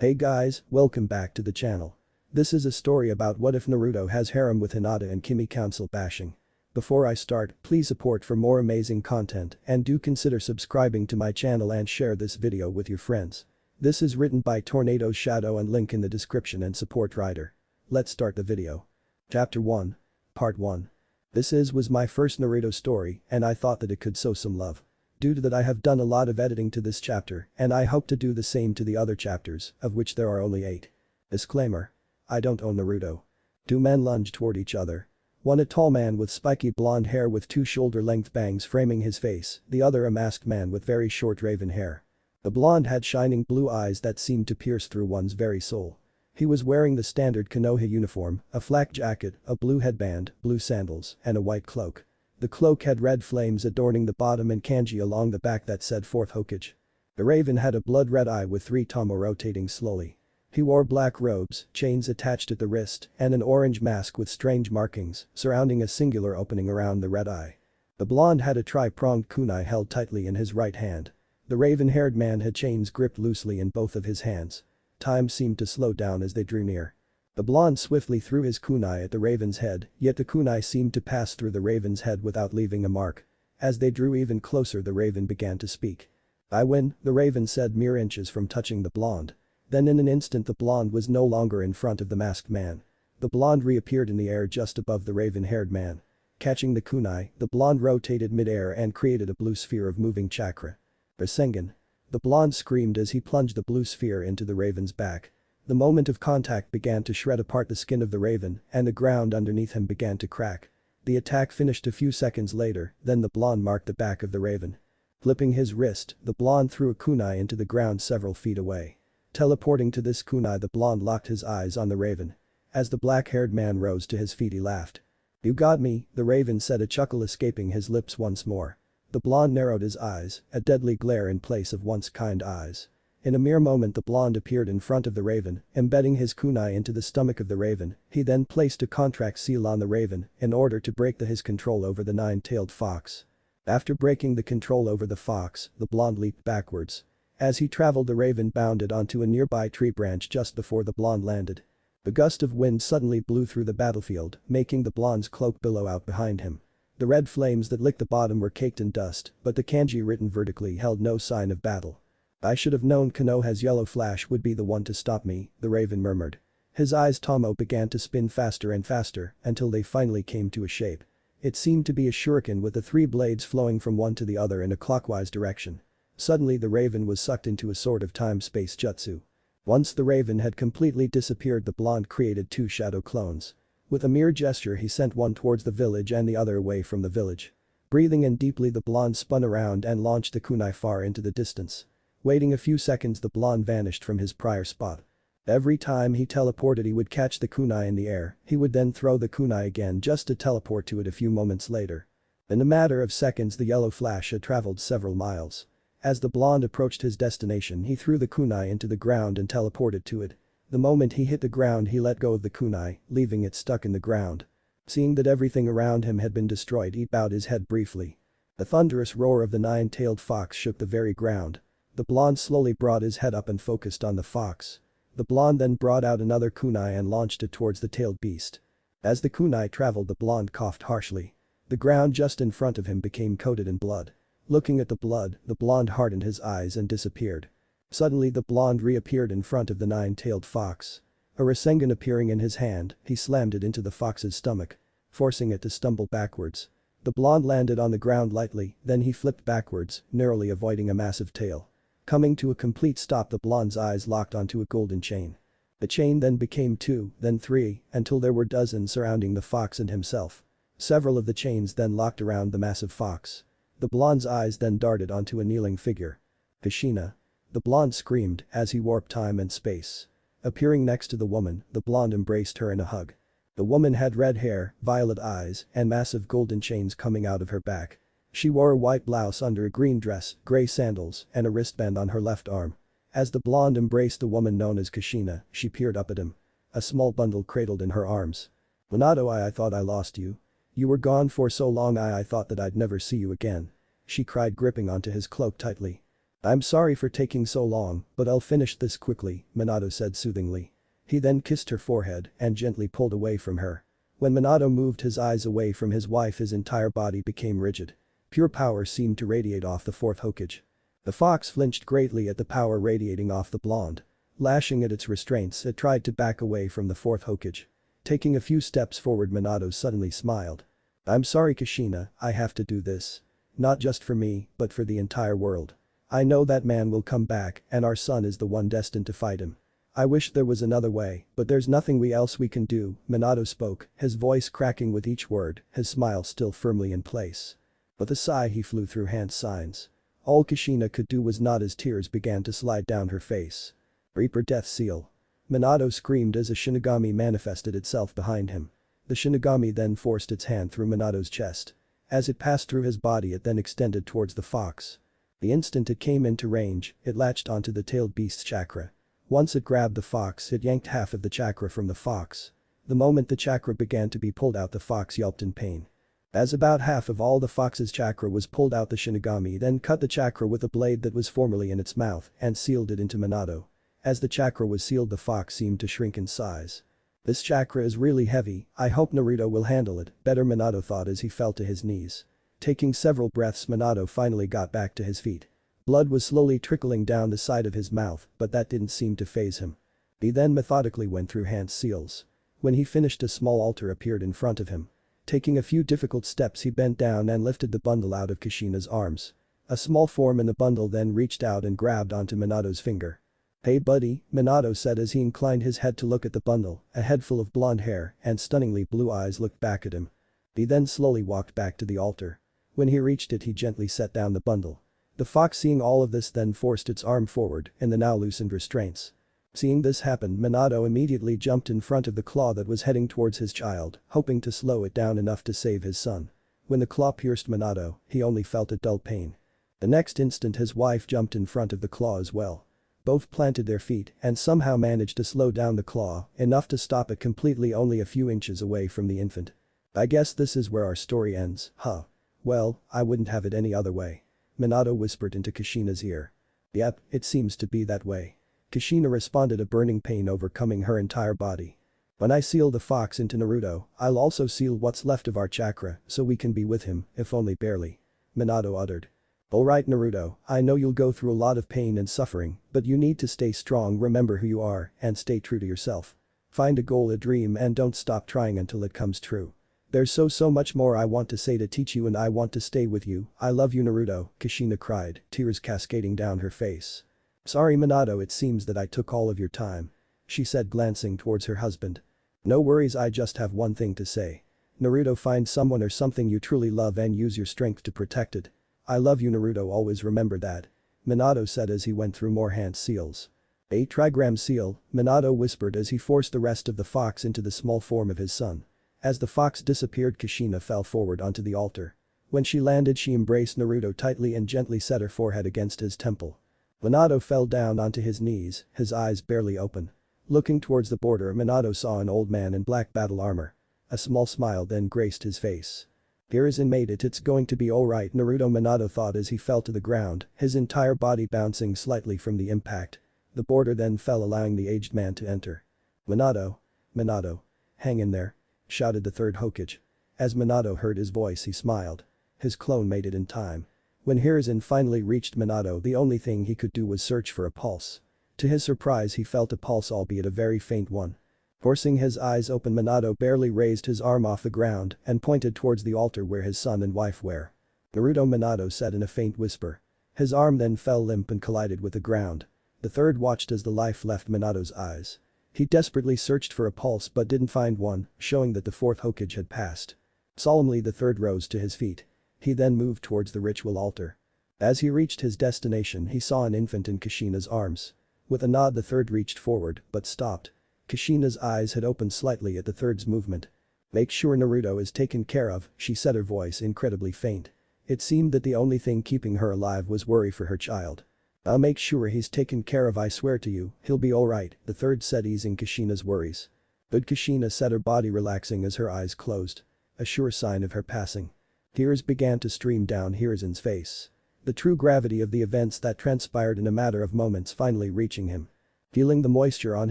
Hey guys, welcome back to the channel. This is a story about what if Naruto has harem with Hinata and Kimi council bashing. Before I start, please support for more amazing content and do consider subscribing to my channel and share this video with your friends. This is written by Tornado Shadow and link in the description and support writer. Let's start the video. Chapter 1. Part 1. Was my first Naruto story and I thought that it could sow some love. Due to that I have done a lot of editing to this chapter and I hope to do the same to the other chapters, of which there are only 8. Disclaimer. I don't own Naruto. Two men lunged toward each other. One a tall man with spiky blonde hair with 2 shoulder-length bangs framing his face, the other a masked man with very short raven hair. The blonde had shining blue eyes that seemed to pierce through one's very soul. He was wearing the standard Konoha uniform, a flak jacket, a blue headband, blue sandals, and a white cloak. The cloak had red flames adorning the bottom and kanji along the back that said 4th Hokage. The raven had a blood-red eye with 3 tomo rotating slowly. He wore black robes, chains attached at the wrist, and an orange mask with strange markings surrounding a singular opening around the red eye. The blonde had a tri-pronged kunai held tightly in his right hand. The raven-haired man had chains gripped loosely in both of his hands. Time seemed to slow down as they drew near. The blonde swiftly threw his kunai at the raven's head, yet the kunai seemed to pass through the raven's head without leaving a mark. As they drew even closer the raven began to speak. "I win," the raven said mere inches from touching the blonde. Then in an instant the blonde was no longer in front of the masked man. The blonde reappeared in the air just above the raven-haired man. Catching the kunai, the blonde rotated mid-air and created a blue sphere of moving chakra. "Rasengan." The blonde screamed as he plunged the blue sphere into the raven's back. The moment of contact began to shred apart the skin of the raven and the ground underneath him began to crack. The attack finished a few seconds later, then the blonde marked the back of the raven. Flipping his wrist, the blonde threw a kunai into the ground several feet away. Teleporting to this kunai the blonde locked his eyes on the raven. As the black-haired man rose to his feet he laughed. "You got me," the raven said, a chuckle escaping his lips once more. The blonde narrowed his eyes, a deadly glare in place of once kind eyes. In a mere moment the blonde appeared in front of the raven, embedding his kunai into the stomach of the raven. He then placed a contract seal on the raven in order to break his control over the 9-tailed fox. After breaking the control over the fox, the blonde leaped backwards. As he traveled the raven bounded onto a nearby tree branch just before the blonde landed. A gust of wind suddenly blew through the battlefield, making the blonde's cloak billow out behind him. The red flames that licked the bottom were caked in dust, but the kanji written vertically held no sign of battle. "I should have known Konoha's yellow flash would be the one to stop me," the raven murmured. His eyes tomo began to spin faster and faster until they finally came to a shape. It seemed to be a shuriken with the 3 blades flowing from one to the other in a clockwise direction. Suddenly the raven was sucked into a sort of time-space jutsu. Once the raven had completely disappeared the blonde created 2 shadow clones. With a mere gesture he sent one towards the village and the other away from the village. Breathing in deeply the blonde spun around and launched the kunai far into the distance. Waiting a few seconds the blonde vanished from his prior spot. Every time he teleported he would catch the kunai in the air, he would then throw the kunai again just to teleport to it a few moments later. In a matter of seconds the yellow flash had traveled several miles. As the blonde approached his destination he threw the kunai into the ground and teleported to it. The moment he hit the ground he let go of the kunai, leaving it stuck in the ground. Seeing that everything around him had been destroyed he bowed his head briefly. The thunderous roar of the 9-tailed fox shook the very ground. The blonde slowly brought his head up and focused on the fox. The blonde then brought out another kunai and launched it towards the tailed beast. As the kunai traveled the blonde coughed harshly. The ground just in front of him became coated in blood. Looking at the blood, the blonde hardened his eyes and disappeared. Suddenly the blonde reappeared in front of the 9-tailed fox. A Rasengan appearing in his hand, he slammed it into the fox's stomach, forcing it to stumble backwards. The blonde landed on the ground lightly, then he flipped backwards, narrowly avoiding a massive tail. Coming to a complete stop the blonde's eyes locked onto a golden chain. The chain then became 2, then 3, until there were dozens surrounding the fox and himself. Several of the chains then locked around the massive fox. The blonde's eyes then darted onto a kneeling figure. "Kushina." The blonde screamed as he warped time and space. Appearing next to the woman, the blonde embraced her in a hug. The woman had red hair, violet eyes, and massive golden chains coming out of her back. She wore a white blouse under a green dress, gray sandals, and a wristband on her left arm. As the blonde embraced the woman known as Kushina, she peered up at him. A small bundle cradled in her arms. "Minato, I thought I lost you. You were gone for so long I thought that I'd never see you again." She cried gripping onto his cloak tightly. I'm sorry for taking so long, but I'll finish this quickly, Minato said soothingly. He then kissed her forehead and gently pulled away from her. When Minato moved his eyes away from his wife, his entire body became rigid. Pure power seemed to radiate off the fourth Hokage. The fox flinched greatly at the power radiating off the blonde. Lashing at its restraints, it tried to back away from the fourth Hokage. Taking a few steps forward, Minato suddenly smiled. I'm sorry, Kushina, I have to do this. Not just for me, but for the entire world. I know that man will come back and our son is the one destined to fight him. I wish there was another way, but there's nothing else we can do, Minato spoke, his voice cracking with each word, his smile still firmly in place. With a sigh he flew through hand signs. All Kushina could do was nod as tears began to slide down her face. Reaper Death Seal. Minato screamed as a Shinigami manifested itself behind him. The Shinigami then forced its hand through Minato's chest. As it passed through his body, it then extended towards the fox. The instant it came into range, it latched onto the tailed beast's chakra. Once it grabbed the fox, it yanked half of the chakra from the fox. The moment the chakra began to be pulled out, the fox yelped in pain. As about half of all the fox's chakra was pulled out, the Shinigami then cut the chakra with a blade that was formerly in its mouth and sealed it into Minato. As the chakra was sealed, the fox seemed to shrink in size. This chakra is really heavy, I hope Naruto will handle it better, Minato thought as he fell to his knees. Taking several breaths, Minato finally got back to his feet. Blood was slowly trickling down the side of his mouth, but that didn't seem to faze him. He then methodically went through hand seals. When he finished, a small altar appeared in front of him. Taking a few difficult steps, he bent down and lifted the bundle out of Kushina's arms. A small form in the bundle then reached out and grabbed onto Minato's finger. Hey buddy, Minato said as he inclined his head to look at the bundle. A head full of blonde hair and stunningly blue eyes looked back at him. He then slowly walked back to the altar. When he reached it, he gently set down the bundle. The fox, seeing all of this, then forced its arm forward in the now loosened restraints. Seeing this happen, Minato immediately jumped in front of the claw that was heading towards his child, hoping to slow it down enough to save his son. When the claw pierced Minato, he only felt a dull pain. The next instant, his wife jumped in front of the claw as well. Both planted their feet and somehow managed to slow down the claw, enough to stop it completely, only a few inches away from the infant. I guess this is where our story ends, huh? Well, I wouldn't have it any other way. Minato whispered into Kushina's ear. Yep, it seems to be that way. Kushina responded, a burning pain overcoming her entire body. When I seal the fox into Naruto, I'll also seal what's left of our chakra so we can be with him, if only barely. Minato uttered. Alright Naruto, I know you'll go through a lot of pain and suffering, but you need to stay strong, remember who you are, and stay true to yourself. Find a goal, a dream, and don't stop trying until it comes true. There's so much more I want to say to teach you, and I want to stay with you. I love you Naruto, Kushina cried, tears cascading down her face. Sorry Minato, it seems that I took all of your time. She said, glancing towards her husband. No worries, I just have one thing to say. Naruto, find someone or something you truly love and use your strength to protect it. I love you Naruto, always remember that. Minato said as he went through more hand seals. A trigram seal, Minato whispered as he forced the rest of the fox into the small form of his son. As the fox disappeared, Kushina fell forward onto the altar. When she landed, she embraced Naruto tightly and gently set her forehead against his temple. Minato fell down onto his knees, his eyes barely open. Looking towards the border, Minato saw an old man in black battle armor. A small smile then graced his face. Hiruzen made it, it's going to be alright Naruto, Minato thought as he fell to the ground, his entire body bouncing slightly from the impact. The border then fell, allowing the aged man to enter. Minato. Minato. Hang in there. Shouted the third Hokage. As Minato heard his voice, he smiled. His clone made it in time. When Hiruzen finally reached Minato, the only thing he could do was search for a pulse. To his surprise, he felt a pulse, albeit a very faint one. Forcing his eyes open, Minato barely raised his arm off the ground and pointed towards the altar where his son and wife were. Naruto, Minato said in a faint whisper. His arm then fell limp and collided with the ground. The third watched as the life left Minato's eyes. He desperately searched for a pulse but didn't find one, showing that the fourth Hokage had passed. Solemnly, the third rose to his feet. He then moved towards the ritual altar. As he reached his destination, he saw an infant in Kushina's arms. With a nod, the third reached forward but stopped. Kushina's eyes had opened slightly at the third's movement. Make sure Naruto is taken care of, she said, her voice incredibly faint. It seemed that the only thing keeping her alive was worry for her child. I'll make sure he's taken care of, I swear to you, he'll be alright, the third said, easing Kushina's worries. But Kushina said, her body relaxing as her eyes closed. A sure sign of her passing. Tears began to stream down Hiruzen's face. The true gravity of the events that transpired in a matter of moments finally reaching him. Feeling the moisture on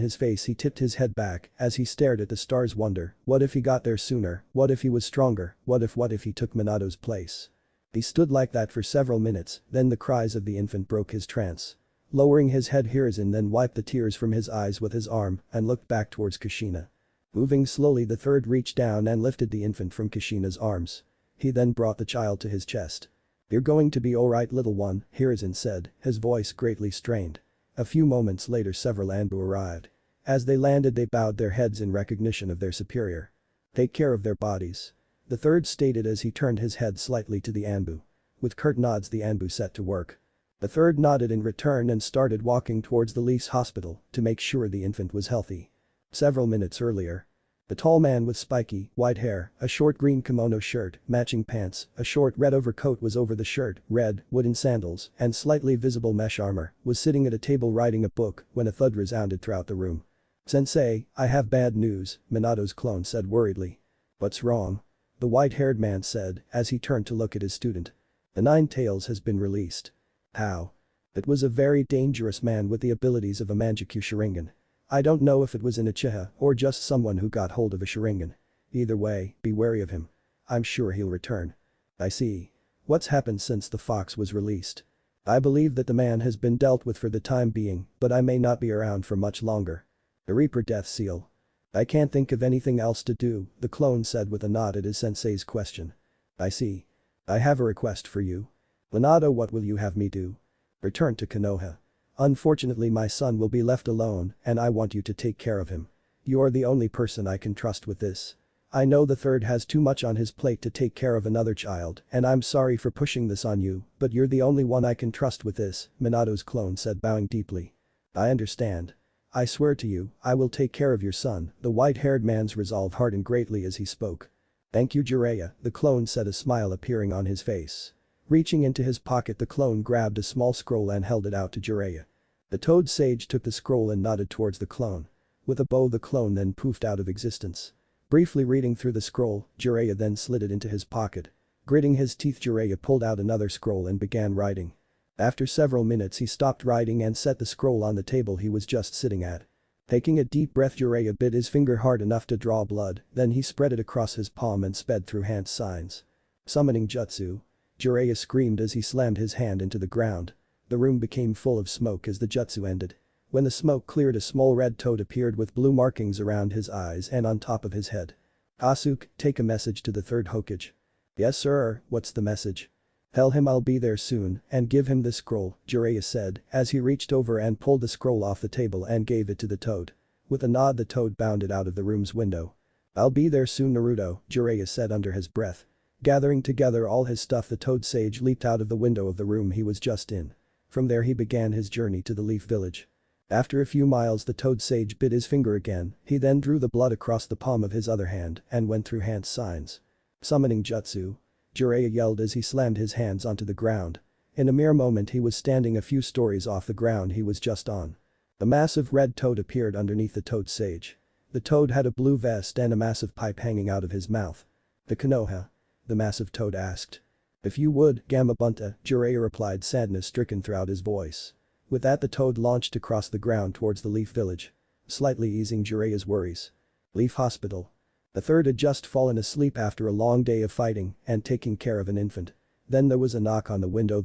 his face, he tipped his head back as he stared at the stars. Wonder, what if he got there sooner, what if he was stronger, what if he took Minato's place? He stood like that for several minutes, then the cries of the infant broke his trance. Lowering his head, Hiruzen then wiped the tears from his eyes with his arm and looked back towards Kushina. Moving slowly, the third reached down and lifted the infant from Kushina's arms. He then brought the child to his chest. "You're going to be alright, little one," Hiruzen said, his voice greatly strained. A few moments later, several Anbu arrived. As they landed, they bowed their heads in recognition of their superior. "Take care of their bodies," the third stated as he turned his head slightly to the Anbu. With curt nods, the Anbu set to work. The third nodded in return and started walking towards the Leaf's hospital to make sure the infant was healthy. Several minutes earlier. The tall man with spiky, white hair, a short green kimono shirt, matching pants, a short red overcoat was over the shirt, red, wooden sandals, and slightly visible mesh armor, was sitting at a table writing a book when a thud resounded throughout the room. "Sensei, I have bad news," Minato's clone said worriedly. "What's wrong?" the white-haired man said as he turned to look at his student. "The Nine Tails has been released." "How?" "It was a very dangerous man with the abilities of a Mangekyou Sharingan. I don't know if it was an Uchiha or just someone who got hold of a Sharingan. Either way, be wary of him. I'm sure he'll return." "I see. What's happened since the fox was released?" "I believe that the man has been dealt with for the time being, but I may not be around for much longer." "The Reaper Death Seal." "I can't think of anything else to do," the clone said with a nod at his sensei's question. "I see. I have a request for you." "Minato, what will you have me do?" "Return to Konoha. Unfortunately, my son will be left alone and I want you to take care of him. You're the only person I can trust with this. I know the third has too much on his plate to take care of another child and I'm sorry for pushing this on you, but you're the only one I can trust with this," Minato's clone said, bowing deeply. "I understand. I swear to you, I will take care of your son," the white-haired man's resolve hardened greatly as he spoke. "Thank you, Jiraiya," the clone said, a smile appearing on his face. Reaching into his pocket, the clone grabbed a small scroll and held it out to Jiraiya. The Toad Sage took the scroll and nodded towards the clone. With a bow, the clone then poofed out of existence. Briefly reading through the scroll, Jiraiya then slid it into his pocket. Gritting his teeth, Jiraiya pulled out another scroll and began writing. After several minutes, he stopped writing and set the scroll on the table he was just sitting at. Taking a deep breath, Jiraiya bit his finger hard enough to draw blood, then he spread it across his palm and sped through hand signs. "Summoning Jutsu." Jiraiya screamed as he slammed his hand into the ground. The room became full of smoke as the jutsu ended. When the smoke cleared, a small red toad appeared with blue markings around his eyes and on top of his head. "Kasuke, take a message to the third Hokage." "Yes sir, what's the message?" "Tell him I'll be there soon and give him this scroll," Jiraiya said as he reached over and pulled the scroll off the table and gave it to the toad. With a nod, the toad bounded out of the room's window. "I'll be there soon, Naruto," Jiraiya said under his breath. Gathering together all his stuff, the Toad Sage leaped out of the window of the room he was just in. From there he began his journey to the Leaf Village. After a few miles, the Toad Sage bit his finger again, he then drew the blood across the palm of his other hand and went through hand signs. "Summoning Jutsu." Jiraiya yelled as he slammed his hands onto the ground. In a mere moment he was standing a few stories off the ground he was just on. A massive red toad appeared underneath the Toad Sage. The toad had a blue vest and a massive pipe hanging out of his mouth. "The Konoha?" the massive toad asked. "If you would, Gamabunta," Jiraiya replied, sadness stricken throughout his voice. With that, the toad launched across the ground towards the Leaf Village. Slightly easing Jiraiya's worries. Leaf Hospital. The third had just fallen asleep after a long day of fighting and taking care of an infant. Then there was a knock on the window.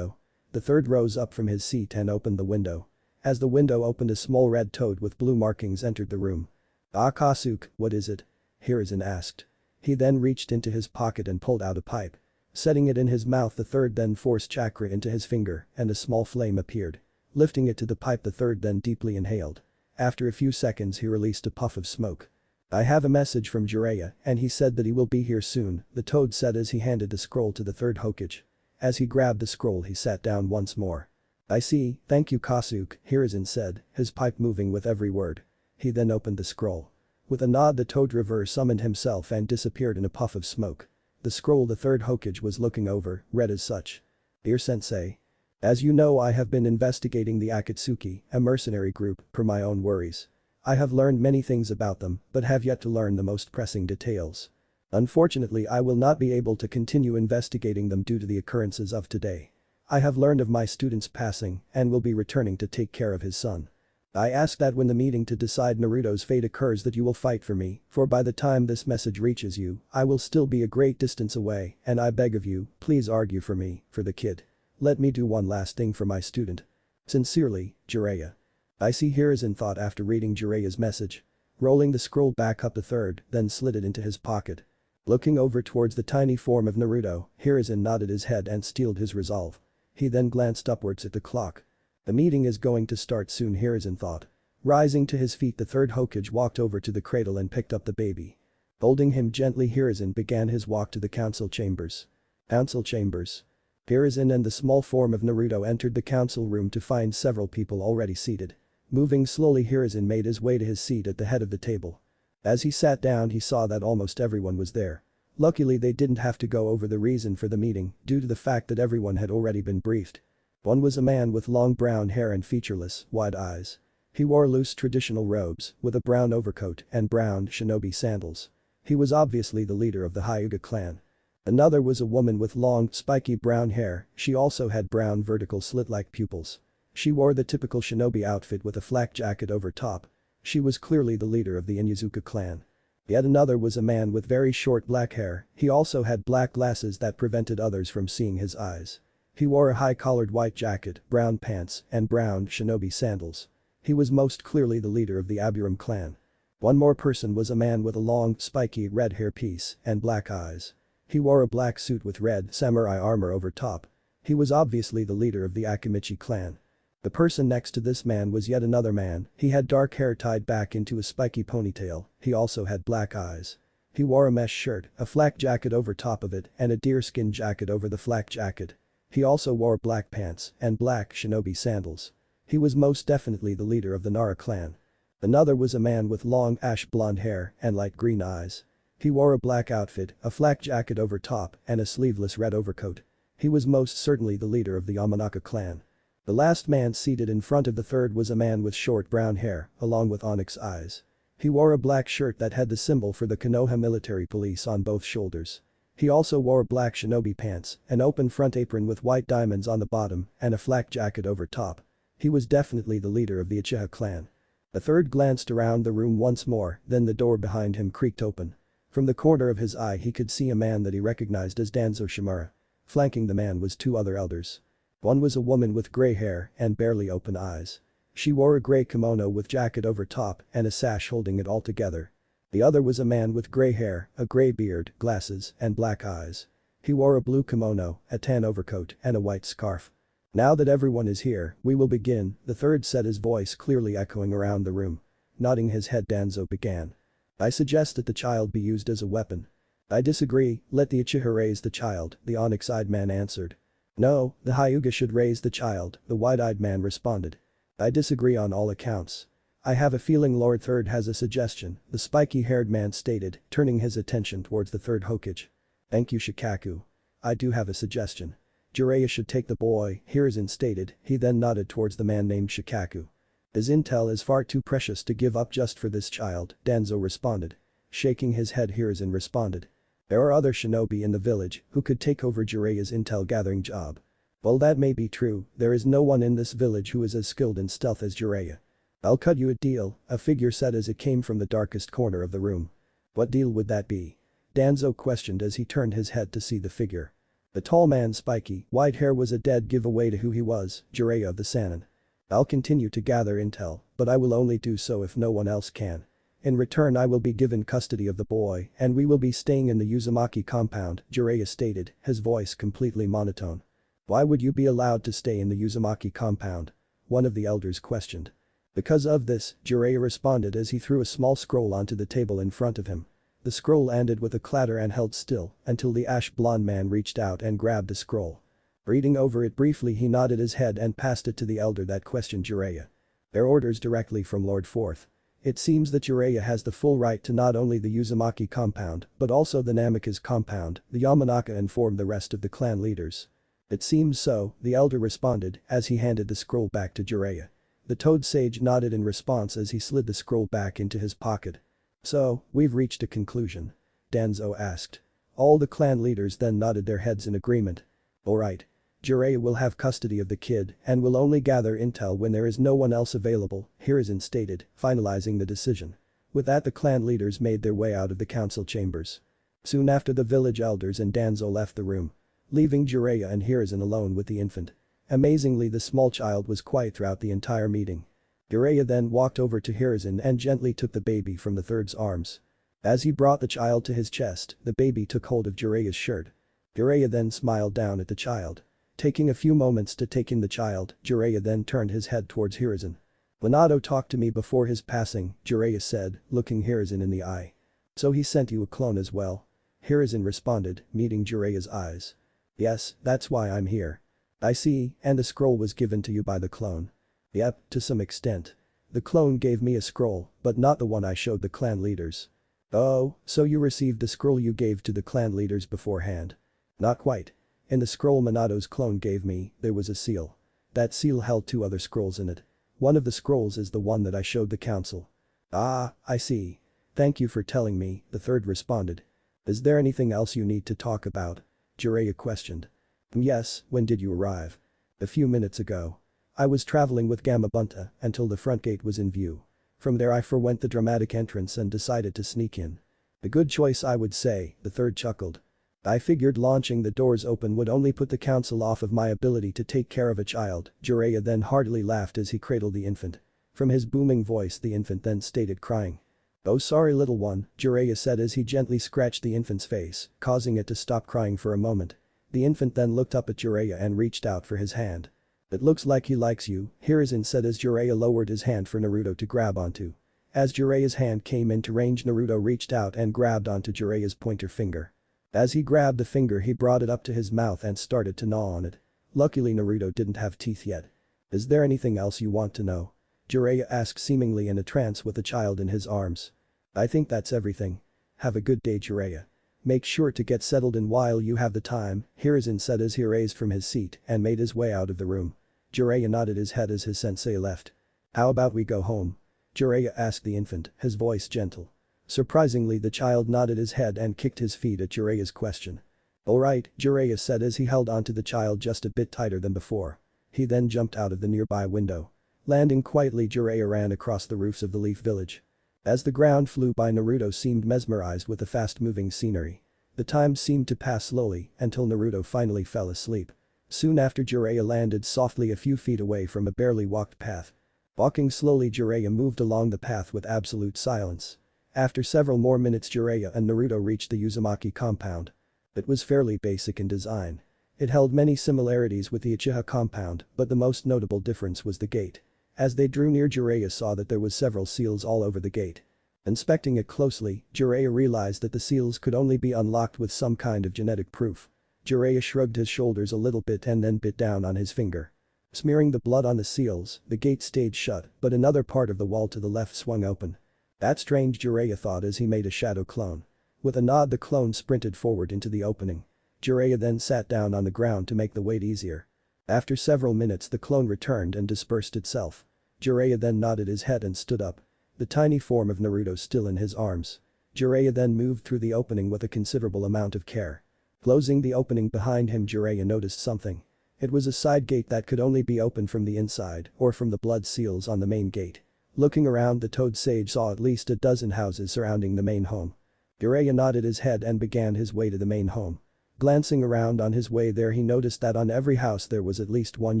The third rose up from his seat and opened the window. As the window opened, a small red toad with blue markings entered the room. "Ah, Kasuke, what is it?" Hiruzen asked. He then reached into his pocket and pulled out a pipe. Setting it in his mouth, the third then forced chakra into his finger and a small flame appeared. Lifting it to the pipe, the third then deeply inhaled. After a few seconds, he released a puff of smoke. "I have a message from Jiraiya and he said that he will be here soon," the toad said as he handed the scroll to the third Hokage. As he grabbed the scroll, he sat down once more. "I see, thank you Kasuke," Hiruzen said, his pipe moving with every word. He then opened the scroll. With a nod, the toad reverse summoned himself and disappeared in a puff of smoke. The scroll the third Hokage was looking over read as such. "Dear Sensei. As you know, I have been investigating the Akatsuki, a mercenary group, per my own worries. I have learned many things about them but have yet to learn the most pressing details. Unfortunately, I will not be able to continue investigating them due to the occurrences of today. I have learned of my student's passing and will be returning to take care of his son. I ask that when the meeting to decide Naruto's fate occurs that you will fight for me, for by the time this message reaches you, I will still be a great distance away and I beg of you, please argue for me, for the kid. Let me do one last thing for my student. Sincerely, Jiraiya. I see Hiruzen thought after reading Jiraiya's message. Rolling the scroll back up the third, then slid it into his pocket. Looking over towards the tiny form of Naruto, Hiruzen nodded his head and steeled his resolve. He then glanced upwards at the clock. The meeting is going to start soon, Hiruzen thought. Rising to his feet, the third Hokage walked over to the cradle and picked up the baby. Holding him gently, Hiruzen began his walk to the council chambers. Council chambers. Hiruzen and the small form of Naruto entered the council room to find several people already seated. Moving slowly, Hiruzen made his way to his seat at the head of the table. As he sat down, he saw that almost everyone was there. Luckily, they didn't have to go over the reason for the meeting due to the fact that everyone had already been briefed. One was a man with long brown hair and featureless, wide eyes. He wore loose traditional robes with a brown overcoat and brown shinobi sandals. He was obviously the leader of the Hyuga clan. Another was a woman with long, spiky brown hair. She also had brown vertical slit-like pupils. She wore the typical shinobi outfit with a flak jacket over top. She was clearly the leader of the Inuzuka clan. Yet another was a man with very short black hair. He also had black glasses that prevented others from seeing his eyes. He wore a high-collared white jacket, brown pants, and brown shinobi sandals. He was most clearly the leader of the Aburam clan. One more person was a man with a long, spiky red hairpiece and black eyes. He wore a black suit with red samurai armor over top. He was obviously the leader of the Akimichi clan. The person next to this man was yet another man. He had dark hair tied back into a spiky ponytail. He also had black eyes. He wore a mesh shirt, a flak jacket over top of it, and a deerskin jacket over the flak jacket. He also wore black pants and black shinobi sandals. He was most definitely the leader of the Nara clan. Another was a man with long ash blonde hair and light green eyes. He wore a black outfit, a flak jacket over top, and a sleeveless red overcoat. He was most certainly the leader of the Yamanaka clan. The last man seated in front of the third was a man with short brown hair, along with onyx eyes. He wore a black shirt that had the symbol for the Konoha military police on both shoulders. He also wore black shinobi pants, an open front apron with white diamonds on the bottom, and a flak jacket over top. He was definitely the leader of the Uchiha clan. The third glanced around the room once more, then the door behind him creaked open. From the corner of his eye he could see a man that he recognized as Danzo Shimura. Flanking the man was two other elders. One was a woman with gray hair and barely open eyes. She wore a gray kimono with jacket over top and a sash holding it all together. The other was a man with gray hair, a gray beard, glasses, and black eyes. He wore a blue kimono, a tan overcoat, and a white scarf. Now that everyone is here, we will begin, the third said, his voice clearly echoing around the room. Nodding his head, Danzo began. I suggest that the child be used as a weapon. I disagree, let the Uchiha raise the child, the onyx-eyed man answered. No, the Hyuga should raise the child, the wide-eyed man responded. I disagree on all accounts. I have a feeling Lord Third has a suggestion, the spiky-haired man stated, turning his attention towards the third Hokage. Thank you, Shikaku. I do have a suggestion. Jiraiya should take the boy, Hiruzen stated, he then nodded towards the man named Shikaku. His intel is far too precious to give up just for this child, Danzo responded. Shaking his head, Hiruzen responded. There are other shinobi in the village who could take over Jiraiya's intel gathering job. While that may be true, there is no one in this village who is as skilled in stealth as Jiraiya. I'll cut you a deal, a figure said as it came from the darkest corner of the room. What deal would that be? Danzo questioned as he turned his head to see the figure. The tall man's spiky, white hair was a dead giveaway to who he was, Jiraiya of the Sannin. I'll continue to gather intel, but I will only do so if no one else can. In return, I will be given custody of the boy and we will be staying in the Uzumaki compound, Jiraiya stated, his voice completely monotone. Why would you be allowed to stay in the Uzumaki compound? One of the elders questioned. Because of this, Jiraiya responded as he threw a small scroll onto the table in front of him. The scroll ended with a clatter and held still until the ash-blonde man reached out and grabbed the scroll. Reading over it briefly, he nodded his head and passed it to the elder that questioned Jiraiya. Their orders directly from Lord Fourth. It seems that Jiraiya has the full right to not only the Uzumaki compound but also the Namikaze compound, the Yamanaka informed the rest of the clan leaders. It seems so, the elder responded as he handed the scroll back to Jiraiya. The Toad Sage nodded in response as he slid the scroll back into his pocket. So, we've reached a conclusion? Danzo asked. All the clan leaders then nodded their heads in agreement. Alright. Jiraiya will have custody of the kid and will only gather intel when there is no one else available, Hiruzen stated, finalizing the decision. With that the clan leaders made their way out of the council chambers. Soon after the village elders and Danzo left the room, leaving Jiraiya and Hiruzen alone with the infant. Amazingly the small child was quiet throughout the entire meeting. Jiraiya then walked over to Hiruzen and gently took the baby from the third's arms. As he brought the child to his chest, the baby took hold of Jiraiya's shirt. Jiraiya then smiled down at the child. Taking a few moments to take in the child, Jiraiya then turned his head towards Hiruzen. "Minato talked to me before his passing," Jiraiya said, looking Hiruzen in the eye. "So he sent you a clone as well?" Hiruzen responded, meeting Jiraiya's eyes. "Yes, that's why I'm here." "I see, and a scroll was given to you by the clone." "Yep, to some extent. The clone gave me a scroll, but not the one I showed the clan leaders." "Oh, so you received the scroll you gave to the clan leaders beforehand?" "Not quite. In the scroll Minato's clone gave me, there was a seal. That seal held 2 other scrolls in it. One of the scrolls is the one that I showed the council." "Ah, I see. Thank you for telling me," the third responded. "Is there anything else you need to talk about?" Jiraiya questioned. "Yes, when did you arrive?" "A few minutes ago. I was traveling with Gamabunta until the front gate was in view. From there I forwent the dramatic entrance and decided to sneak in." "A good choice I would say," the third chuckled. "I figured launching the doors open would only put the council off of my ability to take care of a child." Jiraiya then heartily laughed as he cradled the infant. From his booming voice the infant then stated crying. "Oh sorry little one," Jiraiya said as he gently scratched the infant's face, causing it to stop crying for a moment. The infant then looked up at Jiraiya and reached out for his hand. "It looks like he likes you," Hiruzen said as Jiraiya lowered his hand for Naruto to grab onto. As Jiraiya's hand came into range Naruto reached out and grabbed onto Jiraiya's pointer finger. As he grabbed the finger he brought it up to his mouth and started to gnaw on it. Luckily Naruto didn't have teeth yet. "Is there anything else you want to know?" Jiraiya asked seemingly in a trance with the child in his arms. "I think that's everything. Have a good day Jiraiya. Make sure to get settled in while you have the time," Hiruzen said as he raised from his seat and made his way out of the room. Jiraiya nodded his head as his sensei left. "How about we go home?" Jiraiya asked the infant, his voice gentle. Surprisingly the child nodded his head and kicked his feet at Jiraiya's question. "Alright," Jiraiya said as he held onto the child just a bit tighter than before. He then jumped out of the nearby window. Landing quietly Jiraiya ran across the roofs of the Leaf Village. As the ground flew by Naruto seemed mesmerized with the fast-moving scenery. The time seemed to pass slowly until Naruto finally fell asleep. Soon after Jiraiya landed softly a few feet away from a barely walked path. Walking slowly Jiraiya moved along the path with absolute silence. After several more minutes Jiraiya and Naruto reached the Uzumaki compound. It was fairly basic in design. It held many similarities with the Uchiha compound, but the most notable difference was the gate. As they drew near Jiraiya saw that there was several seals all over the gate. Inspecting it closely, Jiraiya realized that the seals could only be unlocked with some kind of genetic proof. Jiraiya shrugged his shoulders a little bit and then bit down on his finger. Smearing the blood on the seals, the gate stayed shut, but another part of the wall to the left swung open. "That's strange," Jiraiya thought as he made a shadow clone. With a nod the clone sprinted forward into the opening. Jiraiya then sat down on the ground to make the wait easier. After several minutes the clone returned and dispersed itself. Jiraiya then nodded his head and stood up. The tiny form of Naruto still in his arms. Jiraiya then moved through the opening with a considerable amount of care. Closing the opening behind him Jiraiya noticed something. It was a side gate that could only be opened from the inside or from the blood seals on the main gate. Looking around the Toad Sage saw at least a dozen houses surrounding the main home. Jiraiya nodded his head and began his way to the main home. Glancing around on his way there he noticed that on every house there was at least one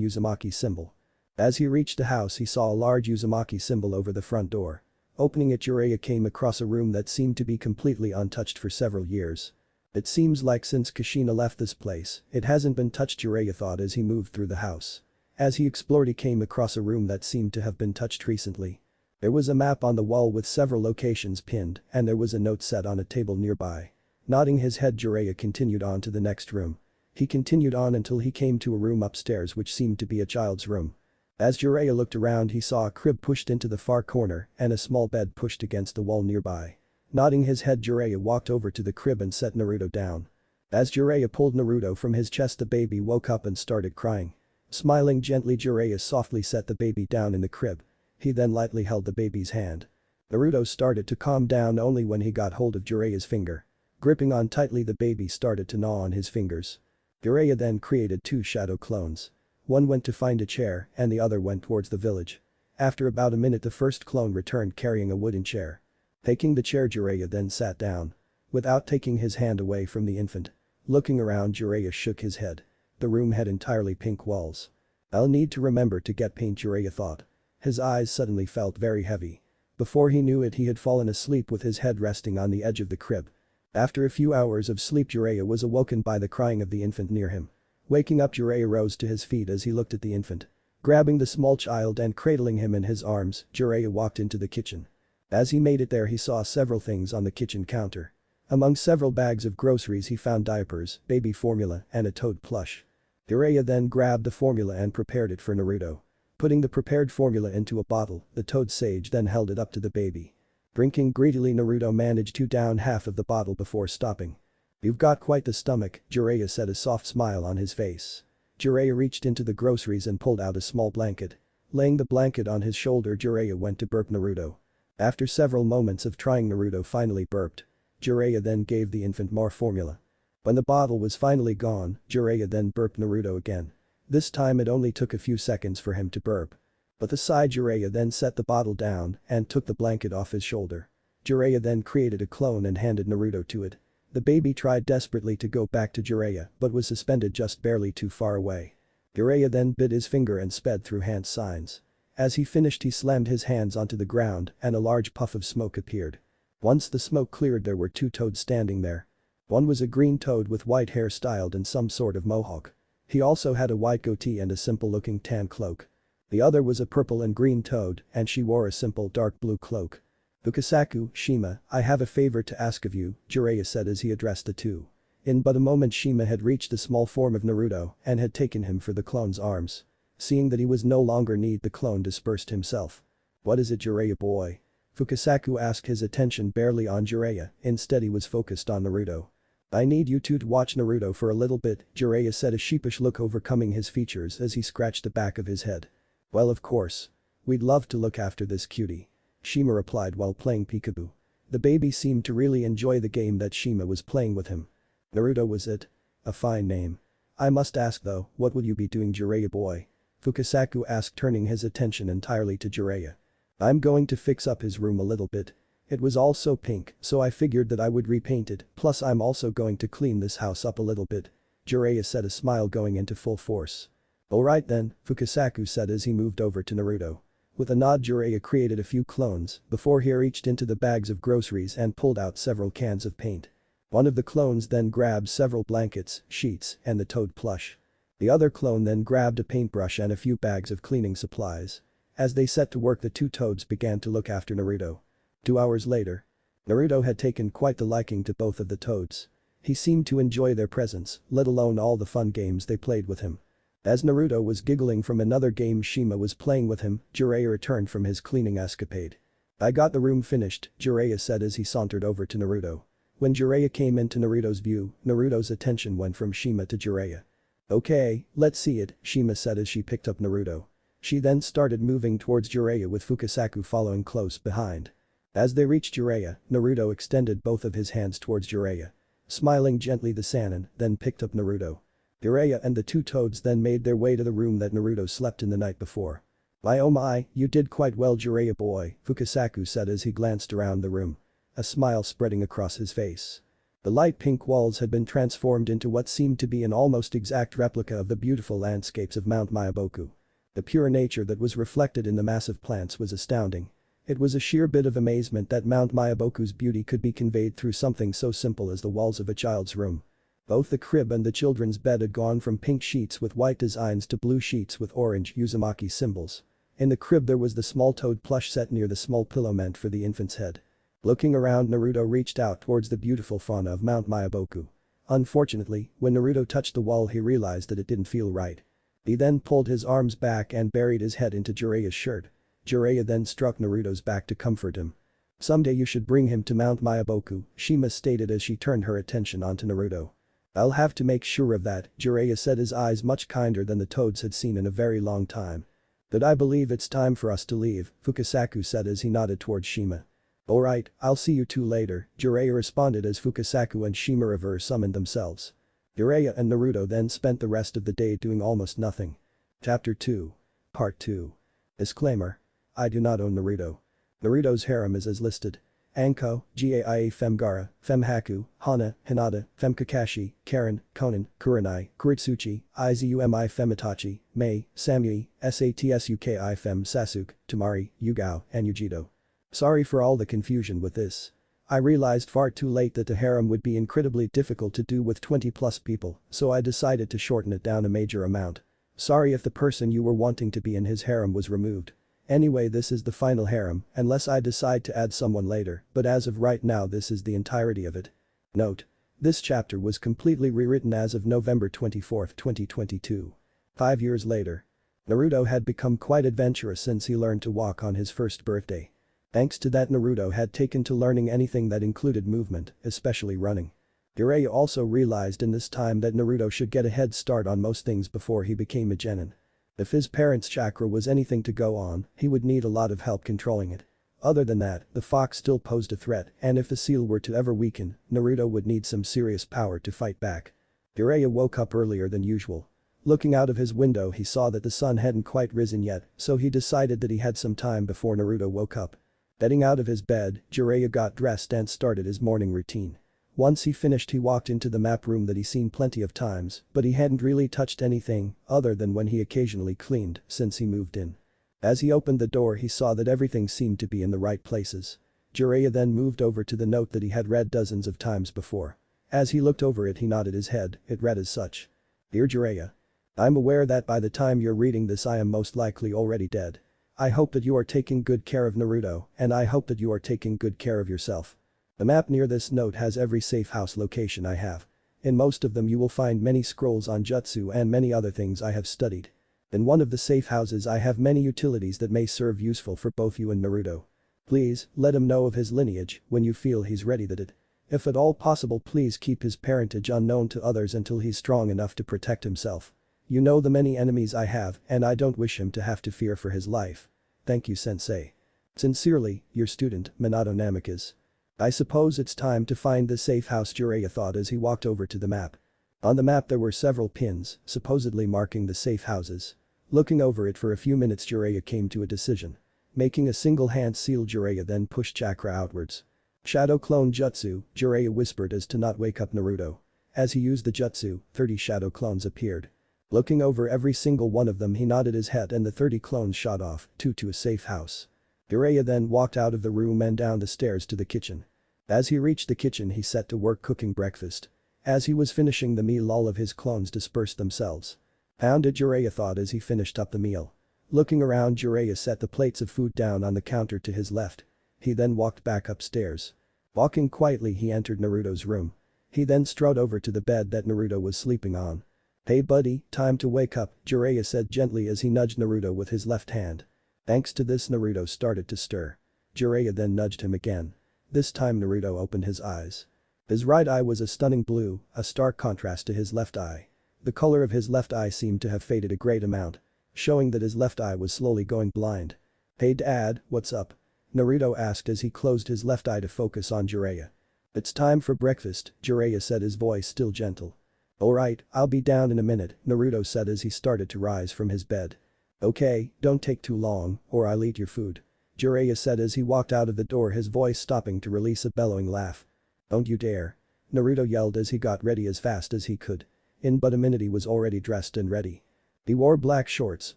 Uzumaki symbol. As he reached the house he saw a large Uzumaki symbol over the front door. Opening it Jiraiya came across a room that seemed to be completely untouched for several years. It seems like since Kushina left this place, it hasn't been touched Jiraiya thought as he moved through the house. As he explored he came across a room that seemed to have been touched recently. There was a map on the wall with several locations pinned and there was a note set on a table nearby. Nodding his head Jiraiya continued on to the next room. He continued on until he came to a room upstairs which seemed to be a child's room. As Jiraiya looked around he saw a crib pushed into the far corner and a small bed pushed against the wall nearby. Nodding his head Jiraiya walked over to the crib and set Naruto down. As Jiraiya pulled Naruto from his chest the baby woke up and started crying. Smiling gently Jiraiya softly set the baby down in the crib. He then lightly held the baby's hand. Naruto started to calm down only when he got hold of Jiraiya's finger. Gripping on tightly the baby started to gnaw on his fingers. Jiraiya then created two shadow clones. One went to find a chair and the other went towards the village. After about a minute the first clone returned carrying a wooden chair. Taking the chair Jiraiya then sat down. Without taking his hand away from the infant. Looking around Jiraiya shook his head. The room had entirely pink walls. I'll need to remember to get paint Jiraiya thought. His eyes suddenly felt very heavy. Before he knew it he had fallen asleep with his head resting on the edge of the crib. After a few hours of sleep Jiraiya was awoken by the crying of the infant near him. Waking up Jiraiya rose to his feet as he looked at the infant. Grabbing the small child and cradling him in his arms, Jiraiya walked into the kitchen. As he made it there he saw several things on the kitchen counter. Among several bags of groceries he found diapers, baby formula, and a toad plush. Jiraiya then grabbed the formula and prepared it for Naruto. Putting the prepared formula into a bottle, the toad sage then held it up to the baby. Drinking greedily Naruto managed to down half of the bottle before stopping. "You've got quite the stomach," Jiraiya said, a soft smile on his face. Jiraiya reached into the groceries and pulled out a small blanket. Laying the blanket on his shoulder Jiraiya went to burp Naruto. After several moments of trying Naruto finally burped. Jiraiya then gave the infant more formula. When the bottle was finally gone, Jiraiya then burped Naruto again. This time it only took a few seconds for him to burp. But the side Jiraiya then set the bottle down and took the blanket off his shoulder. Jiraiya then created a clone and handed Naruto to it. The baby tried desperately to go back to Jiraiya but was suspended just barely too far away. Jiraiya then bit his finger and sped through hand signs. As he finished he slammed his hands onto the ground and a large puff of smoke appeared. Once the smoke cleared there were two toads standing there. One was a green toad with white hair styled in some sort of mohawk. He also had a white goatee and a simple-looking tan cloak. The other was a purple and green toad and she wore a simple dark blue cloak. "Fukasaku, Shima, I have a favor to ask of you," Jiraiya said as he addressed the two. In but a moment Shima had reached the small form of Naruto and had taken him for the clone's arms. Seeing that he was no longer need the clone dispersed himself. "What is it Jiraiya boy?" Fukasaku asked, his attention barely on Jiraiya, instead he was focused on Naruto. "I need you two to watch Naruto for a little bit," Jiraiya said, a sheepish look overcoming his features as he scratched the back of his head. "Well of course. We'd love to look after this cutie," Shima replied while playing peekaboo. The baby seemed to really enjoy the game that Shima was playing with him. Naruto was it? A fine name. "I must ask though, what would you be doing Jiraiya boy?" Fukasaku asked, turning his attention entirely to Jiraiya. "I'm going to fix up his room a little bit. It was all so pink, so I figured that I would repaint it, plus I'm also going to clean this house up a little bit," Jiraiya said, a smile going into full force. "Alright then," Fukasaku said as he moved over to Naruto. With a nod Jiraiya created a few clones before he reached into the bags of groceries and pulled out several cans of paint. One of the clones then grabbed several blankets, sheets, and the toad plush. The other clone then grabbed a paintbrush and a few bags of cleaning supplies. As they set to work the two toads began to look after Naruto. 2 hours later. Naruto had taken quite the liking to both of the toads. He seemed to enjoy their presence, let alone all the fun games they played with him. As Naruto was giggling from another game Shima was playing with him, Jiraiya returned from his cleaning escapade. "I got the room finished," Jiraiya said as he sauntered over to Naruto. When Jiraiya came into Naruto's view, Naruto's attention went from Shima to Jiraiya. "Okay, let's see it," Shima said as she picked up Naruto. She then started moving towards Jiraiya with Fukasaku following close behind. As they reached Jiraiya, Naruto extended both of his hands towards Jiraiya. Smiling gently the Sannin then picked up Naruto. Jiraiya and the two toads then made their way to the room that Naruto slept in the night before. "My oh my, you did quite well Jiraiya boy," Fukasaku said as he glanced around the room. A smile spreading across his face. The light pink walls had been transformed into what seemed to be an almost exact replica of the beautiful landscapes of Mount Myaboku. The pure nature that was reflected in the massive plants was astounding. It was a sheer bit of amazement that Mount Myaboku's beauty could be conveyed through something so simple as the walls of a child's room. Both the crib and the children's bed had gone from pink sheets with white designs to blue sheets with orange Uzumaki symbols. In the crib there was the small toad plush set near the small pillow meant for the infant's head. Looking around Naruto reached out towards the beautiful fauna of Mount Myaboku. Unfortunately, when Naruto touched the wall he realized that it didn't feel right. He then pulled his arms back and buried his head into Jiraiya's shirt. Jiraiya then struck Naruto's back to comfort him. "Someday you should bring him to Mount Myaboku," Shima stated as she turned her attention onto Naruto. "I'll have to make sure of that," Jiraiya said, his eyes much kinder than the toads had seen in a very long time. "But I believe it's time for us to leave," Fukasaku said as he nodded towards Shima. "Alright, I'll see you two later," Jiraiya responded as Fukasaku and Shima reverse summoned themselves. Jiraiya and Naruto then spent the rest of the day doing almost nothing. Chapter 2. Part 2. Disclaimer. I do not own Naruto. Naruto's harem is as listed. Anko, Gaia Femgara, Femhaku, Hana, Hinata, Femkakashi, Karen, Konan, Kurenai, Kuritsuchi, Izumi Femitachi, Mei, Samui, Satsuki Fem Sasuke, Tamari, Yugao, and Yujito. Sorry for all the confusion with this. I realized far too late that the harem would be incredibly difficult to do with 20 plus people, so I decided to shorten it down a major amount. Sorry if the person you were wanting to be in his harem was removed. Anyway, this is the final harem, unless I decide to add someone later, but as of right now this is the entirety of it. Note. This chapter was completely rewritten as of November 24, 2022. 5 years later. Naruto had become quite adventurous since he learned to walk on his first birthday. Thanks to that, Naruto had taken to learning anything that included movement, especially running. Jiraiya also realized in this time that Naruto should get a head start on most things before he became a genin. If his parents' chakra was anything to go on, he would need a lot of help controlling it. Other than that, the fox still posed a threat, and if the seal were to ever weaken, Naruto would need some serious power to fight back. Jiraiya woke up earlier than usual. Looking out of his window, he saw that the sun hadn't quite risen yet, so he decided that he had some time before Naruto woke up. Getting out of his bed, Jiraiya got dressed and started his morning routine. Once he finished, he walked into the map room that he's seen plenty of times, but he hadn't really touched anything other than when he occasionally cleaned since he moved in. As he opened the door, he saw that everything seemed to be in the right places. Jiraiya then moved over to the note that he had read dozens of times before. As he looked over it, he nodded his head. It read as such. Dear Jiraiya. I'm aware that by the time you're reading this I am most likely already dead. I hope that you are taking good care of Naruto, and I hope that you are taking good care of yourself. The map near this note has every safe house location I have. In most of them you will find many scrolls on jutsu and many other things I have studied. In one of the safe houses I have many utilities that may serve useful for both you and Naruto. Please, let him know of his lineage when you feel he's ready that it. If at all possible, please keep his parentage unknown to others until he's strong enough to protect himself. You know the many enemies I have and I don't wish him to have to fear for his life. Thank you, Sensei. Sincerely, your student, Minato Namikaze. I suppose it's time to find the safe house, Jiraiya thought as he walked over to the map. On the map there were several pins, supposedly marking the safe houses. Looking over it for a few minutes, Jiraiya came to a decision. Making a single hand seal, Jiraiya then pushed chakra outwards. Shadow clone jutsu, Jiraiya whispered as to not wake up Naruto. As he used the jutsu, 30 shadow clones appeared. Looking over every single one of them, he nodded his head and the 30 clones shot off, to a safe house. Jiraiya then walked out of the room and down the stairs to the kitchen. As he reached the kitchen, he set to work cooking breakfast. As he was finishing the meal, all of his clones dispersed themselves. Pounded, Jiraiya thought as he finished up the meal. Looking around, Jiraiya set the plates of food down on the counter to his left. He then walked back upstairs. Walking quietly, he entered Naruto's room. He then strode over to the bed that Naruto was sleeping on. Hey buddy, time to wake up, Jiraiya said gently as he nudged Naruto with his left hand. Thanks to this, Naruto started to stir. Jiraiya then nudged him again. This time Naruto opened his eyes. His right eye was a stunning blue, a stark contrast to his left eye. The color of his left eye seemed to have faded a great amount, showing that his left eye was slowly going blind. Hey Dad, what's up? Naruto asked as he closed his left eye to focus on Jiraiya. It's time for breakfast, Jiraiya said, his voice still gentle. Alright, I'll be down in a minute, Naruto said as he started to rise from his bed. Okay, don't take too long, or I'll eat your food. Jiraiya said as he walked out of the door, his voice stopping to release a bellowing laugh. Don't you dare. Naruto yelled as he got ready as fast as he could. In but a minute he was already dressed and ready. He wore black shorts,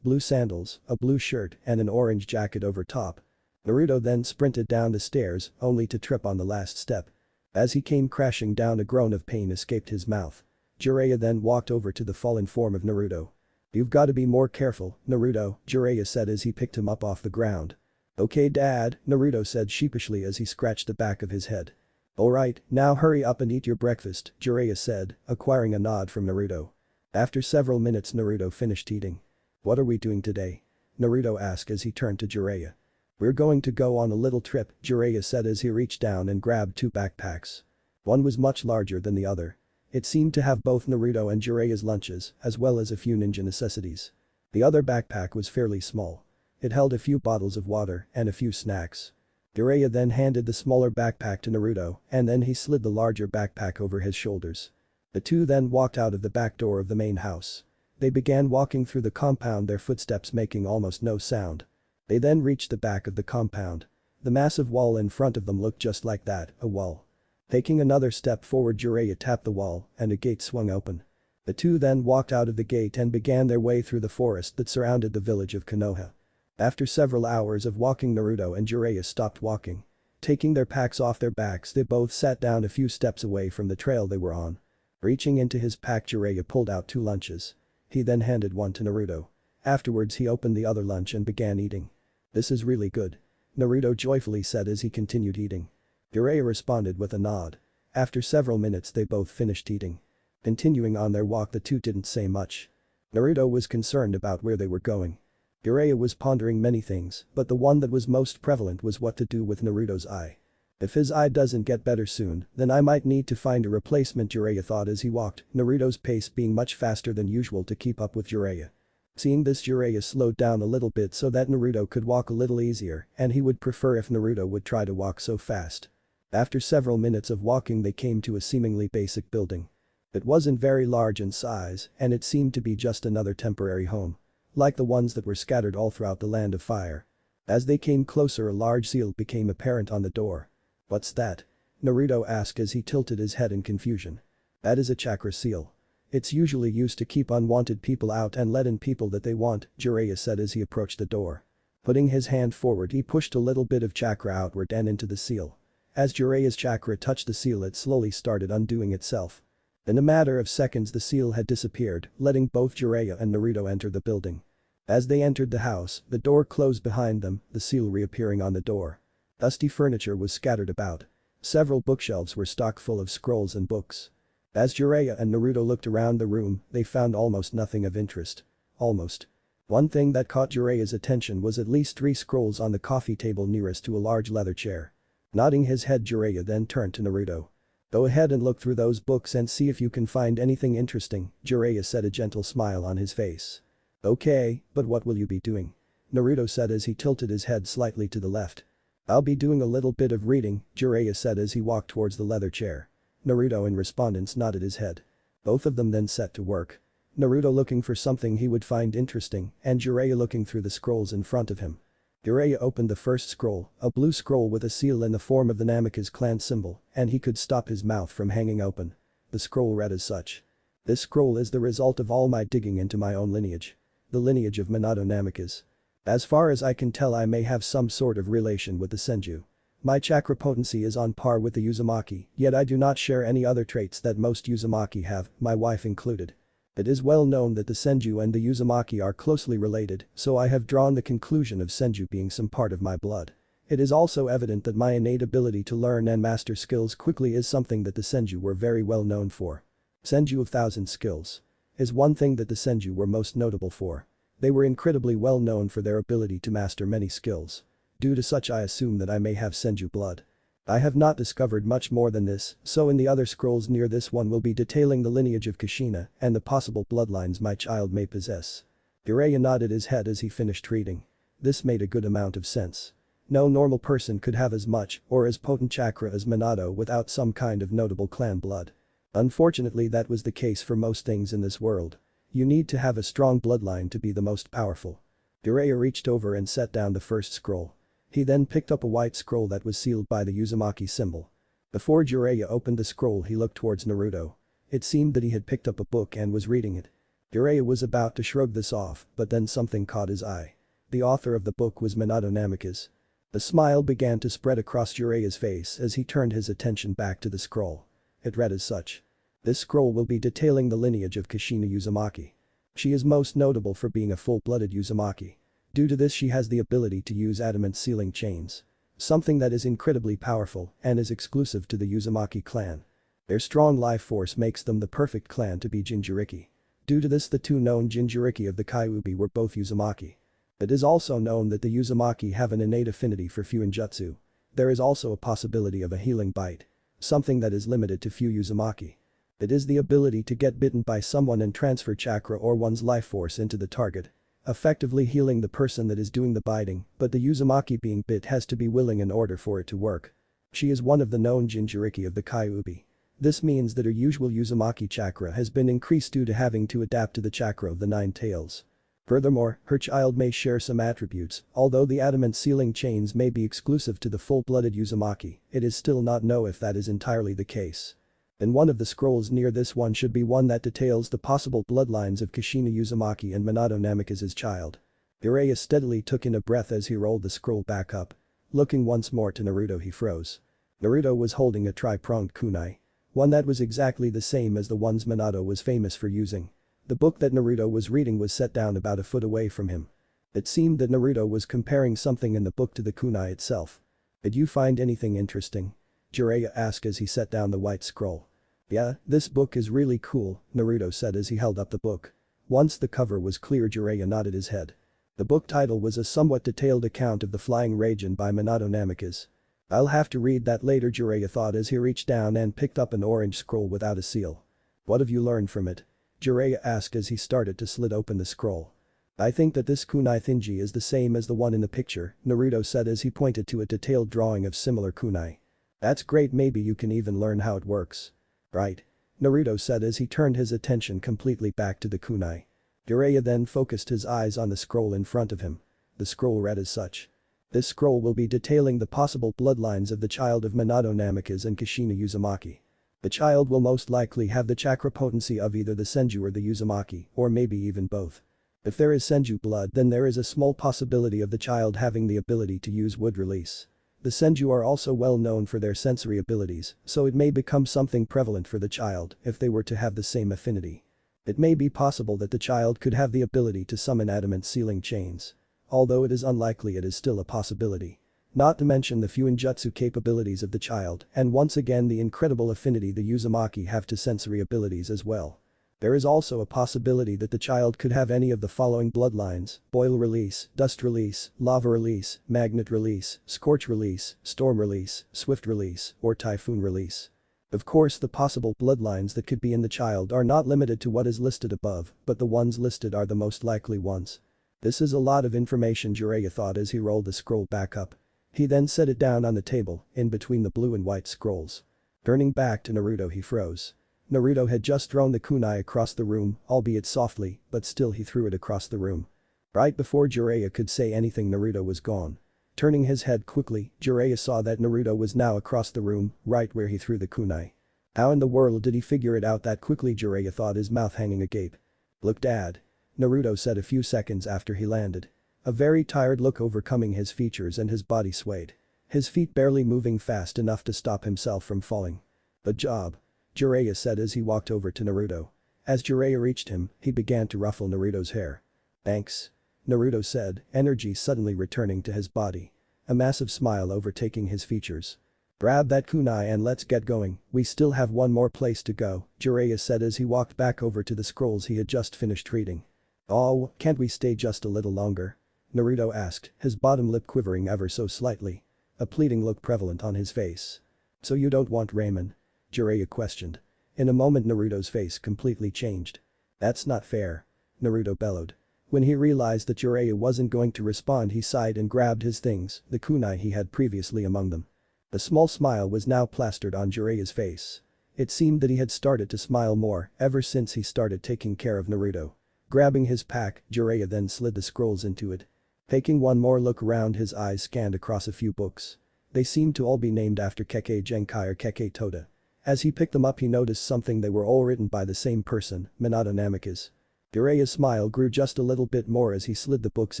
blue sandals, a blue shirt and an orange jacket over top. Naruto then sprinted down the stairs, only to trip on the last step. As he came crashing down, a groan of pain escaped his mouth. Jiraiya then walked over to the fallen form of Naruto. You've got to be more careful, Naruto, Jiraiya said as he picked him up off the ground. Okay Dad, Naruto said sheepishly as he scratched the back of his head. Alright, now hurry up and eat your breakfast, Jiraiya said, acquiring a nod from Naruto. After several minutes, Naruto finished eating. What are we doing today? Naruto asked as he turned to Jiraiya. We're going to go on a little trip, Jiraiya said as he reached down and grabbed 2 backpacks. One was much larger than the other. It seemed to have both Naruto and Jiraiya's lunches, as well as a few ninja necessities. The other backpack was fairly small. It held a few bottles of water and a few snacks. Jiraiya then handed the smaller backpack to Naruto, and then he slid the larger backpack over his shoulders. The two then walked out of the back door of the main house. They began walking through the compound, their footsteps making almost no sound. They then reached the back of the compound. The massive wall in front of them looked just like that, a wall. Taking another step forward, Jiraiya tapped the wall, and a gate swung open. The two then walked out of the gate and began their way through the forest that surrounded the village of Konoha. After several hours of walking, Naruto and Jiraiya stopped walking. Taking their packs off their backs, they both sat down a few steps away from the trail they were on. Reaching into his pack, Jiraiya pulled out 2 lunches. He then handed one to Naruto. Afterwards he opened the other lunch and began eating. "This is really good," Naruto joyfully said as he continued eating. Jiraiya responded with a nod. After several minutes they both finished eating. Continuing on their walk, the two didn't say much. Naruto was concerned about where they were going. Jiraiya was pondering many things, but the one that was most prevalent was what to do with Naruto's eye. If his eye doesn't get better soon, then I might need to find a replacement, Jiraiya thought as he walked, Naruto's pace being much faster than usual to keep up with Jiraiya. Seeing this, Jiraiya slowed down a little bit so that Naruto could walk a little easier, and he would prefer if Naruto would try to walk so fast. After several minutes of walking, they came to a seemingly basic building. It wasn't very large in size, and it seemed to be just another temporary home. Like the ones that were scattered all throughout the Land of Fire. As they came closer, a large seal became apparent on the door. "What's that?" Naruto asked as he tilted his head in confusion. "That is a chakra seal. It's usually used to keep unwanted people out and let in people that they want," Jiraiya said as he approached the door. Putting his hand forward, he pushed a little bit of chakra outward and into the seal. As Jiraiya's chakra touched the seal, it slowly started undoing itself. In a matter of seconds the seal had disappeared, letting both Jiraiya and Naruto enter the building. As they entered the house, the door closed behind them, the seal reappearing on the door. Dusty furniture was scattered about. Several bookshelves were stocked full of scrolls and books. As Jiraiya and Naruto looked around the room, they found almost nothing of interest. Almost. One thing that caught Jiraiya's attention was at least 3 scrolls on the coffee table nearest to a large leather chair. Nodding his head, Jiraiya then turned to Naruto. "Go ahead and look through those books and see if you can find anything interesting," Jiraiya said, a gentle smile on his face. "Okay, but what will you be doing?" Naruto said as he tilted his head slightly to the left. "I'll be doing a little bit of reading," Jiraiya said as he walked towards the leather chair. Naruto in response nodded his head. Both of them then set to work. Naruto looking for something he would find interesting, and Jiraiya looking through the scrolls in front of him. Jiraiya opened the first scroll, a blue scroll with a seal in the form of the Namikaze clan symbol, and he could stop his mouth from hanging open. The scroll read as such. "This scroll is the result of all my digging into my own lineage. The lineage of Minato Namikaze. As far as I can tell, I may have some sort of relation with the Senju. My chakra potency is on par with the Uzumaki, yet I do not share any other traits that most Uzumaki have, my wife included. It is well known that the Senju and the Uzumaki are closely related, so I have drawn the conclusion of Senju being some part of my blood. It is also evident that my innate ability to learn and master skills quickly is something that the Senju were very well known for. Senju of 1,000 skills is one thing that the Senju were most notable for. They were incredibly well known for their ability to master many skills. Due to such, I assume that I may have Senju blood. I have not discovered much more than this, so in the other scrolls near this one will be detailing the lineage of Kushina and the possible bloodlines my child may possess." Jiraiya nodded his head as he finished reading. This made a good amount of sense. No normal person could have as much or as potent chakra as Minato without some kind of notable clan blood. Unfortunately, that was the case for most things in this world. You need to have a strong bloodline to be the most powerful. Jiraiya reached over and set down the first scroll. He then picked up a white scroll that was sealed by the Uzumaki symbol. Before Jiraiya opened the scroll, he looked towards Naruto. It seemed that he had picked up a book and was reading it. Jiraiya was about to shrug this off, but then something caught his eye. The author of the book was Minato Namikaze. A smile began to spread across Jiraiya's face as he turned his attention back to the scroll. It read as such. "This scroll will be detailing the lineage of Kushina Uzumaki. She is most notable for being a full-blooded Uzumaki. Due to this, she has the ability to use adamant sealing chains. Something that is incredibly powerful and is exclusive to the Uzumaki clan. Their strong life force makes them the perfect clan to be Jinchuriki. Due to this, the two known Jinchuriki of the Kyuubi were both Uzumaki. It is also known that the Uzumaki have an innate affinity for Fuinjutsu. There is also a possibility of a healing bite. Something that is limited to few Uzumaki. It is the ability to get bitten by someone and transfer chakra or one's life force into the target, effectively healing the person that is doing the biting, but the Uzumaki being bit has to be willing in order for it to work. She is one of the known Jinchuriki of the Kyuubi. This means that her usual Uzumaki chakra has been increased due to having to adapt to the chakra of the nine tails. Furthermore, her child may share some attributes, although the adamant sealing chains may be exclusive to the full-blooded Uzumaki, it is still not known if that is entirely the case. And one of the scrolls near this one should be one that details the possible bloodlines of Kushina Uzumaki and Minato Namikaze's child. Jiraiya steadily took in a breath as he rolled the scroll back up. Looking once more to Naruto, he froze. Naruto was holding a tri-pronged kunai. One that was exactly the same as the ones Minato was famous for using. The book that Naruto was reading was set down about a foot away from him. It seemed that Naruto was comparing something in the book to the kunai itself. Did you find anything interesting? Jiraiya asked as he set down the white scroll. Yeah, this book is really cool, Naruto said as he held up the book. Once the cover was clear, Jiraiya nodded his head. The book title was a somewhat detailed account of the Flying Raijin by Minato Namikaze. I'll have to read that later, Jiraiya thought as he reached down and picked up an orange scroll without a seal. What have you learned from it? Jiraiya asked as he started to slit open the scroll. I think that this kunai thingy is the same as the one in the picture, Naruto said as he pointed to a detailed drawing of similar kunai. That's great, maybe you can even learn how it works. Right. Naruto said as he turned his attention completely back to the kunai. Jiraiya then focused his eyes on the scroll in front of him. The scroll read as such. This scroll will be detailing the possible bloodlines of the child of Minato Namikaze and Kushina Uzumaki. The child will most likely have the chakra potency of either the Senju or the Uzumaki, or maybe even both. If there is Senju blood, then there is a small possibility of the child having the ability to use wood release. The Senju are also well known for their sensory abilities, so it may become something prevalent for the child if they were to have the same affinity. It may be possible that the child could have the ability to summon adamant sealing chains. Although it is unlikely, it is still a possibility. Not to mention the Fuinjutsu capabilities of the child, and once again the incredible affinity the Uzumaki have to sensory abilities as well. There is also a possibility that the child could have any of the following bloodlines: boil release, dust release, lava release, magnet release, scorch release, storm release, swift release, or typhoon release. Of course, the possible bloodlines that could be in the child are not limited to what is listed above, but the ones listed are the most likely ones. This is a lot of information, Jiraiya thought as he rolled the scroll back up. He then set it down on the table, in between the blue and white scrolls. Turning back to Naruto, he froze. Naruto had just thrown the kunai across the room, albeit softly, but still he threw it across the room. Right before Jiraiya could say anything, Naruto was gone. Turning his head quickly, Jiraiya saw that Naruto was now across the room, right where he threw the kunai. How in the world did he figure it out that quickly, Jiraiya thought, his mouth hanging agape. Look, Dad. Naruto said a few seconds after he landed. A very tired look overcoming his features and his body swayed. His feet barely moving fast enough to stop himself from falling. Good job. Jiraiya said as he walked over to Naruto. As Jiraiya reached him, he began to ruffle Naruto's hair. Thanks. Naruto said, energy suddenly returning to his body. A massive smile overtaking his features. Grab that kunai and let's get going, we still have one more place to go, Jiraiya said as he walked back over to the scrolls he had just finished reading. Oh, can't we stay just a little longer? Naruto asked, his bottom lip quivering ever so slightly. A pleading look prevalent on his face. So you don't want ramen? Jiraiya questioned. In a moment Naruto's face completely changed. That's not fair. Naruto bellowed. When he realized that Jiraiya wasn't going to respond, he sighed and grabbed his things, the kunai he had previously among them. A small smile was now plastered on Jiraiya's face. It seemed that he had started to smile more ever since he started taking care of Naruto. Grabbing his pack, Jiraiya then slid the scrolls into it. Taking one more look around, his eyes scanned across a few books. They seemed to all be named after Kekkei Genkai or Kekkei Toda. As he picked them up, he noticed something: they were all written by the same person, Minato Namikaze. Jiraiya's smile grew just a little bit more as he slid the books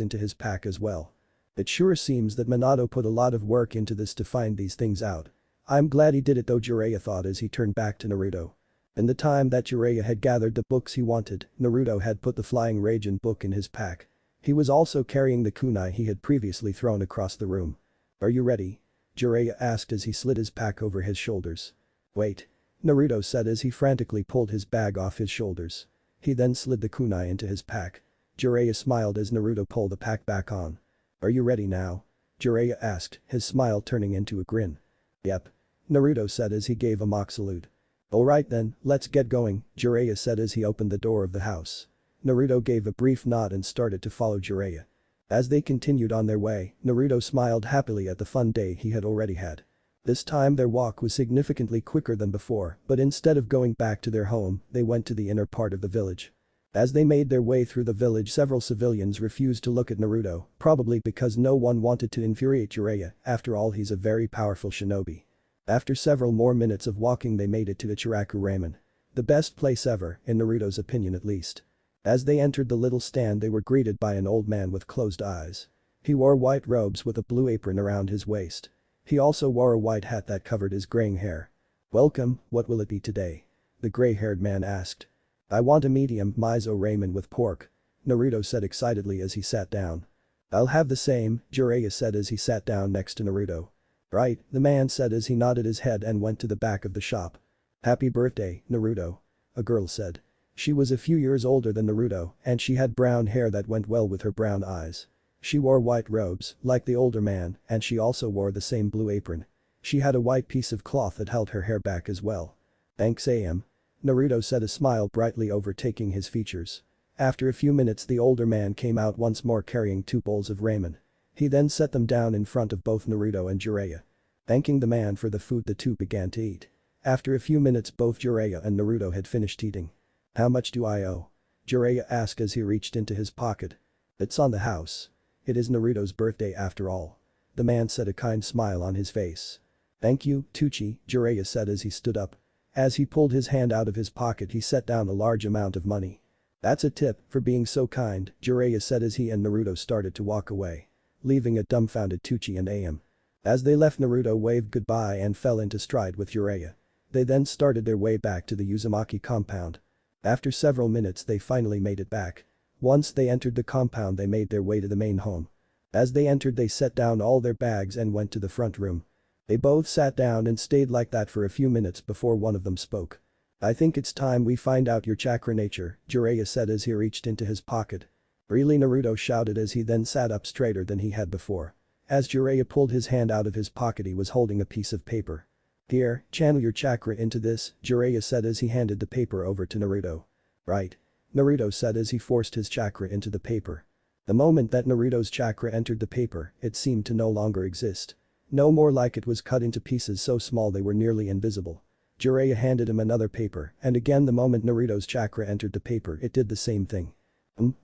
into his pack as well. It sure seems that Minato put a lot of work into this to find these things out. I'm glad he did it though, Jiraiya thought as he turned back to Naruto. In the time that Jiraiya had gathered the books he wanted, Naruto had put the Flying Raijin book in his pack. He was also carrying the kunai he had previously thrown across the room. Are you ready? Jiraiya asked as he slid his pack over his shoulders. Wait. Naruto said as he frantically pulled his bag off his shoulders. He then slid the kunai into his pack. Jiraiya smiled as Naruto pulled the pack back on. Are you ready now? Jiraiya asked, his smile turning into a grin. Yep. Naruto said as he gave a mock salute. Alright then, let's get going, Jiraiya said as he opened the door of the house. Naruto gave a brief nod and started to follow Jiraiya. As they continued on their way, Naruto smiled happily at the fun day he had already had. This time their walk was significantly quicker than before, but instead of going back to their home, they went to the inner part of the village. As they made their way through the village, several civilians refused to look at Naruto, probably because no one wanted to infuriate Jiraiya, after all he's a very powerful shinobi. After several more minutes of walking they made it to Ichiraku Ramen. The best place ever, in Naruto's opinion at least. As they entered the little stand they were greeted by an old man with closed eyes. He wore white robes with a blue apron around his waist. He also wore a white hat that covered his graying hair. "Welcome, what will it be today?" the gray-haired man asked. "I want a medium miso ramen with pork," Naruto said excitedly as he sat down. "I'll have the same," Jiraiya said as he sat down next to Naruto. "Right," the man said as he nodded his head and went to the back of the shop. "Happy birthday, Naruto," a girl said. She was a few years older than Naruto and she had brown hair that went well with her brown eyes. She wore white robes, like the older man, and she also wore the same blue apron. She had a white piece of cloth that held her hair back as well. "Thanks AM," Naruto said, a smile brightly overtaking his features. After a few minutes the older man came out once more carrying 2 bowls of ramen. He then set them down in front of both Naruto and Jiraiya. Thanking the man for the food the two began to eat. After a few minutes both Jiraiya and Naruto had finished eating. "How much do I owe?" Jiraiya asked as he reached into his pocket. "It's on the house. It is Naruto's birthday after all." The man said, a kind smile on his face. "Thank you, Tucci," Jiraiya said as he stood up. As he pulled his hand out of his pocket he set down a large amount of money. "That's a tip for being so kind," Jiraiya said as he and Naruto started to walk away. Leaving a dumbfounded Tucci and AM. As they left Naruto waved goodbye and fell into stride with Jiraiya. They then started their way back to the Uzumaki compound. After several minutes they finally made it back. Once they entered the compound they made their way to the main home. As they entered they set down all their bags and went to the front room. They both sat down and stayed like that for a few minutes before one of them spoke. "I think it's time we find out your chakra nature," Jiraiya said as he reached into his pocket. "Really?" Naruto shouted as he then sat up straighter than he had before. As Jiraiya pulled his hand out of his pocket he was holding a piece of paper. "Here, channel your chakra into this," Jiraiya said as he handed the paper over to Naruto. "Right," Naruto said as he forced his chakra into the paper. The moment that Naruto's chakra entered the paper, it seemed to no longer exist. No more, like it was cut into pieces so small they were nearly invisible. Jiraiya handed him another paper and again the moment Naruto's chakra entered the paper it did the same thing.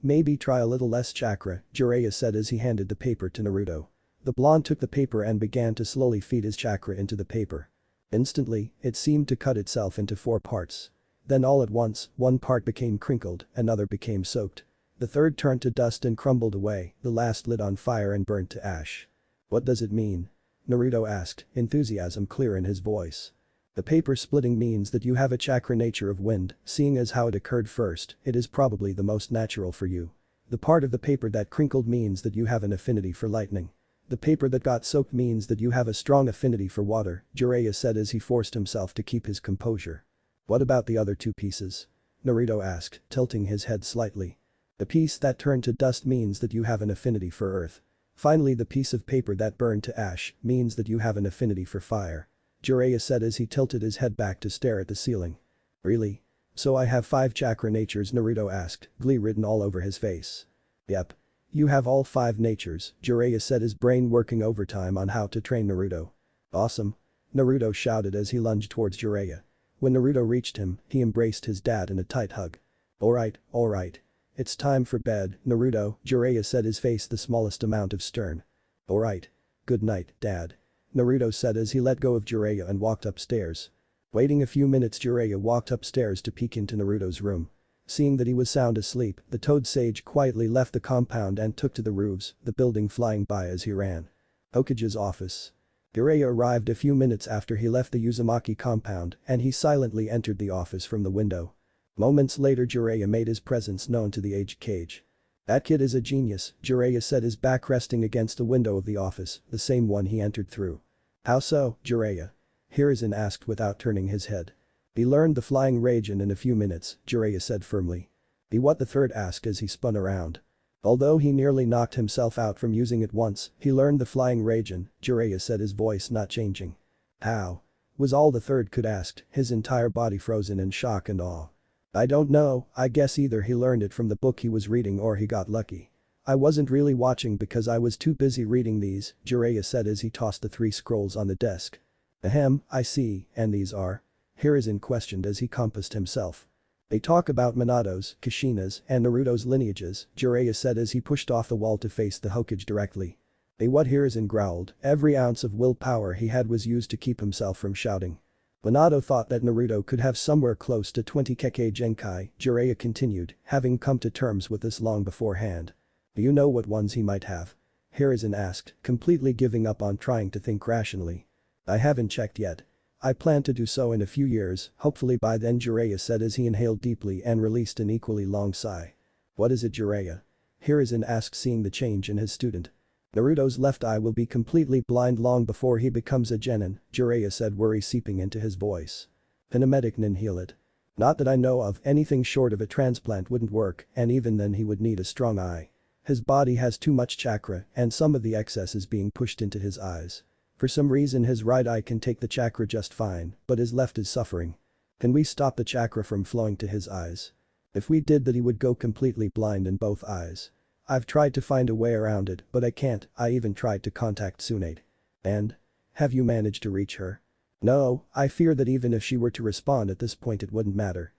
Maybe try a little less chakra," Jiraiya said as he handed the paper to Naruto. The blonde took the paper and began to slowly feed his chakra into the paper. Instantly, it seemed to cut itself into 4 parts. Then all at once, one part became crinkled, another became soaked. The third turned to dust and crumbled away, the last lit on fire and burnt to ash. "What does it mean?" Naruto asked, enthusiasm clear in his voice. "The paper splitting means that you have a chakra nature of wind, seeing as how it occurred first, it is probably the most natural for you. The part of the paper that crinkled means that you have an affinity for lightning. The paper that got soaked means that you have a strong affinity for water," Jiraiya said as he forced himself to keep his composure. "What about the other 2 pieces?" Naruto asked, tilting his head slightly. "The piece that turned to dust means that you have an affinity for earth. Finally, the piece of paper that burned to ash means that you have an affinity for fire," Jiraiya said as he tilted his head back to stare at the ceiling. "Really? So I have 5 chakra natures?" Naruto asked, glee written all over his face. "Yep. You have all 5 natures," Jiraiya said, his brain working overtime on how to train Naruto. "Awesome," Naruto shouted as he lunged towards Jiraiya. When Naruto reached him, he embraced his dad in a tight hug. Alright. It's time for bed, Naruto," Jiraiya said, his face the smallest amount of stern. "Alright. Good night, Dad," Naruto said as he let go of Jiraiya and walked upstairs. Waiting a few minutes, Jiraiya walked upstairs to peek into Naruto's room. Seeing that he was sound asleep, the Toad Sage quietly left the compound and took to the roofs, the building flying by as he ran. Hokage's office. Jiraiya arrived a few minutes after he left the Uzumaki compound and he silently entered the office from the window. Moments later Jiraiya made his presence known to the aged Kage. "That kid is a genius," Jiraiya said, his back resting against the window of the office, the same one he entered through. "How so, Jiraiya?" Hiruzen asked without turning his head. "He learned the flying Raijin in a few minutes," Jiraiya said firmly. "He what?" the third asked as he spun around. "Although he nearly knocked himself out from using it once, he learned the flying Raijin," Jiraiya said, his voice not changing. "How?" was all the third could ask, his entire body frozen in shock and awe. "I don't know, I guess either he learned it from the book he was reading or he got lucky. I wasn't really watching because I was too busy reading these," Jiraiya said as he tossed the 3 scrolls on the desk. Ahem, I see, and these are? Hiruzen questioned as he compassed himself. They talk about Minato's, Kushina's, and Naruto's lineages, Jiraiya said as he pushed off the wall to face the Hokage directly. They what Hiruzen growled, every ounce of willpower he had was used to keep himself from shouting. Minato thought that Naruto could have somewhere close to 20 Kekkei Genkai, Jiraiya continued, having come to terms with this long beforehand. Do you know what ones he might have? Hiruzen asked, completely giving up on trying to think rationally. I haven't checked yet. I plan to do so in a few years, hopefully by then, Jiraiya said as he inhaled deeply and released an equally long sigh. What is it, Jiraiya? Hiruzen asked, seeing the change in his student. Naruto's left eye will be completely blind long before he becomes a genin, Jiraiya said, worry seeping into his voice. Can a medic heal it? Not that I know of, anything short of a transplant wouldn't work, and even then he would need a strong eye. His body has too much chakra and some of the excess is being pushed into his eyes. For some reason his right eye can take the chakra just fine, but his left is suffering. Can we stop the chakra from flowing to his eyes? If we did that he would go completely blind in both eyes. I've tried to find a way around it, but I can't. I even tried to contact Tsunade. And? Have you managed to reach her? No, I fear that even if she were to respond at this point it wouldn't matter.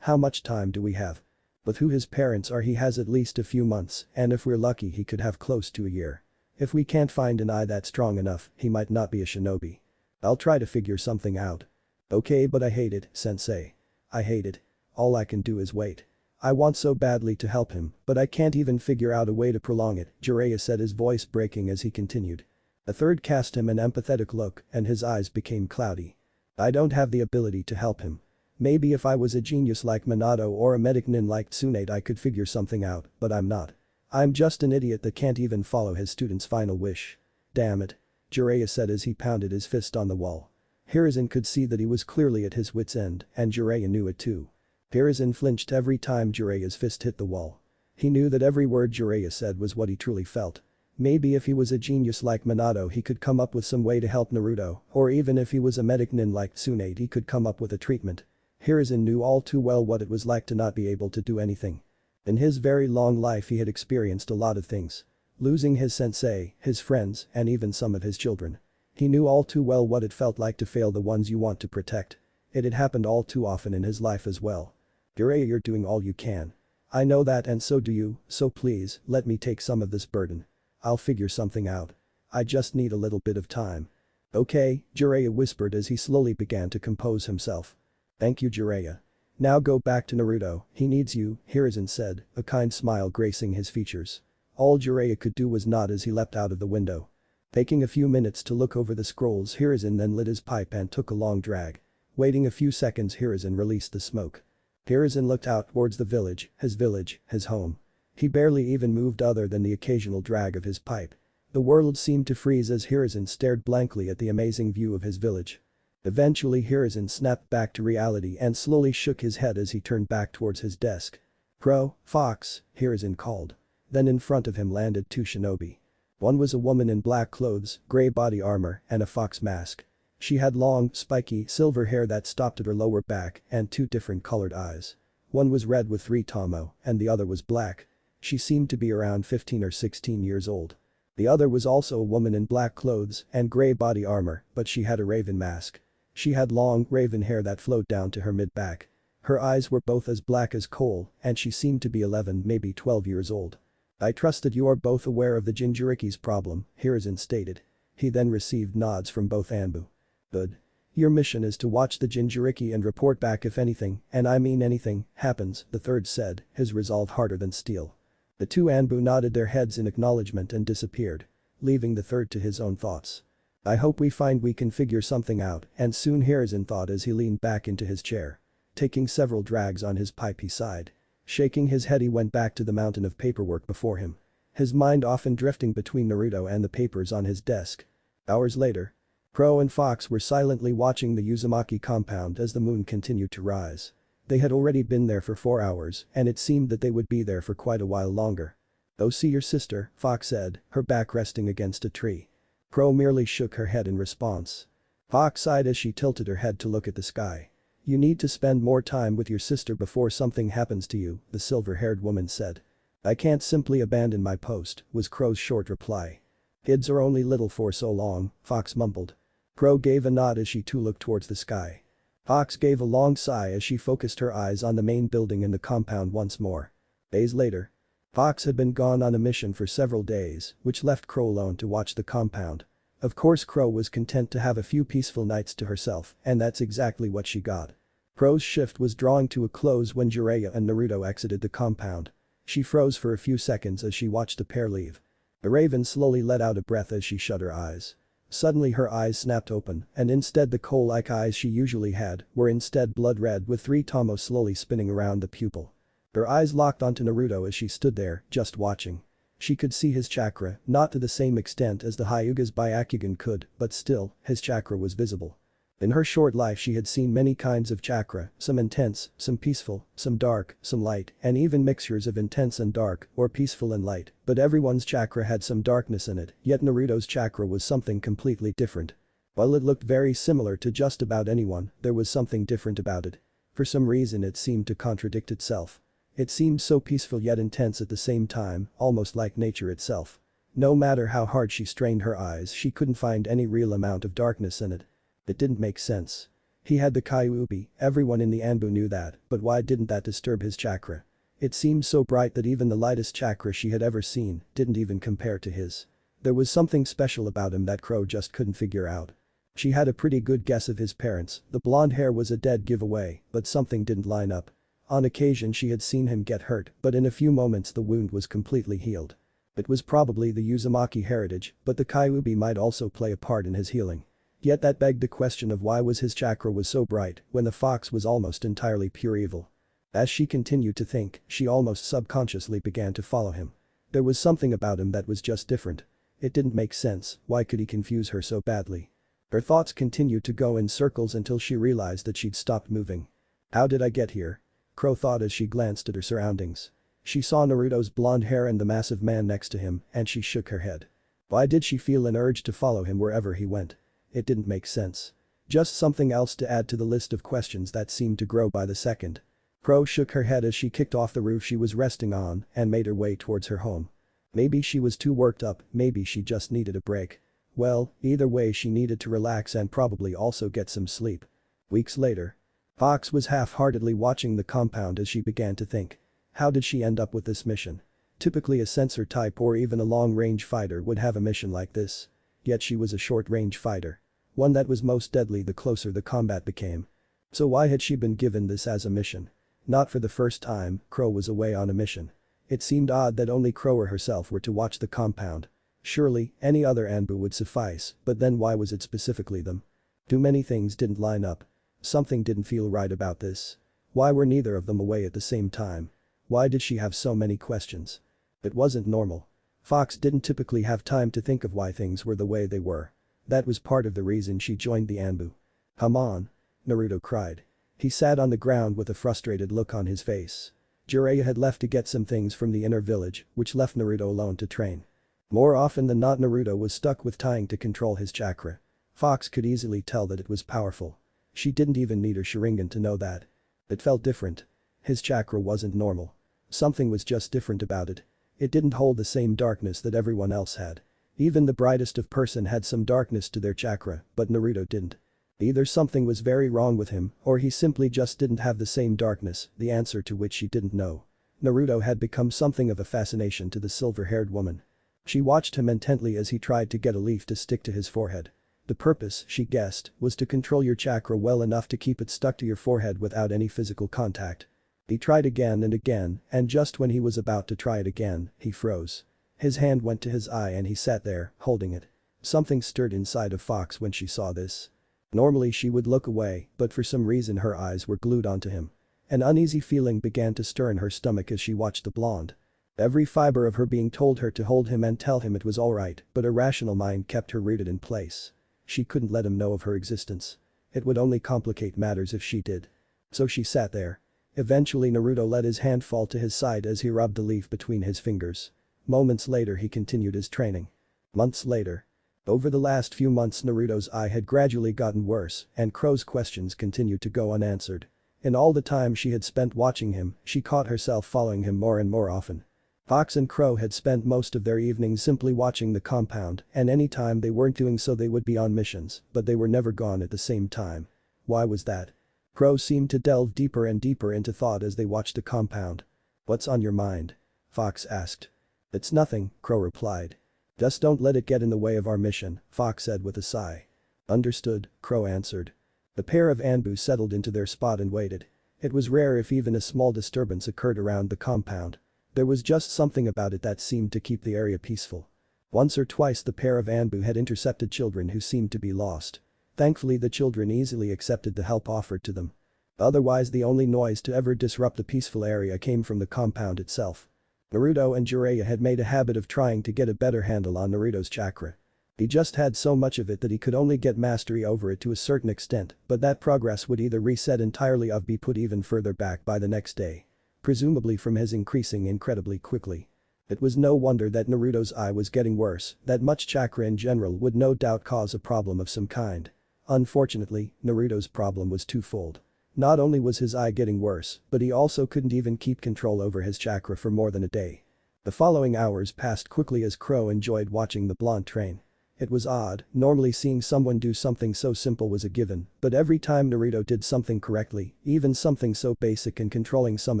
How much time do we have? With who his parents are, he has at least a few months, and if we're lucky he could have close to a year. If we can't find an eye that's strong enough, he might not be a shinobi. I'll try to figure something out. Okay, but I hate it, sensei. I hate it. All I can do is wait. I want so badly to help him, but I can't even figure out a way to prolong it, Jiraiya said, his voice breaking as he continued. A third cast him an empathetic look and his eyes became cloudy. I don't have the ability to help him. Maybe if I was a genius like Minato or a medic nin like Tsunade I could figure something out, but I'm not. I'm just an idiot that can't even follow his student's final wish. Damn it. Jiraiya said as he pounded his fist on the wall. Hiruzen could see that he was clearly at his wit's end, and Jiraiya knew it too. Hiruzen flinched every time Jiraiya's fist hit the wall. He knew that every word Jiraiya said was what he truly felt. Maybe if he was a genius like Minato he could come up with some way to help Naruto, or even if he was a medic nin like Tsunade he could come up with a treatment. Hiruzen knew all too well what it was like to not be able to do anything. In his very long life he had experienced a lot of things. Losing his sensei, his friends, and even some of his children. He knew all too well what it felt like to fail the ones you want to protect. It had happened all too often in his life as well. Jiraiya, you're doing all you can. I know that, and so do you, so please, let me take some of this burden. I'll figure something out. I just need a little bit of time. Okay, Jiraiya whispered as he slowly began to compose himself. Thank you, Jiraiya. Now go back to Naruto, he needs you, Hiruzen said, a kind smile gracing his features. All Jiraiya could do was nod as he leapt out of the window. Taking a few minutes to look over the scrolls, Hiruzen then lit his pipe and took a long drag. Waiting a few seconds, Hiruzen released the smoke. Hiruzen looked out towards the village, his home. He barely even moved other than the occasional drag of his pipe. The world seemed to freeze as Hiruzen stared blankly at the amazing view of his village. Eventually Hiruzen snapped back to reality and slowly shook his head as he turned back towards his desk. Crow, Fox, Hiruzen called. Then in front of him landed two shinobi. One was a woman in black clothes, gray body armor, and a fox mask. She had long, spiky, silver hair that stopped at her lower back and two different colored eyes. One was red with 3 tomo, and the other was black. She seemed to be around 15 or 16 years old. The other was also a woman in black clothes and gray body armor, but she had a raven mask. She had long, raven hair that flowed down to her mid-back. Her eyes were both as black as coal, and she seemed to be 11, maybe 12 years old. I trust that you are both aware of the Jinchuriki's problem, Hiruzen stated. He then received nods from both Anbu. Good. Your mission is to watch the Jinchuriki and report back if anything, and I mean anything, happens, the third said, his resolve harder than steel. The two Anbu nodded their heads in acknowledgement and disappeared, leaving the third to his own thoughts. I hope we find we can figure something out, and soon, Hiruzen thought as he leaned back into his chair. Taking several drags on his pipe he sighed. Shaking his head he went back to the mountain of paperwork before him. His mind often drifting between Naruto and the papers on his desk. Hours later. Crow and Fox were silently watching the Uzumaki compound as the moon continued to rise. They had already been there for 4 hours, and it seemed that they would be there for quite a while longer. Go see your sister, Fox said, her back resting against a tree. Crow merely shook her head in response. Fox sighed as she tilted her head to look at the sky. You need to spend more time with your sister before something happens to you, the silver-haired woman said. I can't simply abandon my post, was Crow's short reply. Kids are only little for so long, Fox mumbled. Crow gave a nod as she too looked towards the sky. Fox gave a long sigh as she focused her eyes on the main building in the compound once more. Days later. Fox had been gone on a mission for several days, which left Crow alone to watch the compound. Of course Crow was content to have a few peaceful nights to herself, and that's exactly what she got. Crow's shift was drawing to a close when Jiraiya and Naruto exited the compound. She froze for a few seconds as she watched the pair leave. The raven slowly let out a breath as she shut her eyes. Suddenly her eyes snapped open, and instead the coal-like eyes she usually had were instead blood-red with 3 tomo slowly spinning around the pupil. Her eyes locked onto Naruto as she stood there, just watching. She could see his chakra, not to the same extent as the Hyuga's Byakugan could, but still, his chakra was visible. In her short life she had seen many kinds of chakra, some intense, some peaceful, some dark, some light, and even mixtures of intense and dark, or peaceful and light, but everyone's chakra had some darkness in it, yet Naruto's chakra was something completely different. While it looked very similar to just about anyone, there was something different about it. For some reason it seemed to contradict itself. It seemed so peaceful yet intense at the same time, almost like nature itself. No matter how hard she strained her eyes she couldn't find any real amount of darkness in it. It didn't make sense. He had the Kyuubi, everyone in the Anbu knew that, but why didn't that disturb his chakra? It seemed so bright that even the lightest chakra she had ever seen didn't even compare to his. There was something special about him that Crow just couldn't figure out. She had a pretty good guess of his parents, the blonde hair was a dead giveaway, but something didn't line up. On occasion she had seen him get hurt, but in a few moments the wound was completely healed. It was probably the Uzumaki heritage, but the Kyuubi might also play a part in his healing. Yet that begged the question of why was his chakra was so bright when the fox was almost entirely pure evil. As she continued to think, she almost subconsciously began to follow him. There was something about him that was just different. It didn't make sense, why could he confuse her so badly? Her thoughts continued to go in circles until she realized that she'd stopped moving. How did I get here? Crow thought as she glanced at her surroundings. She saw Naruto's blonde hair and the massive man next to him, and she shook her head. Why did she feel an urge to follow him wherever he went? It didn't make sense. Just something else to add to the list of questions that seemed to grow by the second. Crow shook her head as she kicked off the roof she was resting on and made her way towards her home. Maybe she was too worked up, maybe she just needed a break. Well, either way she needed to relax and probably also get some sleep. Weeks later. Fox was half-heartedly watching the compound as she began to think. How did she end up with this mission? Typically a sensor type or even a long-range fighter would have a mission like this. Yet she was a short-range fighter. One that was most deadly the closer the combat became. So why had she been given this as a mission? Not for the first time, Crow was away on a mission. It seemed odd that only Crow or herself were to watch the compound. Surely, any other Anbu would suffice, but then why was it specifically them? Too many things didn't line up. Something didn't feel right about this. Why were neither of them away at the same time? Why did she have so many questions? It wasn't normal. Fox didn't typically have time to think of why things were the way they were. That was part of the reason she joined the Anbu. Come on. Naruto cried. He sat on the ground with a frustrated look on his face. Jiraiya had left to get some things from the inner village, which left Naruto alone to train. More often than not Naruto was stuck with trying to control his chakra. Fox could easily tell that it was powerful. She didn't even need her Sharingan to know that. It felt different. His chakra wasn't normal. Something was just different about it. It didn't hold the same darkness that everyone else had. Even the brightest of person had some darkness to their chakra, but Naruto didn't. Either something was very wrong with him, or he simply just didn't have the same darkness, the answer to which she didn't know. Naruto had become something of a fascination to the silver-haired woman. She watched him intently as he tried to get a leaf to stick to his forehead. The purpose, she guessed, was to control your chakra well enough to keep it stuck to your forehead without any physical contact. He tried again, and just when he was about to try it again, he froze. His hand went to his eye and he sat there, holding it. Something stirred inside of Fox when she saw this. Normally she would look away, but for some reason her eyes were glued onto him. An uneasy feeling began to stir in her stomach as she watched the blonde. Every fiber of her being told her to hold him and tell him it was alright, but her rational mind kept her rooted in place. She couldn't let him know of her existence. It would only complicate matters if she did. So she sat there. Eventually Naruto let his hand fall to his side as he rubbed the leaf between his fingers. Moments later he continued his training. Months later. Over the last few months Naruto's eye had gradually gotten worse and Crow's questions continued to go unanswered. In all the time she had spent watching him, she caught herself following him more and more often. Fox and Crow had spent most of their evenings simply watching the compound, and any time they weren't doing so they would be on missions, but they were never gone at the same time. Why was that? Crow seemed to delve deeper and deeper into thought as they watched the compound. "What's on your mind?" Fox asked. "It's nothing," Crow replied. "Just don't let it get in the way of our mission," Fox said with a sigh. "Understood," Crow answered. The pair of Anbu settled into their spot and waited. It was rare if even a small disturbance occurred around the compound. There was just something about it that seemed to keep the area peaceful. Once or twice the pair of Anbu had intercepted children who seemed to be lost. Thankfully the children easily accepted the help offered to them. Otherwise the only noise to ever disrupt the peaceful area came from the compound itself. Naruto and Jiraiya had made a habit of trying to get a better handle on Naruto's chakra. He just had so much of it that he could only get mastery over it to a certain extent, but that progress would either reset entirely or be put even further back by the next day. Presumably from his increasing incredibly quickly. It was no wonder that Naruto's eye was getting worse, that much chakra in general would no doubt cause a problem of some kind. Unfortunately, Naruto's problem was twofold. Not only was his eye getting worse, but he also couldn't even keep control over his chakra for more than a day. The following hours passed quickly as Crow enjoyed watching the blonde train. It was odd, normally seeing someone do something so simple was a given, but every time Naruto did something correctly, even something so basic and controlling some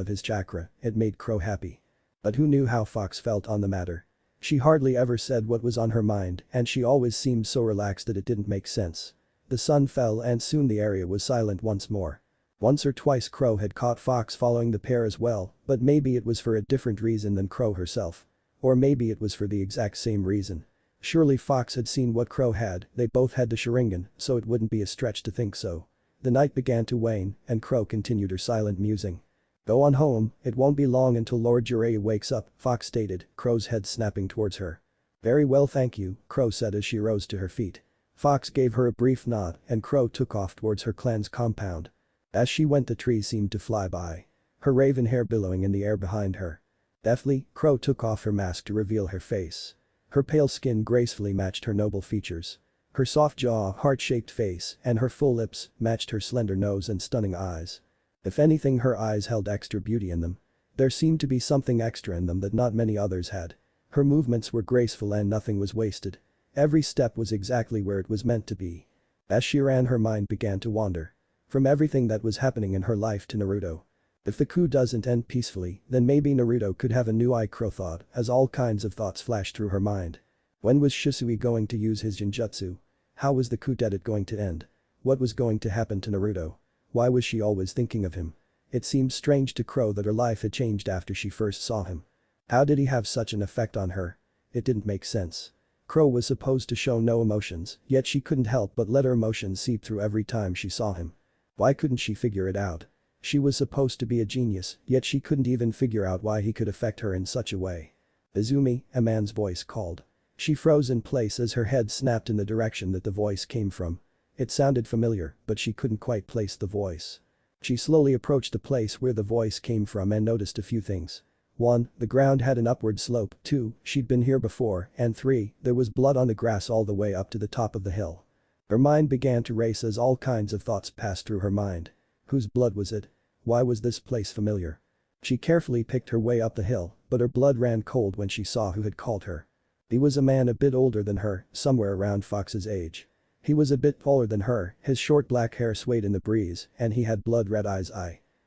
of his chakra, it made Crow happy. But who knew how Fox felt on the matter? She hardly ever said what was on her mind and she always seemed so relaxed that it didn't make sense. The sun fell and soon the area was silent once more. Once or twice Crow had caught Fox following the pair as well, but maybe it was for a different reason than Crow herself. Or maybe it was for the exact same reason. Surely Fox had seen what Crow had, they both had the Sharingan, so it wouldn't be a stretch to think so. The night began to wane, and Crow continued her silent musing. "Go on home, it won't be long until Lord Jiraiya wakes up," Fox stated, Crow's head snapping towards her. "Very well thank you," Crow said as she rose to her feet. Fox gave her a brief nod and Crow took off towards her clan's compound. As she went the trees seemed to fly by. Her raven hair billowing in the air behind her. Deftly, Crow took off her mask to reveal her face. Her pale skin gracefully matched her noble features. Her soft jaw, heart-shaped face, and her full lips matched her slender nose and stunning eyes. If anything her eyes held extra beauty in them. There seemed to be something extra in them that not many others had. Her movements were graceful and nothing was wasted. Every step was exactly where it was meant to be. As she ran her mind began to wander. From everything that was happening in her life to Naruto. If the coup doesn't end peacefully, then maybe Naruto could have a new eye, Crow thought as all kinds of thoughts flashed through her mind. When was Shisui going to use his genjutsu? How was the coup d'etat going to end? What was going to happen to Naruto? Why was she always thinking of him? It seemed strange to Crow that her life had changed after she first saw him. How did he have such an effect on her? It didn't make sense. Crow was supposed to show no emotions, yet she couldn't help but let her emotions seep through every time she saw him. Why couldn't she figure it out? She was supposed to be a genius, yet she couldn't even figure out why he could affect her in such a way. "Izumi," a man's voice called. She froze in place as her head snapped in the direction that the voice came from. It sounded familiar, but she couldn't quite place the voice. She slowly approached the place where the voice came from and noticed a few things. 1. The ground had an upward slope, 2. She'd been here before, and 3. There was blood on the grass all the way up to the top of the hill. Her mind began to race as all kinds of thoughts passed through her mind. Whose blood was it? Why was this place familiar? She carefully picked her way up the hill, but her blood ran cold when she saw who had called her. He was a man a bit older than her, somewhere around Fox's age. He was a bit taller than her, his short black hair swayed in the breeze, and he had blood-red eyes.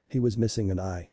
He was missing an eye.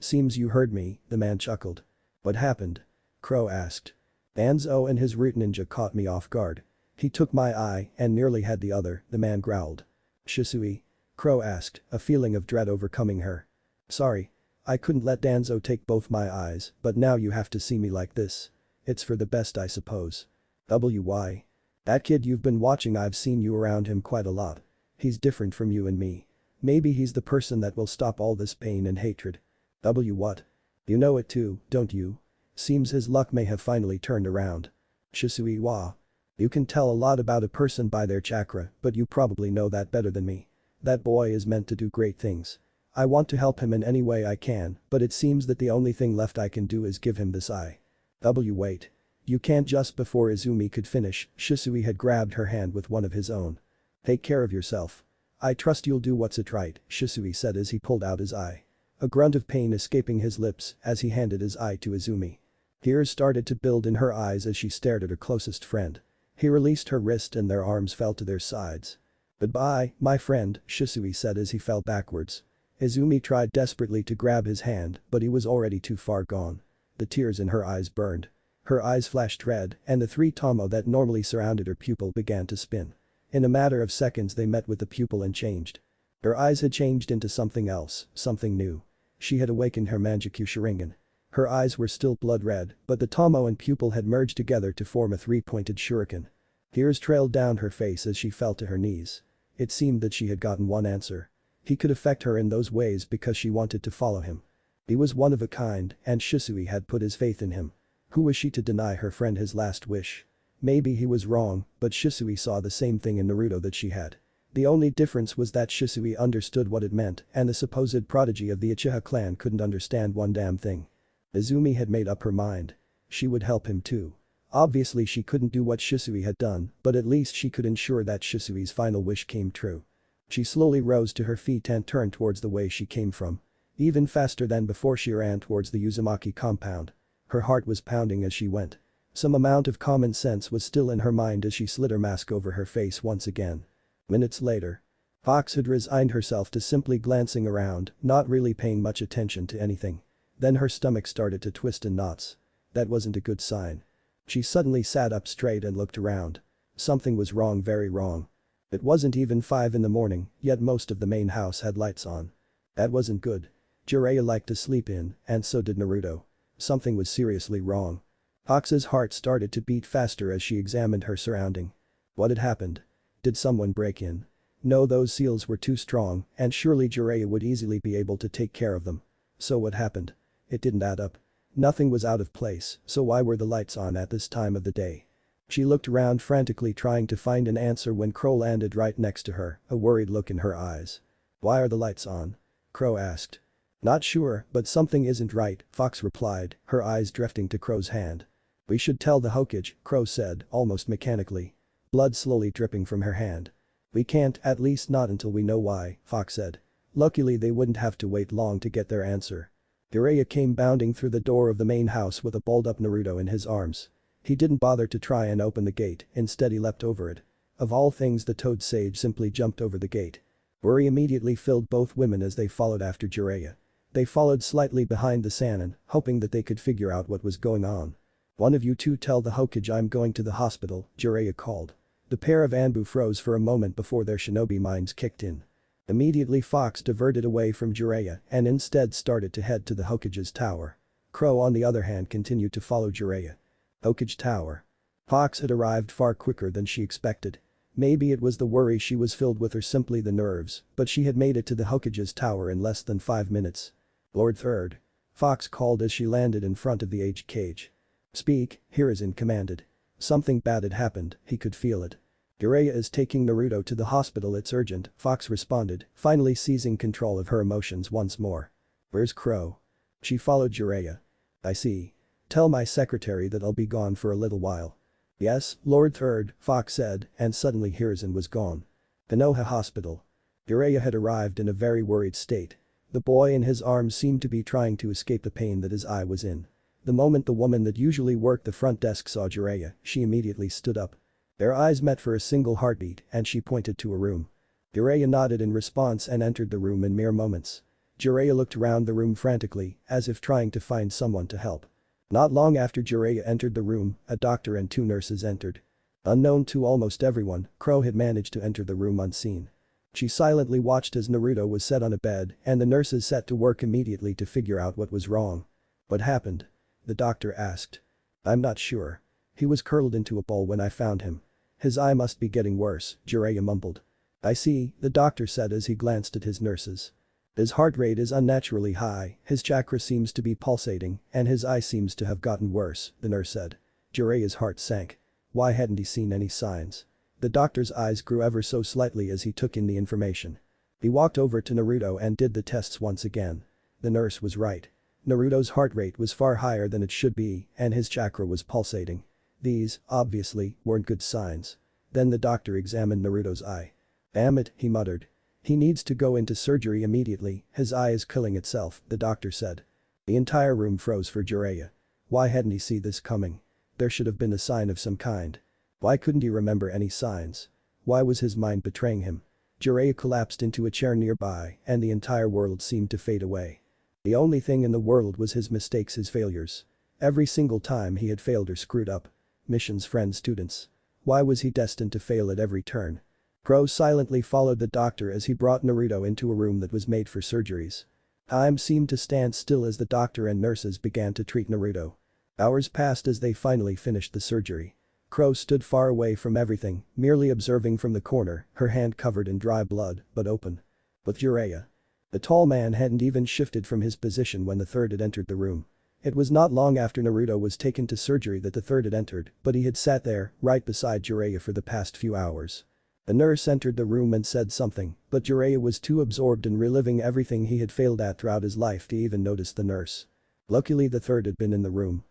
Seems you heard me," the man chuckled. "What happened?" Crow asked. "Danzo and his root ninja caught me off guard. He took my eye and nearly had the other," the man growled. "Shisui?" Crow asked, a feeling of dread overcoming her. "Sorry. I couldn't let Danzo take both my eyes, but now you have to see me like this. It's for the best I suppose." "Why? That kid you've been watching, I've seen you around him quite a lot. He's different from you and me. Maybe he's the person that will stop all this pain and hatred." What? You know it too, don't you? Seems his luck may have finally turned around." "Shisui wa. You can tell a lot about a person by their chakra, but you probably know that better than me. That boy is meant to do great things. I want to help him in any way I can, but it seems that the only thing left I can do is give him this eye." Wait. You can't." Just before Izumi could finish, Shisui had grabbed her hand with one of his own. "Take care of yourself. I trust you'll do what's it right," Shisui said as he pulled out his eye. A grunt of pain escaping his lips as he handed his eye to Izumi. Tears started to build in her eyes as she stared at her closest friend. He released her wrist and their arms fell to their sides. "Goodbye, my friend," Shisui said as he fell backwards. Izumi tried desperately to grab his hand, but he was already too far gone. The tears in her eyes burned. Her eyes flashed red, and the three tomo that normally surrounded her pupil began to spin. In a matter of seconds they met with the pupil and changed. Her eyes had changed into something else, something new. She had awakened her Mangekyou Sharingan. Her eyes were still blood red, but the tomo and pupil had merged together to form a three-pointed shuriken. Tears trailed down her face as she fell to her knees. It seemed that she had gotten one answer. He could affect her in those ways because she wanted to follow him. He was one of a kind, and Shisui had put his faith in him. Who was she to deny her friend his last wish? Maybe he was wrong, but Shisui saw the same thing in Naruto that she had. The only difference was that Shisui understood what it meant and the supposed prodigy of the Uchiha clan couldn't understand one damn thing. Izumi had made up her mind. She would help him too. Obviously she couldn't do what Shisui had done, but at least she could ensure that Shisui's final wish came true. She slowly rose to her feet and turned towards the way she came from. Even faster than before she ran towards the Uzumaki compound. Her heart was pounding as she went. Some amount of common sense was still in her mind as she slid her mask over her face once again. Minutes later. Fox had resigned herself to simply glancing around, not really paying much attention to anything. Then her stomach started to twist in knots. That wasn't a good sign. She suddenly sat up straight and looked around. Something was wrong, very wrong. It wasn't even 5 in the morning, yet most of the main house had lights on. That wasn't good. Jiraiya liked to sleep in, and so did Naruto. Something was seriously wrong. Fox's heart started to beat faster as she examined her surrounding. What had happened? Did someone break in? No, those seals were too strong, and surely Jiraiya would easily be able to take care of them. So what happened? It didn't add up. Nothing was out of place, so why were the lights on at this time of the day? She looked around frantically trying to find an answer when Crow landed right next to her, a worried look in her eyes. "Why are the lights on?" Crow asked. "Not sure, but something isn't right," Fox replied, her eyes drifting to Crow's hand. "We should tell the Hokage," Crow said, almost mechanically. Blood slowly dripping from her hand. "We can't, at least not until we know why," Fox said. Luckily they wouldn't have to wait long to get their answer. Jiraiya came bounding through the door of the main house with a balled-up Naruto in his arms. He didn't bother to try and open the gate, instead he leapt over it. Of all things, the Toad Sage simply jumped over the gate. Worry immediately filled both women as they followed after Jiraiya. They followed slightly behind the Sannin, hoping that they could figure out what was going on. "One of you two tell the Hokage I'm going to the hospital," Jiraiya called. The pair of Anbu froze for a moment before their shinobi minds kicked in. Immediately Fox diverted away from Jiraiya and instead started to head to the Hokage's tower. Crow on the other hand continued to follow Jiraiya. Hokage tower. Fox had arrived far quicker than she expected. Maybe it was the worry she was filled with or simply the nerves, but she had made it to the Hokage's tower in less than 5 minutes. "Lord Third." Fox called as she landed in front of the aged cage. "Speak," Hiruzen commanded. Something bad had happened, he could feel it. "Jiraiya is taking Naruto to the hospital, it's urgent," Fox responded, finally seizing control of her emotions once more. "Where's Crow?" She followed Jiraiya. "I see. Tell my secretary that I'll be gone for a little while." "Yes, Lord Third," Fox said, and suddenly Hiruzen was gone. Konoha Hospital. Jiraiya had arrived in a very worried state. The boy in his arms seemed to be trying to escape the pain that his eye was in. The moment the woman that usually worked the front desk saw Jiraiya, she immediately stood up. Their eyes met for a single heartbeat and she pointed to a room. Jiraiya nodded in response and entered the room in mere moments. Jiraiya looked around the room frantically, as if trying to find someone to help. Not long after Jiraiya entered the room, a doctor and 2 nurses entered. Unknown to almost everyone, Crow had managed to enter the room unseen. She silently watched as Naruto was set on a bed and the nurses set to work immediately to figure out what was wrong. "What happened?" the doctor asked. "I'm not sure. He was curled into a ball when I found him. His eye must be getting worse," Jiraiya mumbled. "I see," the doctor said as he glanced at his nurses. "His heart rate is unnaturally high, his chakra seems to be pulsating, and his eye seems to have gotten worse," the nurse said. Jiraiya's heart sank. Why hadn't he seen any signs? The doctor's eyes grew ever so slightly as he took in the information. He walked over to Naruto and did the tests once again. The nurse was right. Naruto's heart rate was far higher than it should be, and his chakra was pulsating. These, obviously, weren't good signs. Then the doctor examined Naruto's eye. "Damn it," he muttered. "He needs to go into surgery immediately, his eye is killing itself," the doctor said. The entire room froze for Jiraiya. Why hadn't he seen this coming? There should have been a sign of some kind. Why couldn't he remember any signs? Why was his mind betraying him? Jiraiya collapsed into a chair nearby and the entire world seemed to fade away. The only thing in the world was his mistakes, his failures. Every single time he had failed or screwed up. Missions, friends, students. Why was he destined to fail at every turn? Crow silently followed the doctor as he brought Naruto into a room that was made for surgeries. Time seemed to stand still as the doctor and nurses began to treat Naruto. Hours passed as they finally finished the surgery. Crow stood far away from everything, merely observing from the corner, her hand covered in dry blood, but open. With Jiraiya. The tall man hadn't even shifted from his position when the third had entered the room. It was not long after Naruto was taken to surgery that the third had entered, but he had sat there, right beside Jiraiya for the past few hours. The nurse entered the room and said something, but Jiraiya was too absorbed in reliving everything he had failed at throughout his life to even notice the nurse. Luckily the third had been in the room.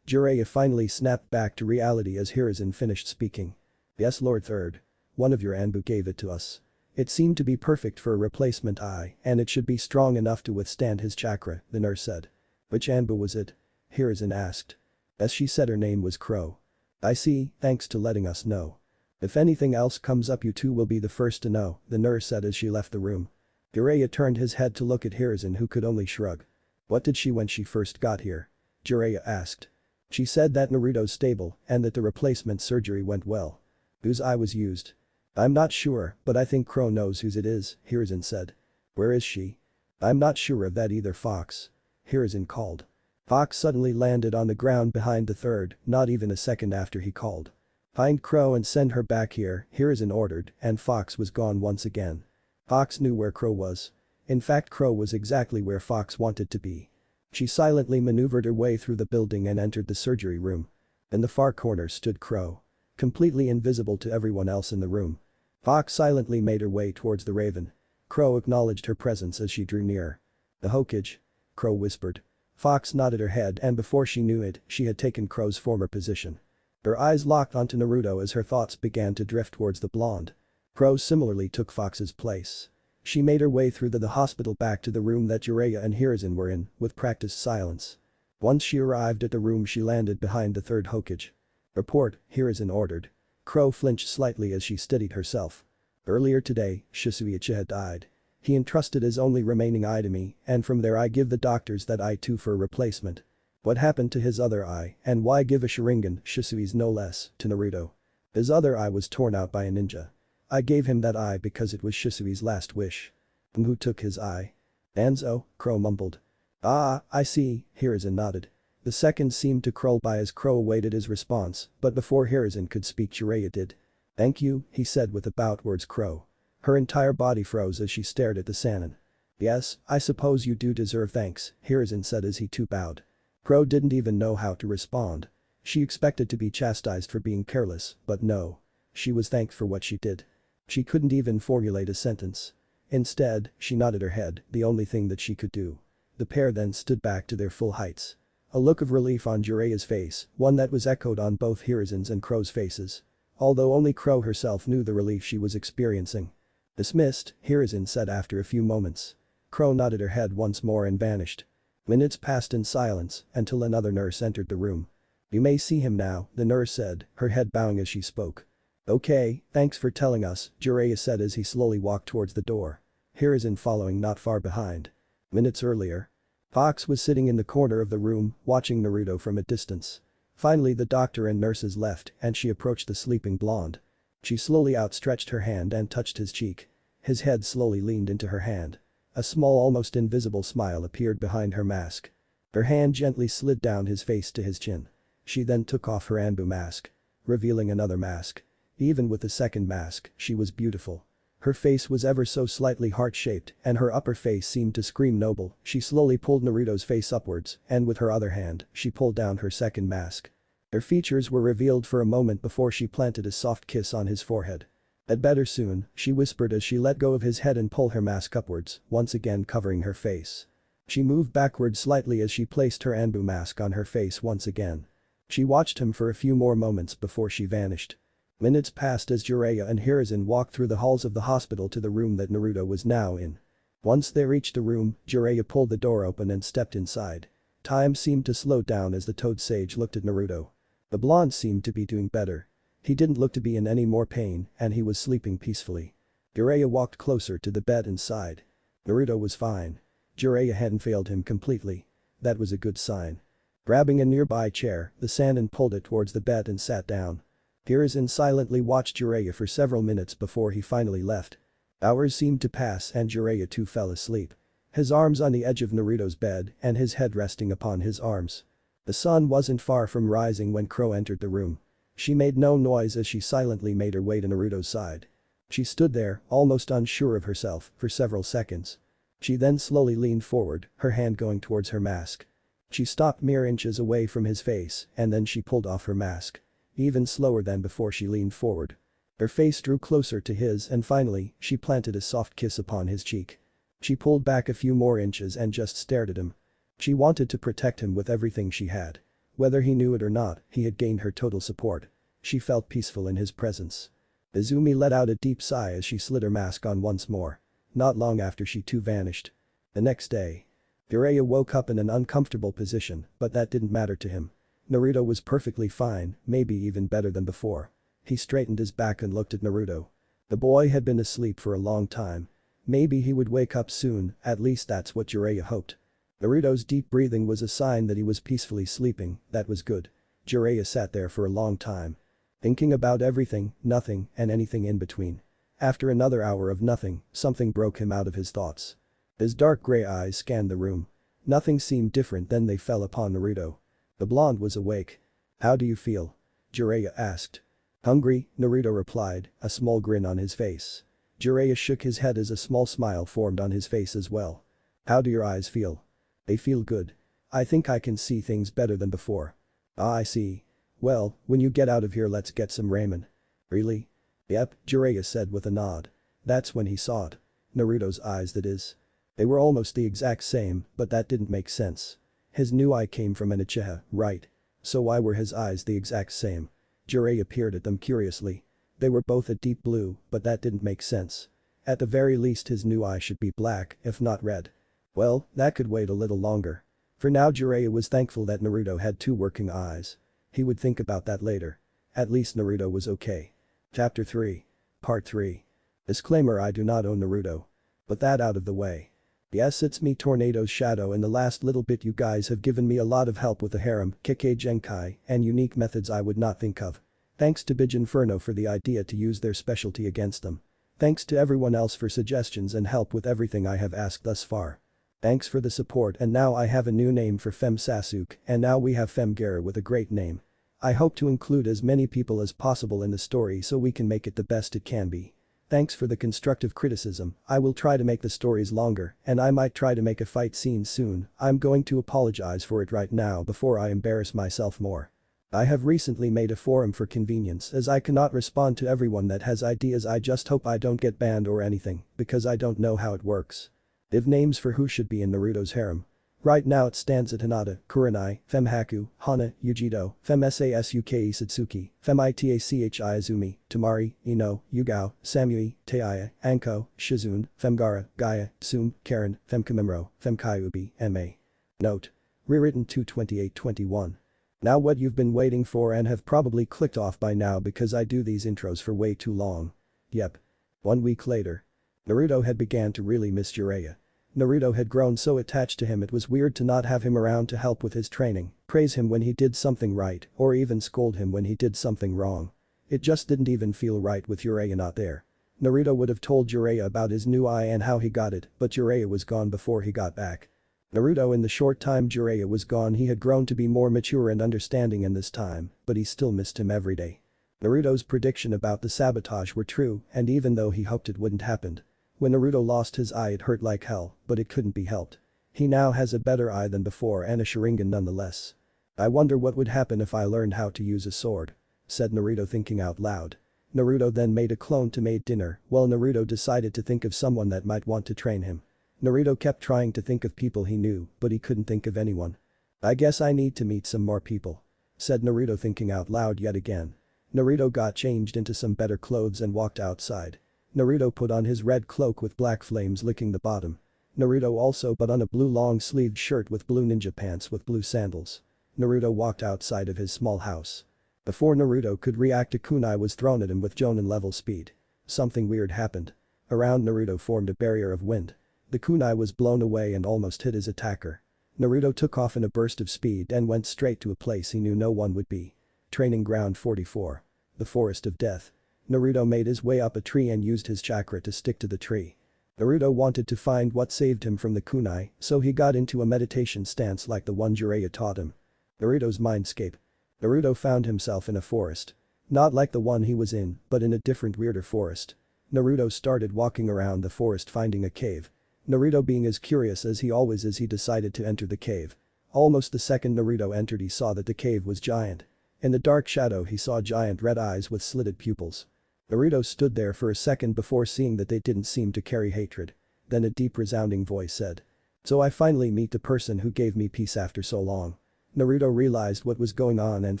Jiraiya finally snapped back to reality as Hiruzen finished speaking. Yes, Lord Third. One of your Anbu gave it to us. It seemed to be perfect for a replacement eye and it should be strong enough to withstand his chakra, the nurse said. Which Anbu was it? Hiruzen asked. As she said, her name was Crow. I see, thanks to letting us know. If anything else comes up you two will be the first to know, the nurse said as she left the room. Jiraiya turned his head to look at Hiruzen who could only shrug. What did she when she first got here? Jiraiya asked. She said that Naruto's stable and that the replacement surgery went well. Whose eye was used? I'm not sure, but I think Crow knows whose it is, Hiruzen said. Where is she? I'm not sure of that either, Fox. Hiruzen called. Fox suddenly landed on the ground behind the third, not even a second after he called. Find Crow and send her back here, Hiruzen ordered, and Fox was gone once again. Fox knew where Crow was. In fact, Crow was exactly where Fox wanted to be. She silently maneuvered her way through the building and entered the surgery room. In the far corner stood Crow. Completely invisible to everyone else in the room. Fox silently made her way towards the Raven. Crow acknowledged her presence as she drew near. The Hokage? Crow whispered. Fox nodded her head and before she knew it, she had taken Crow's former position. Her eyes locked onto Naruto as her thoughts began to drift towards the blonde. Crow similarly took Fox's place. She made her way through the hospital back to the room that Jiraiya and Hiruzen were in, with practiced silence. Once she arrived at the room she landed behind the third Hokage. Report, Hiruzen ordered. Crow flinched slightly as she steadied herself. Earlier today, Shisuichi had died. He entrusted his only remaining eye to me, and from there I give the doctors that eye too for a replacement. What happened to his other eye, and why give a Sharingan, Shisui's no less, to Naruto? His other eye was torn out by a ninja. I gave him that eye because it was Shisui's last wish. And who took his eye? Danzo, Crow mumbled. Ah, I see, Hiruzen nodded. The seconds seemed to crawl by as Crow awaited his response, but before Hiruzen could speak Jiraiya did. Thank you, he said with a bow towards Crow. Her entire body froze as she stared at the Sannin. Yes, I suppose you do deserve thanks, Hiruzen said as he too bowed. Crow didn't even know how to respond. She expected to be chastised for being careless, but no. She was thanked for what she did. She couldn't even formulate a sentence. Instead, she nodded her head, the only thing that she could do. The pair then stood back to their full heights. A look of relief on Jiraiya's face, one that was echoed on both Hiruzen's and Crow's faces. Although only Crow herself knew the relief she was experiencing. Dismissed, Hiruzen said after a few moments. Crow nodded her head once more and vanished. Minutes passed in silence until another nurse entered the room. You may see him now, the nurse said, her head bowing as she spoke. Okay, thanks for telling us, Jiraiya said as he slowly walked towards the door. Hiruzen following not far behind. Minutes earlier. Fox was sitting in the corner of the room, watching Naruto from a distance. Finally the doctor and nurses left and she approached the sleeping blonde. She slowly outstretched her hand and touched his cheek. His head slowly leaned into her hand. A small almost invisible smile appeared behind her mask. Her hand gently slid down his face to his chin. She then took off her Anbu mask. Revealing another mask. Even with the second mask, she was beautiful. Her face was ever so slightly heart-shaped and her upper face seemed to scream noble. She slowly pulled Naruto's face upwards and with her other hand, she pulled down her second mask. Her features were revealed for a moment before she planted a soft kiss on his forehead. I'd better soon, she whispered as she let go of his head and pulled her mask upwards, once again covering her face. She moved backward slightly as she placed her Anbu mask on her face once again. She watched him for a few more moments before she vanished. Minutes passed as Jiraiya and Hiruzen walked through the halls of the hospital to the room that Naruto was now in. Once they reached the room, Jiraiya pulled the door open and stepped inside. Time seemed to slow down as the Toad Sage looked at Naruto. The blonde seemed to be doing better. He didn't look to be in any more pain and he was sleeping peacefully. Jiraiya walked closer to the bed and sighed. Naruto was fine. Jiraiya hadn't failed him completely. That was a good sign. Grabbing a nearby chair, the Sannin pulled it towards the bed and sat down. Hiruzen silently watched Jiraiya for several minutes before he finally left. Hours seemed to pass and Jiraiya too fell asleep. His arms on the edge of Naruto's bed and his head resting upon his arms. The sun wasn't far from rising when Crow entered the room. She made no noise as she silently made her way to Naruto's side. She stood there, almost unsure of herself, for several seconds. She then slowly leaned forward, her hand going towards her mask. She stopped mere inches away from his face and then she pulled off her mask. Even slower than before she leaned forward. Her face drew closer to his and finally, she planted a soft kiss upon his cheek. She pulled back a few more inches and just stared at him. She wanted to protect him with everything she had. Whether he knew it or not, he had gained her total support. She felt peaceful in his presence. Izumi let out a deep sigh as she slid her mask on once more. Not long after she too vanished. The next day. Jiraiya woke up in an uncomfortable position, but that didn't matter to him. Naruto was perfectly fine, maybe even better than before. He straightened his back and looked at Naruto. The boy had been asleep for a long time. Maybe he would wake up soon, at least that's what Jiraiya hoped. Naruto's deep breathing was a sign that he was peacefully sleeping, that was good. Jiraiya sat there for a long time. Thinking about everything, nothing, and anything in between. After another hour of nothing, something broke him out of his thoughts. His dark gray eyes scanned the room. Nothing seemed different then they fell upon Naruto. The blonde was awake. "How do you feel?" Jiraiya asked. "Hungry," Naruto replied, a small grin on his face. Jiraiya shook his head as a small smile formed on his face as well. "How do your eyes feel?" "They feel good. I think I can see things better than before." "Ah, I see. Well, when you get out of here let's get some ramen." "Really?" "Yep," Jiraiya said with a nod. That's when he saw it. Naruto's eyes, that is. They were almost the exact same, but that didn't make sense. His new eye came from an Uchiha, right? So why were his eyes the exact same? Jiraiya peered at them curiously. They were both a deep blue, but that didn't make sense. At the very least his new eye should be black, if not red. Well, that could wait a little longer. For now Jiraiya was thankful that Naruto had two working eyes. He would think about that later. At least Naruto was okay. Chapter 3. Part 3. Disclaimer: I do not own Naruto. But that out of the way. Yes, it's me, Tornado's Shadow, and the last little bit you guys have given me a lot of help with the harem, Kikei Genkai, and unique methods I would not think of. Thanks to Bij Inferno for the idea to use their specialty against them. Thanks to everyone else for suggestions and help with everything I have asked thus far. Thanks for the support, and now I have a new name for Fem Sasuke, and now we have Fem Gara with a great name. I hope to include as many people as possible in the story so we can make it the best it can be. Thanks for the constructive criticism. I will try to make the stories longer, and I might try to make a fight scene soon. I'm going to apologize for it right now before I embarrass myself more. I have recently made a forum for convenience as I cannot respond to everyone that has ideas. I just hope I don't get banned or anything, because I don't know how it works. Div names for who should be in Naruto's harem. Right now it stands at Hinata, Kurenai, Fem Haku, Hana, Yujido, Fem Sasuke Satsuki, Fem Itachi Izumi, Tamari, Ino, Yugao, Samui, Teiya, Anko, Shizune, Fem Gara, Gaia, Sum, Karen, Fem Kamimuro, Fem Kyuubi, Ma. Note. Rewritten 2/28/21. Now what you've been waiting for and have probably clicked off by now because I do these intros for way too long. Yep. 1 week later. Naruto had began to really miss Jiraiya. Naruto had grown so attached to him it was weird to not have him around to help with his training, praise him when he did something right, or even scold him when he did something wrong. It just didn't even feel right with Jiraiya not there. Naruto would have told Jiraiya about his new eye and how he got it, but Jiraiya was gone before he got back. Naruto, in the short time Jiraiya was gone, he had grown to be more mature and understanding in this time, but he still missed him every day. Naruto's prediction about the sabotage were true, and even though he hoped it wouldn't happen. When Naruto lost his eye it hurt like hell, but it couldn't be helped. He now has a better eye than before and a Sharingan nonetheless. "I wonder what would happen if I learned how to use a sword," said Naruto, thinking out loud. Naruto then made a clone to make dinner, while Naruto decided to think of someone that might want to train him. Naruto kept trying to think of people he knew, but he couldn't think of anyone. "I guess I need to meet some more people," said Naruto, thinking out loud yet again. Naruto got changed into some better clothes and walked outside. Naruto put on his red cloak with black flames licking the bottom. Naruto also but on a blue long-sleeved shirt with blue ninja pants with blue sandals. Naruto walked outside of his small house. Before Naruto could react, a kunai was thrown at him with Jonin-level speed. Something weird happened. Around Naruto formed a barrier of wind. The kunai was blown away and almost hit his attacker. Naruto took off in a burst of speed and went straight to a place he knew no one would be. Training Ground 44. The Forest of Death. Naruto made his way up a tree and used his chakra to stick to the tree. Naruto wanted to find what saved him from the kunai, so he got into a meditation stance like the one Jiraiya taught him. Naruto's mindscape. Naruto found himself in a forest. Not like the one he was in, but in a different weirder forest. Naruto started walking around the forest finding a cave. Naruto, being as curious as he always is, he decided to enter the cave. Almost the second Naruto entered, he saw that the cave was giant. In the dark shadow he saw giant red eyes with slitted pupils. Naruto stood there for a second before seeing that they didn't seem to carry hatred. Then a deep resounding voice said. "So I finally meet the person who gave me peace after so long." Naruto realized what was going on and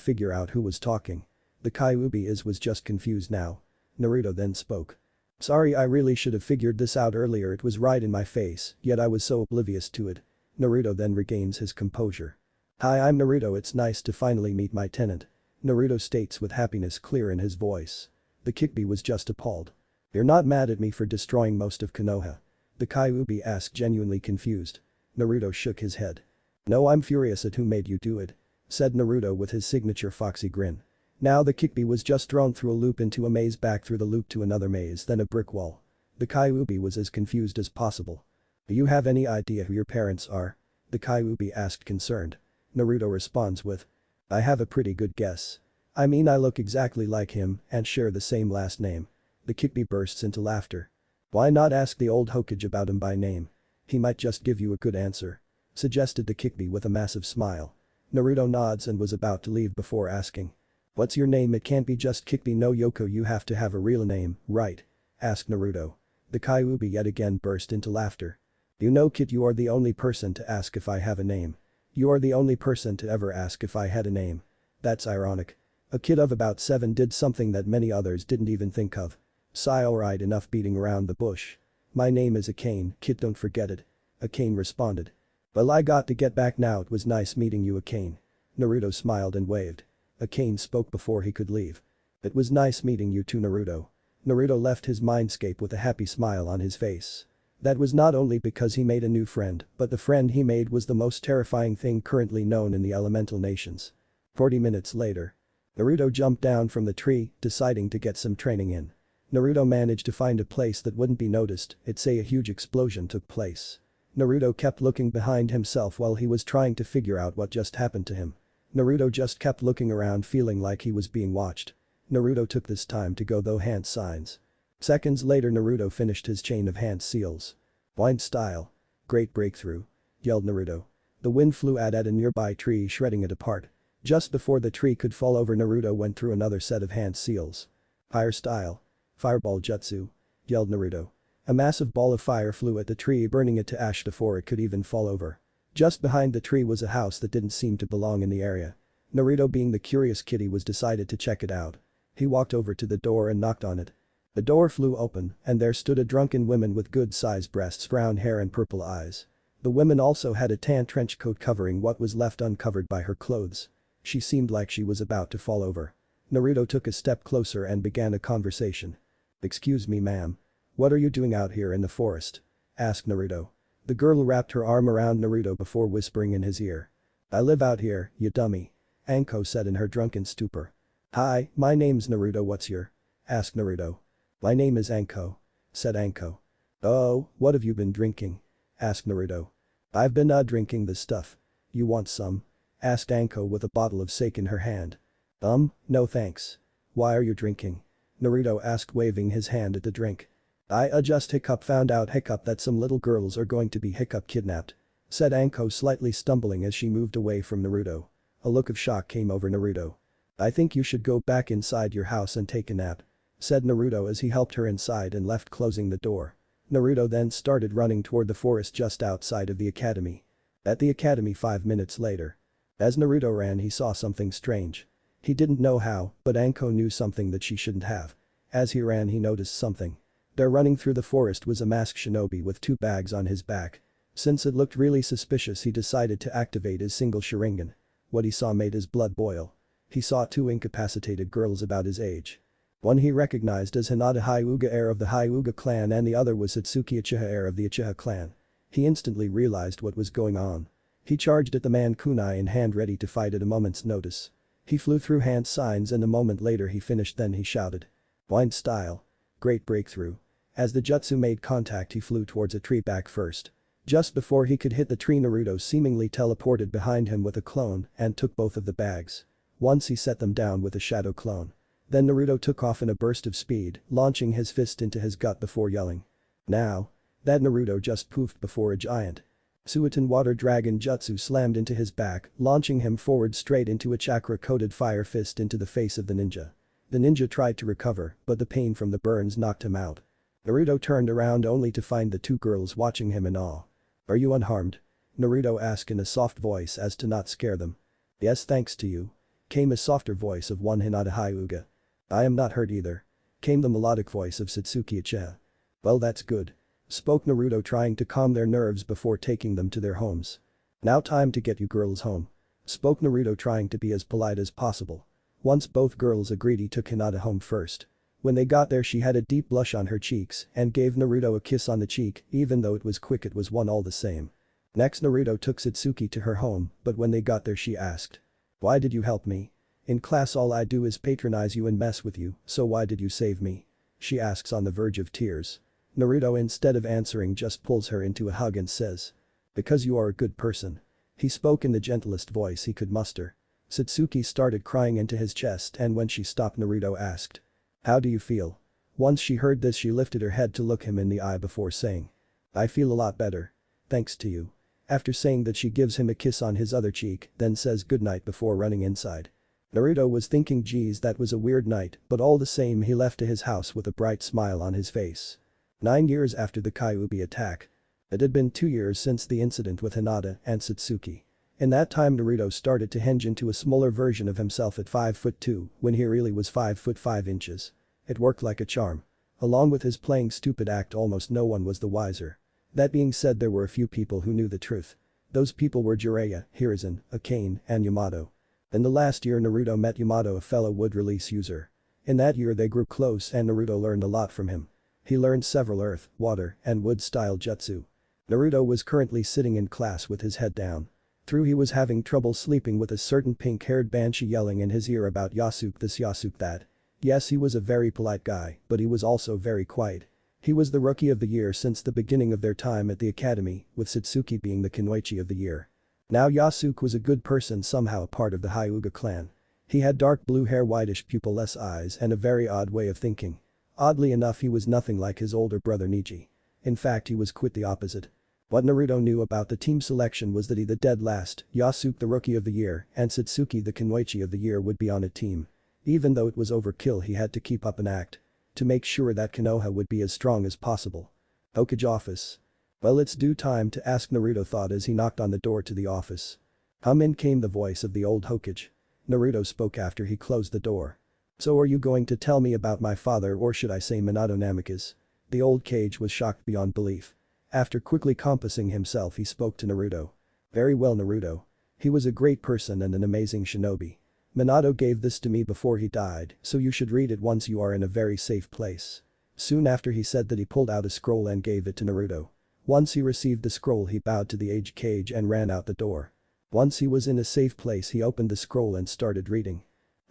figure out who was talking. The Kyuubi was just confused now. Naruto then spoke. "Sorry, I really should have figured this out earlier, it was right in my face, yet I was so oblivious to it." Naruto then regains his composure. "Hi, I'm Naruto, it's nice to finally meet my tenant." Naruto states with happiness clear in his voice. The Kyuubi was just appalled. "You're not mad at me for destroying most of Konoha?" The Kyuubi asked, genuinely confused. Naruto shook his head. "No, I'm furious at who made you do it," said Naruto with his signature foxy grin. Now the Kyuubi was just thrown through a loop into a maze, back through the loop to another maze, then a brick wall. The Kyuubi was as confused as possible. "Do you have any idea who your parents are?" The Kyuubi asked, concerned. Naruto responds with. "I have a pretty good guess. I mean, I look exactly like him and share the same last name." The Kyuubi bursts into laughter. "Why not ask the old Hokage about him by name? He might just give you a good answer," suggested the Kyuubi with a massive smile. Naruto nods and was about to leave before asking. "What's your name? It can't be just Kyuubi no Yoko, you have to have a real name, right?" asked Naruto. The Kyuubi yet again burst into laughter. "You know, kid, you are the only person to ask if I have a name. You are the only person to ever ask if I had a name. That's ironic. A kid of about 7 did something that many others didn't even think of. Sigh, alright, enough beating around the bush. My name is Akane, kid, don't forget it." Akane responded. "Well, I got to get back now, it was nice meeting you, Akane." Naruto smiled and waved. Akane spoke before he could leave. "It was nice meeting you too, Naruto." Naruto left his mindscape with a happy smile on his face. That was not only because he made a new friend, but the friend he made was the most terrifying thing currently known in the elemental nations. 40 minutes later. Naruto jumped down from the tree, deciding to get some training in. Naruto managed to find a place that wouldn't be noticed, it's a huge explosion took place. Naruto kept looking behind himself while he was trying to figure out what just happened to him. Naruto just kept looking around, feeling like he was being watched. Naruto took this time to go though hand signs. Seconds later, Naruto finished his chain of hand seals. "Blind style. Great breakthrough," yelled Naruto. The wind flew at a nearby tree, shredding it apart. Just before the tree could fall over, Naruto went through another set of hand seals. "Fire style. Fireball jutsu," yelled Naruto. A massive ball of fire flew at the tree, burning it to ash before it could even fall over. Just behind the tree was a house that didn't seem to belong in the area. Naruto, being the curious kid he was, decided to check it out. He walked over to the door and knocked on it. The door flew open and there stood a drunken woman with good-sized breasts, brown hair and purple eyes. The woman also had a tan trench coat covering what was left uncovered by her clothes. She seemed like she was about to fall over. Naruto took a step closer and began a conversation. "Excuse me, ma'am. What are you doing out here in the forest?" asked Naruto. The girl wrapped her arm around Naruto before whispering in his ear. "I live out here, you dummy," Anko said in her drunken stupor. "Hi, my name's Naruto, what's your?" asked Naruto. "My name is Anko," said Anko. "Oh, what have you been drinking?" asked Naruto. "I've been drinking this stuff. You want some?" asked Anko with a bottle of sake in her hand. No thanks." "Why are you drinking?" Naruto asked, waving his hand at the drink. "I just found out that some little girls are going to be kidnapped," said Anko, slightly stumbling as she moved away from Naruto. A look of shock came over Naruto. "I think you should go back inside your house and take a nap," said Naruto as he helped her inside and left, closing the door. Naruto then started running toward the forest just outside of the academy. At the academy 5 minutes later. As Naruto ran, he saw something strange. He didn't know how, but Anko knew something that she shouldn't have. As he ran, he noticed something. There, running through the forest, was a masked shinobi with 2 bags on his back. Since it looked really suspicious, he decided to activate his single Sharingan. What he saw made his blood boil. He saw two incapacitated girls about his age. One he recognized as Hinata Hyuga, heir of the Hyuga clan, and the other was Satsuki Uchiha, heir of the Uchiha clan. He instantly realized what was going on. He charged at the man, kunai in hand, ready to fight at a moment's notice. He flew through hand signs and a moment later he finished, then he shouted. Blind style. Great breakthrough. As the jutsu made contact, he flew towards a tree back first. Just before he could hit the tree, Naruto seemingly teleported behind him with a clone and took both of the bags. Once he set them down with a shadow clone. Then Naruto took off in a burst of speed, launching his fist into his gut before yelling. Now. That Naruto just poofed before a giant Suiton water dragon jutsu slammed into his back, launching him forward straight into a chakra-coated fire fist into the face of the ninja. The ninja tried to recover, but the pain from the burns knocked him out. Naruto turned around only to find the two girls watching him in awe. Are you unharmed? Naruto asked in a soft voice as to not scare them. Yes, thanks to you. Came a softer voice of one Hinata Hyuga. I am not hurt either. Came the melodic voice of Satsuki Uchiha. Well, that's good. Spoke Naruto, trying to calm their nerves before taking them to their homes. Now time to get you girls home. Spoke Naruto, trying to be as polite as possible. Once both girls agreed, he took Hinata home first. When they got there, she had a deep blush on her cheeks and gave Naruto a kiss on the cheek. Even though it was quick, it was one all the same. Next, Naruto took Satsuki to her home, but when they got there she asked. Why did you help me? In class all I do is patronize you and mess with you, so why did you save me? She asks on the verge of tears. Naruto, instead of answering, just pulls her into a hug and says. Because you are a good person. He spoke in the gentlest voice he could muster. Satsuki started crying into his chest, and when she stopped, Naruto asked. How do you feel? Once she heard this, she lifted her head to look him in the eye before saying. I feel a lot better. Thanks to you. After saying that, she gives him a kiss on his other cheek, then says goodnight before running inside. Naruto was thinking, geez, that was a weird night, but all the same he left to his house with a bright smile on his face. 9 years after the Kyuubi attack. It had been 2 years since the incident with Hinata and Satsuki. In that time, Naruto started to hinge into a smaller version of himself at 5'2", when he really was 5'5". It worked like a charm. Along with his playing stupid act, almost no one was the wiser. That being said, there were a few people who knew the truth. Those people were Jiraiya, Hiruzen, Akane, and Yamato. In the last year, Naruto met Yamato, a fellow wood release user. In that year they grew close and Naruto learned a lot from him. He learned several earth, water, and wood-style jutsu. Naruto was currently sitting in class with his head down. He was having trouble sleeping with a certain pink-haired banshee yelling in his ear about Yasuke this, Yasuke that. Yes, he was a very polite guy, but he was also very quiet. He was the rookie of the year since the beginning of their time at the academy, with Satsuki being the Kunoichi of the year. Now Yasuke was a good person, somehow a part of the Hyuga clan. He had dark blue hair, whitish pupil-less eyes, and a very odd way of thinking. Oddly enough, he was nothing like his older brother Neji. In fact, he was quite the opposite. What Naruto knew about the team selection was that he, the dead last, Yasuke the rookie of the year, and Satsuki the Kunoichi of the year would be on a team. Even though it was overkill, he had to keep up an act to make sure that Konoha would be as strong as possible. Hokage office. Well, it's due time to ask, Naruto thought as he knocked on the door to the office. In came the voice of the old Hokage. Naruto spoke after he closed the door. So are you going to tell me about my father, or should I say Minato Namikaze? The old Kage was shocked beyond belief. After quickly compassing himself, he spoke to Naruto. Very well, Naruto. He was a great person and an amazing shinobi. Minato gave this to me before he died, so you should read it once you are in a very safe place. Soon after he said that, he pulled out a scroll and gave it to Naruto. Once he received the scroll, he bowed to the aged Kage and ran out the door. Once he was in a safe place, he opened the scroll and started reading.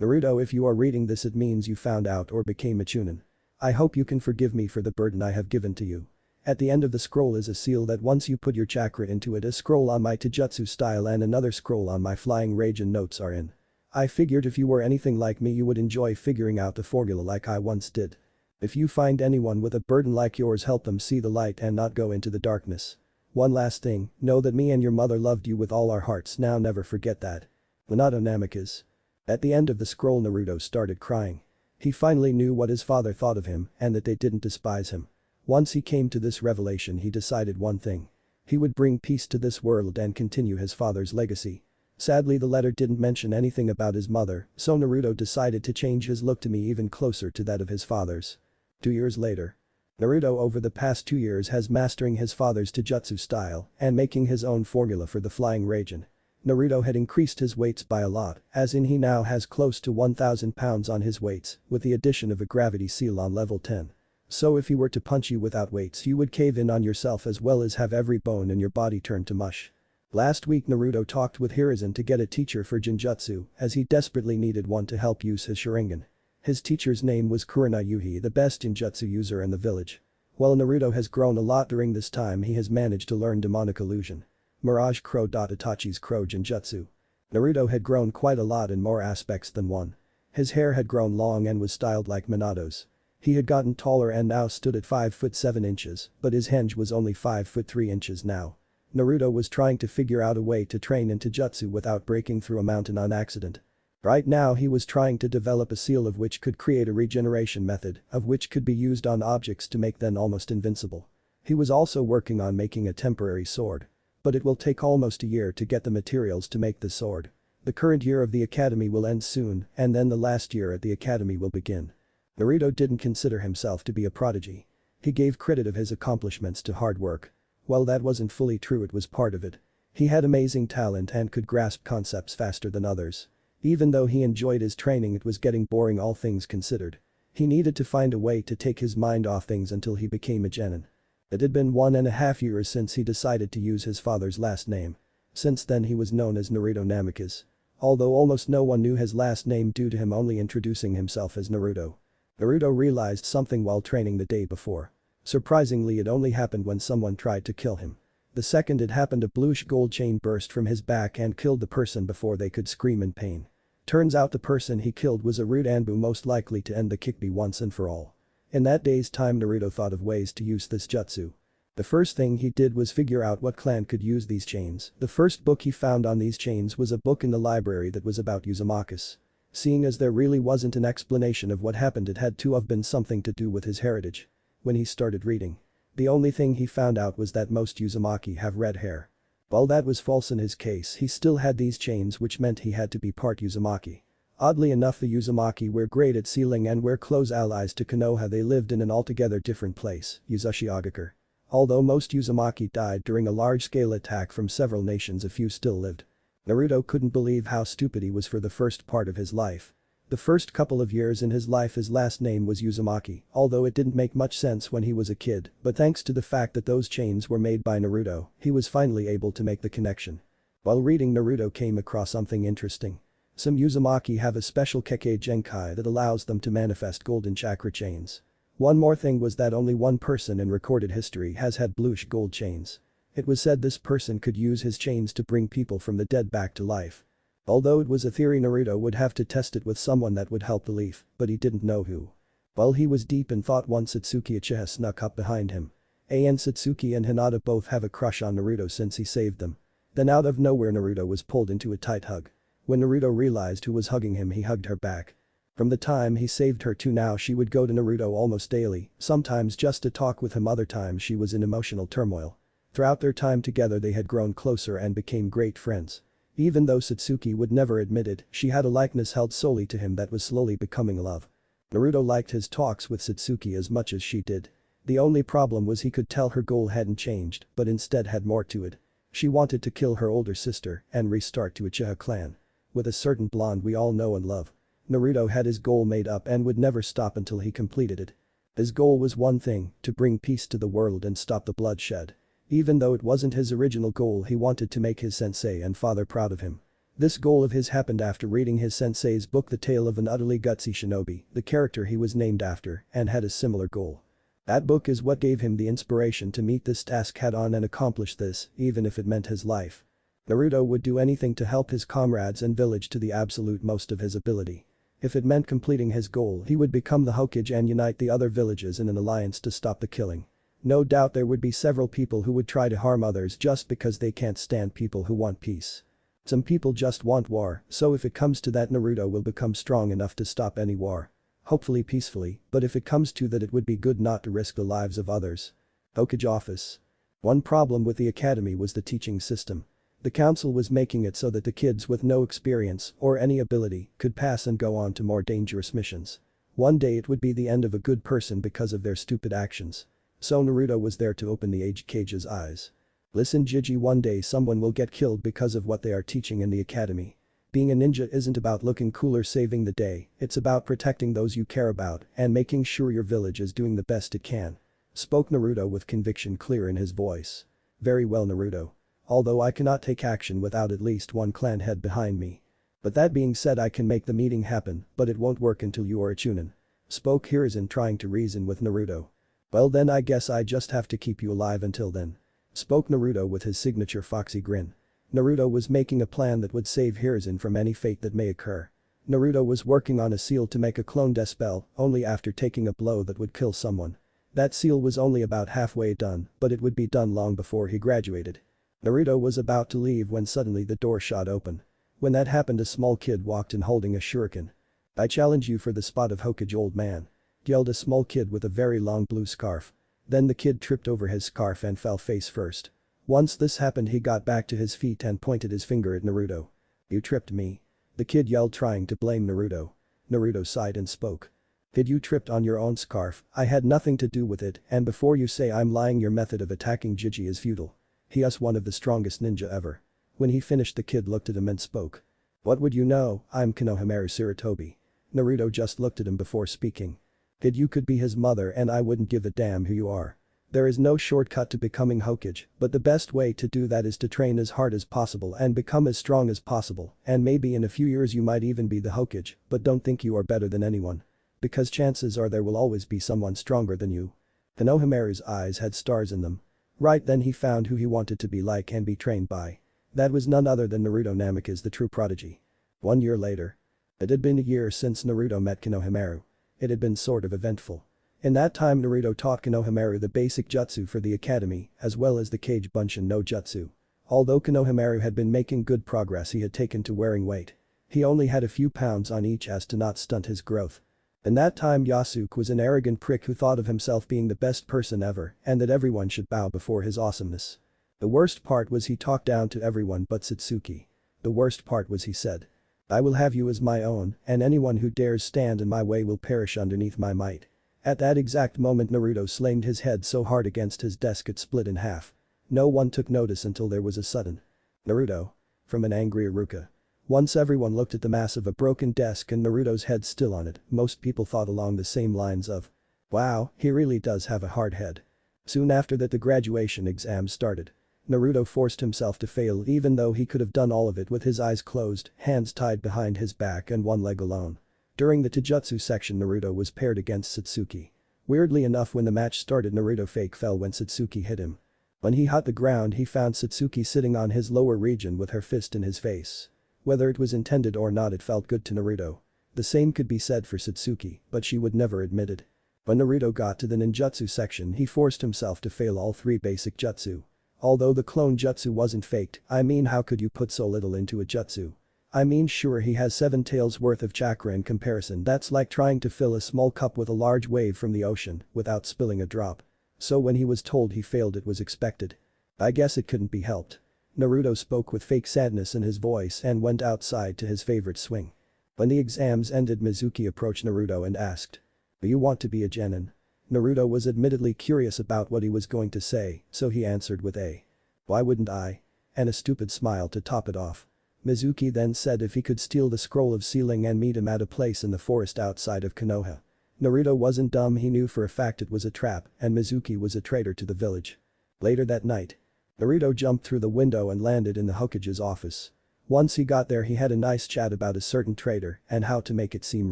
Naruto, if you are reading this, it means you found out or became a Chunin. I hope you can forgive me for the burden I have given to you. At the end of the scroll is a seal that once you put your chakra into it, a scroll on my Taijutsu style and another scroll on my flying rage and notes are in. I figured if you were anything like me, you would enjoy figuring out the formula like I once did. If you find anyone with a burden like yours, help them see the light and not go into the darkness. One last thing, know that me and your mother loved you with all our hearts, now never forget that. Minato Namikaze. At the end of the scroll, Naruto started crying. He finally knew what his father thought of him and that they didn't despise him. Once he came to this revelation, he decided one thing. He would bring peace to this world and continue his father's legacy. Sadly, the letter didn't mention anything about his mother, so Naruto decided to change his look to be even closer to that of his father's. 2 years later. Naruto over the past 2 years has mastering his father's taijutsu style and making his own formula for the flying Raijin. Naruto had increased his weights by a lot, as in he now has close to 1000 pounds on his weights, with the addition of a gravity seal on level 10. So if he were to punch you without weights you would cave in on yourself as well as have every bone in your body turn to mush. Last week Naruto talked with Hiruzen to get a teacher for Genjutsu as he desperately needed one to help use his Sharingan. His teacher's name was Kurina Yuhi, the best Genjutsu user in the village. While Naruto has grown a lot during this time, he has managed to learn demonic illusion. Mirage Crow. Itachi's Crow Genjutsu. Naruto had grown quite a lot in more aspects than one. His hair had grown long and was styled like Minato's. He had gotten taller and now stood at 5 foot 7 inches, but his henge was only 5 foot 3 inches now. Naruto was trying to figure out a way to train in taijutsu without breaking through a mountain on accident. Right now he was trying to develop a seal of which could create a regeneration method, of which could be used on objects to make them almost invincible. He was also working on making a temporary sword. But it will take almost a year to get the materials to make the sword. The current year of the academy will end soon, and then the last year at the academy will begin. Naruto didn't consider himself to be a prodigy. He gave credit of his accomplishments to hard work. While that wasn't fully true, it was part of it. He had amazing talent and could grasp concepts faster than others. Even though he enjoyed his training, it was getting boring all things considered. He needed to find a way to take his mind off things until he became a genin. It had been 1.5 years since he decided to use his father's last name. Since then he was known as Naruto Namikaze. Although almost no one knew his last name due to him only introducing himself as Naruto. Naruto realized something while training the day before. Surprisingly, it only happened when someone tried to kill him. The second it happened, a bluish gold chain burst from his back and killed the person before they could scream in pain. Turns out the person he killed was a rude Anbu, most likely to end the Kikbi once and for all. In that day's time Naruto thought of ways to use this jutsu. The first thing he did was figure out what clan could use these chains. The first book he found on these chains was a book in the library that was about Uzumaki's. Seeing as there really wasn't an explanation of what happened, it had to have been something to do with his heritage. When he started reading, the only thing he found out was that most Uzumaki have red hair. While that was false in his case, he still had these chains, which meant he had to be part Uzumaki. Oddly enough, the Uzumaki were great at sealing and were close allies to Konoha. They lived in an altogether different place, Uzushiogakure. Although most Uzumaki died during a large-scale attack from several nations, a few still lived. Naruto couldn't believe how stupid he was for the first part of his life. The first couple of years in his life his last name was Uzumaki, although it didn't make much sense when he was a kid, but thanks to the fact that those chains were made by Naruto, he was finally able to make the connection. While reading, Naruto came across something interesting. Some Uzumaki have a special Kekkei Genkai that allows them to manifest golden chakra chains. One more thing was that only one person in recorded history has had bluish gold chains. It was said this person could use his chains to bring people from the dead back to life. Although it was a theory, Naruto would have to test it with someone that would help belief, but he didn't know who. While he was deep in thought, one Satsuki Uchiha snuck up behind him. Satsuki and Hinata both have a crush on Naruto since he saved them. Then out of nowhere Naruto was pulled into a tight hug. When Naruto realized who was hugging him, he hugged her back. From the time he saved her to now, she would go to Naruto almost daily, sometimes just to talk with him, other times she was in emotional turmoil. Throughout their time together they had grown closer and became great friends. Even though Satsuki would never admit it, she had a likeness held solely to him that was slowly becoming love. Naruto liked his talks with Satsuki as much as she did. The only problem was he could tell her goal hadn't changed, but instead had more to it. She wanted to kill her older sister and restart to Uchiha clan. With a certain blonde we all know and love. Naruto had his goal made up and would never stop until he completed it. His goal was one thing, to bring peace to the world and stop the bloodshed. Even though it wasn't his original goal, he wanted to make his sensei and father proud of him. This goal of his happened after reading his sensei's book The Tale of an Utterly Gutsy Shinobi, the character he was named after, and had a similar goal. That book is what gave him the inspiration to meet this task head-on and accomplish this, even if it meant his life. Naruto would do anything to help his comrades and village to the absolute most of his ability. If it meant completing his goal, he would become the Hokage and unite the other villages in an alliance to stop the killing. No doubt there would be several people who would try to harm others just because they can't stand people who want peace. Some people just want war, so if it comes to that, Naruto will become strong enough to stop any war. Hopefully peacefully, but if it comes to that, it would be good not to risk the lives of others. Hokage office. One problem with the academy was the teaching system. The council was making it so that the kids with no experience or any ability could pass and go on to more dangerous missions. One day it would be the end of a good person because of their stupid actions. So Naruto was there to open the Hokage's eyes. Listen Jiji, one day someone will get killed because of what they are teaching in the academy. Being a ninja isn't about looking cool or saving the day, it's about protecting those you care about and making sure your village is doing the best it can. Spoke Naruto with conviction clear in his voice. Very well Naruto. Although I cannot take action without at least one clan head behind me. But that being said, I can make the meeting happen, but it won't work until you are a chunin. Spoke Hiruzen, trying to reason with Naruto. Well then I guess I just have to keep you alive until then. Spoke Naruto with his signature foxy grin. Naruto was making a plan that would save Hiruzen from any fate that may occur. Naruto was working on a seal to make a clone death spell only after taking a blow that would kill someone. That seal was only about halfway done, but it would be done long before he graduated. Naruto was about to leave when suddenly the door shot open. When that happened, a small kid walked in holding a shuriken. I challenge you for the spot of Hokage, old man. Yelled a small kid with a very long blue scarf. Then the kid tripped over his scarf and fell face first. Once this happened, he got back to his feet and pointed his finger at Naruto. You tripped me. The kid yelled, trying to blame Naruto. Naruto sighed and spoke. Kid, you tripped on your own scarf, I had nothing to do with it, and before you say I'm lying, your method of attacking Jiji is futile. He is one of the strongest ninja ever. When he finished, the kid looked at him and spoke. What would you know, I'm Konohamaru Sarutobi. Naruto just looked at him before speaking. Kid, you could be his mother and I wouldn't give a damn who you are. There is no shortcut to becoming Hokage, but the best way to do that is to train as hard as possible and become as strong as possible, and maybe in a few years you might even be the Hokage, but don't think you are better than anyone. Because chances are there will always be someone stronger than you. Konohamaru's eyes had stars in them. Right then he found who he wanted to be like and be trained by. That was none other than Naruto Namikaze, the true prodigy. 1 year later. It had been a year since Naruto met Konohamaru. It had been sort of eventful. In that time Naruto taught Konohamaru the basic jutsu for the academy as well as the Kage Bunshin no Jutsu. Although Konohamaru had been making good progress, he had taken to wearing weight. He only had a few pounds on each as to not stunt his growth. In that time Yasuke was an arrogant prick who thought of himself being the best person ever and that everyone should bow before his awesomeness. The worst part was he talked down to everyone but Satsuki. The worst part was he said. I will have you as my own, and anyone who dares stand in my way will perish underneath my might. At that exact moment Naruto slammed his head so hard against his desk it split in half. No one took notice until there was a sudden Naruto from an angry Iruka. Once everyone looked at the mass of a broken desk and Naruto's head still on it, most people thought along the same lines of, wow, he really does have a hard head. Soon after that the graduation exams started. Naruto forced himself to fail even though he could have done all of it with his eyes closed, hands tied behind his back and one leg alone. During the Taijutsu section Naruto was paired against Satsuki. Weirdly enough, when the match started Naruto fake fell when Satsuki hit him. When he hit the ground he found Satsuki sitting on his lower region with her fist in his face. Whether it was intended or not, it felt good to Naruto. The same could be said for Satsuki, but she would never admit it. When Naruto got to the ninjutsu section he forced himself to fail all 3 basic jutsu. Although the clone jutsu wasn't faked, I mean, how could you put so little into a jutsu? I mean, sure, he has 7 taels worth of chakra. In comparison, that's like trying to fill a small cup with a large wave from the ocean without spilling a drop. So when he was told he failed, it was expected. I guess it couldn't be helped. Naruto spoke with fake sadness in his voice and went outside to his favorite swing. When the exams ended Mizuki approached Naruto and asked, do you want to be a genin? Naruto was admittedly curious about what he was going to say, so he answered with a why wouldn't I? And a stupid smile to top it off. Mizuki then said if he could steal the scroll of sealing and meet him at a place in the forest outside of Konoha. Naruto wasn't dumb, he knew for a fact it was a trap and Mizuki was a traitor to the village. Later that night. Naruto jumped through the window and landed in the Hokage's office. Once he got there he had a nice chat about a certain traitor and how to make it seem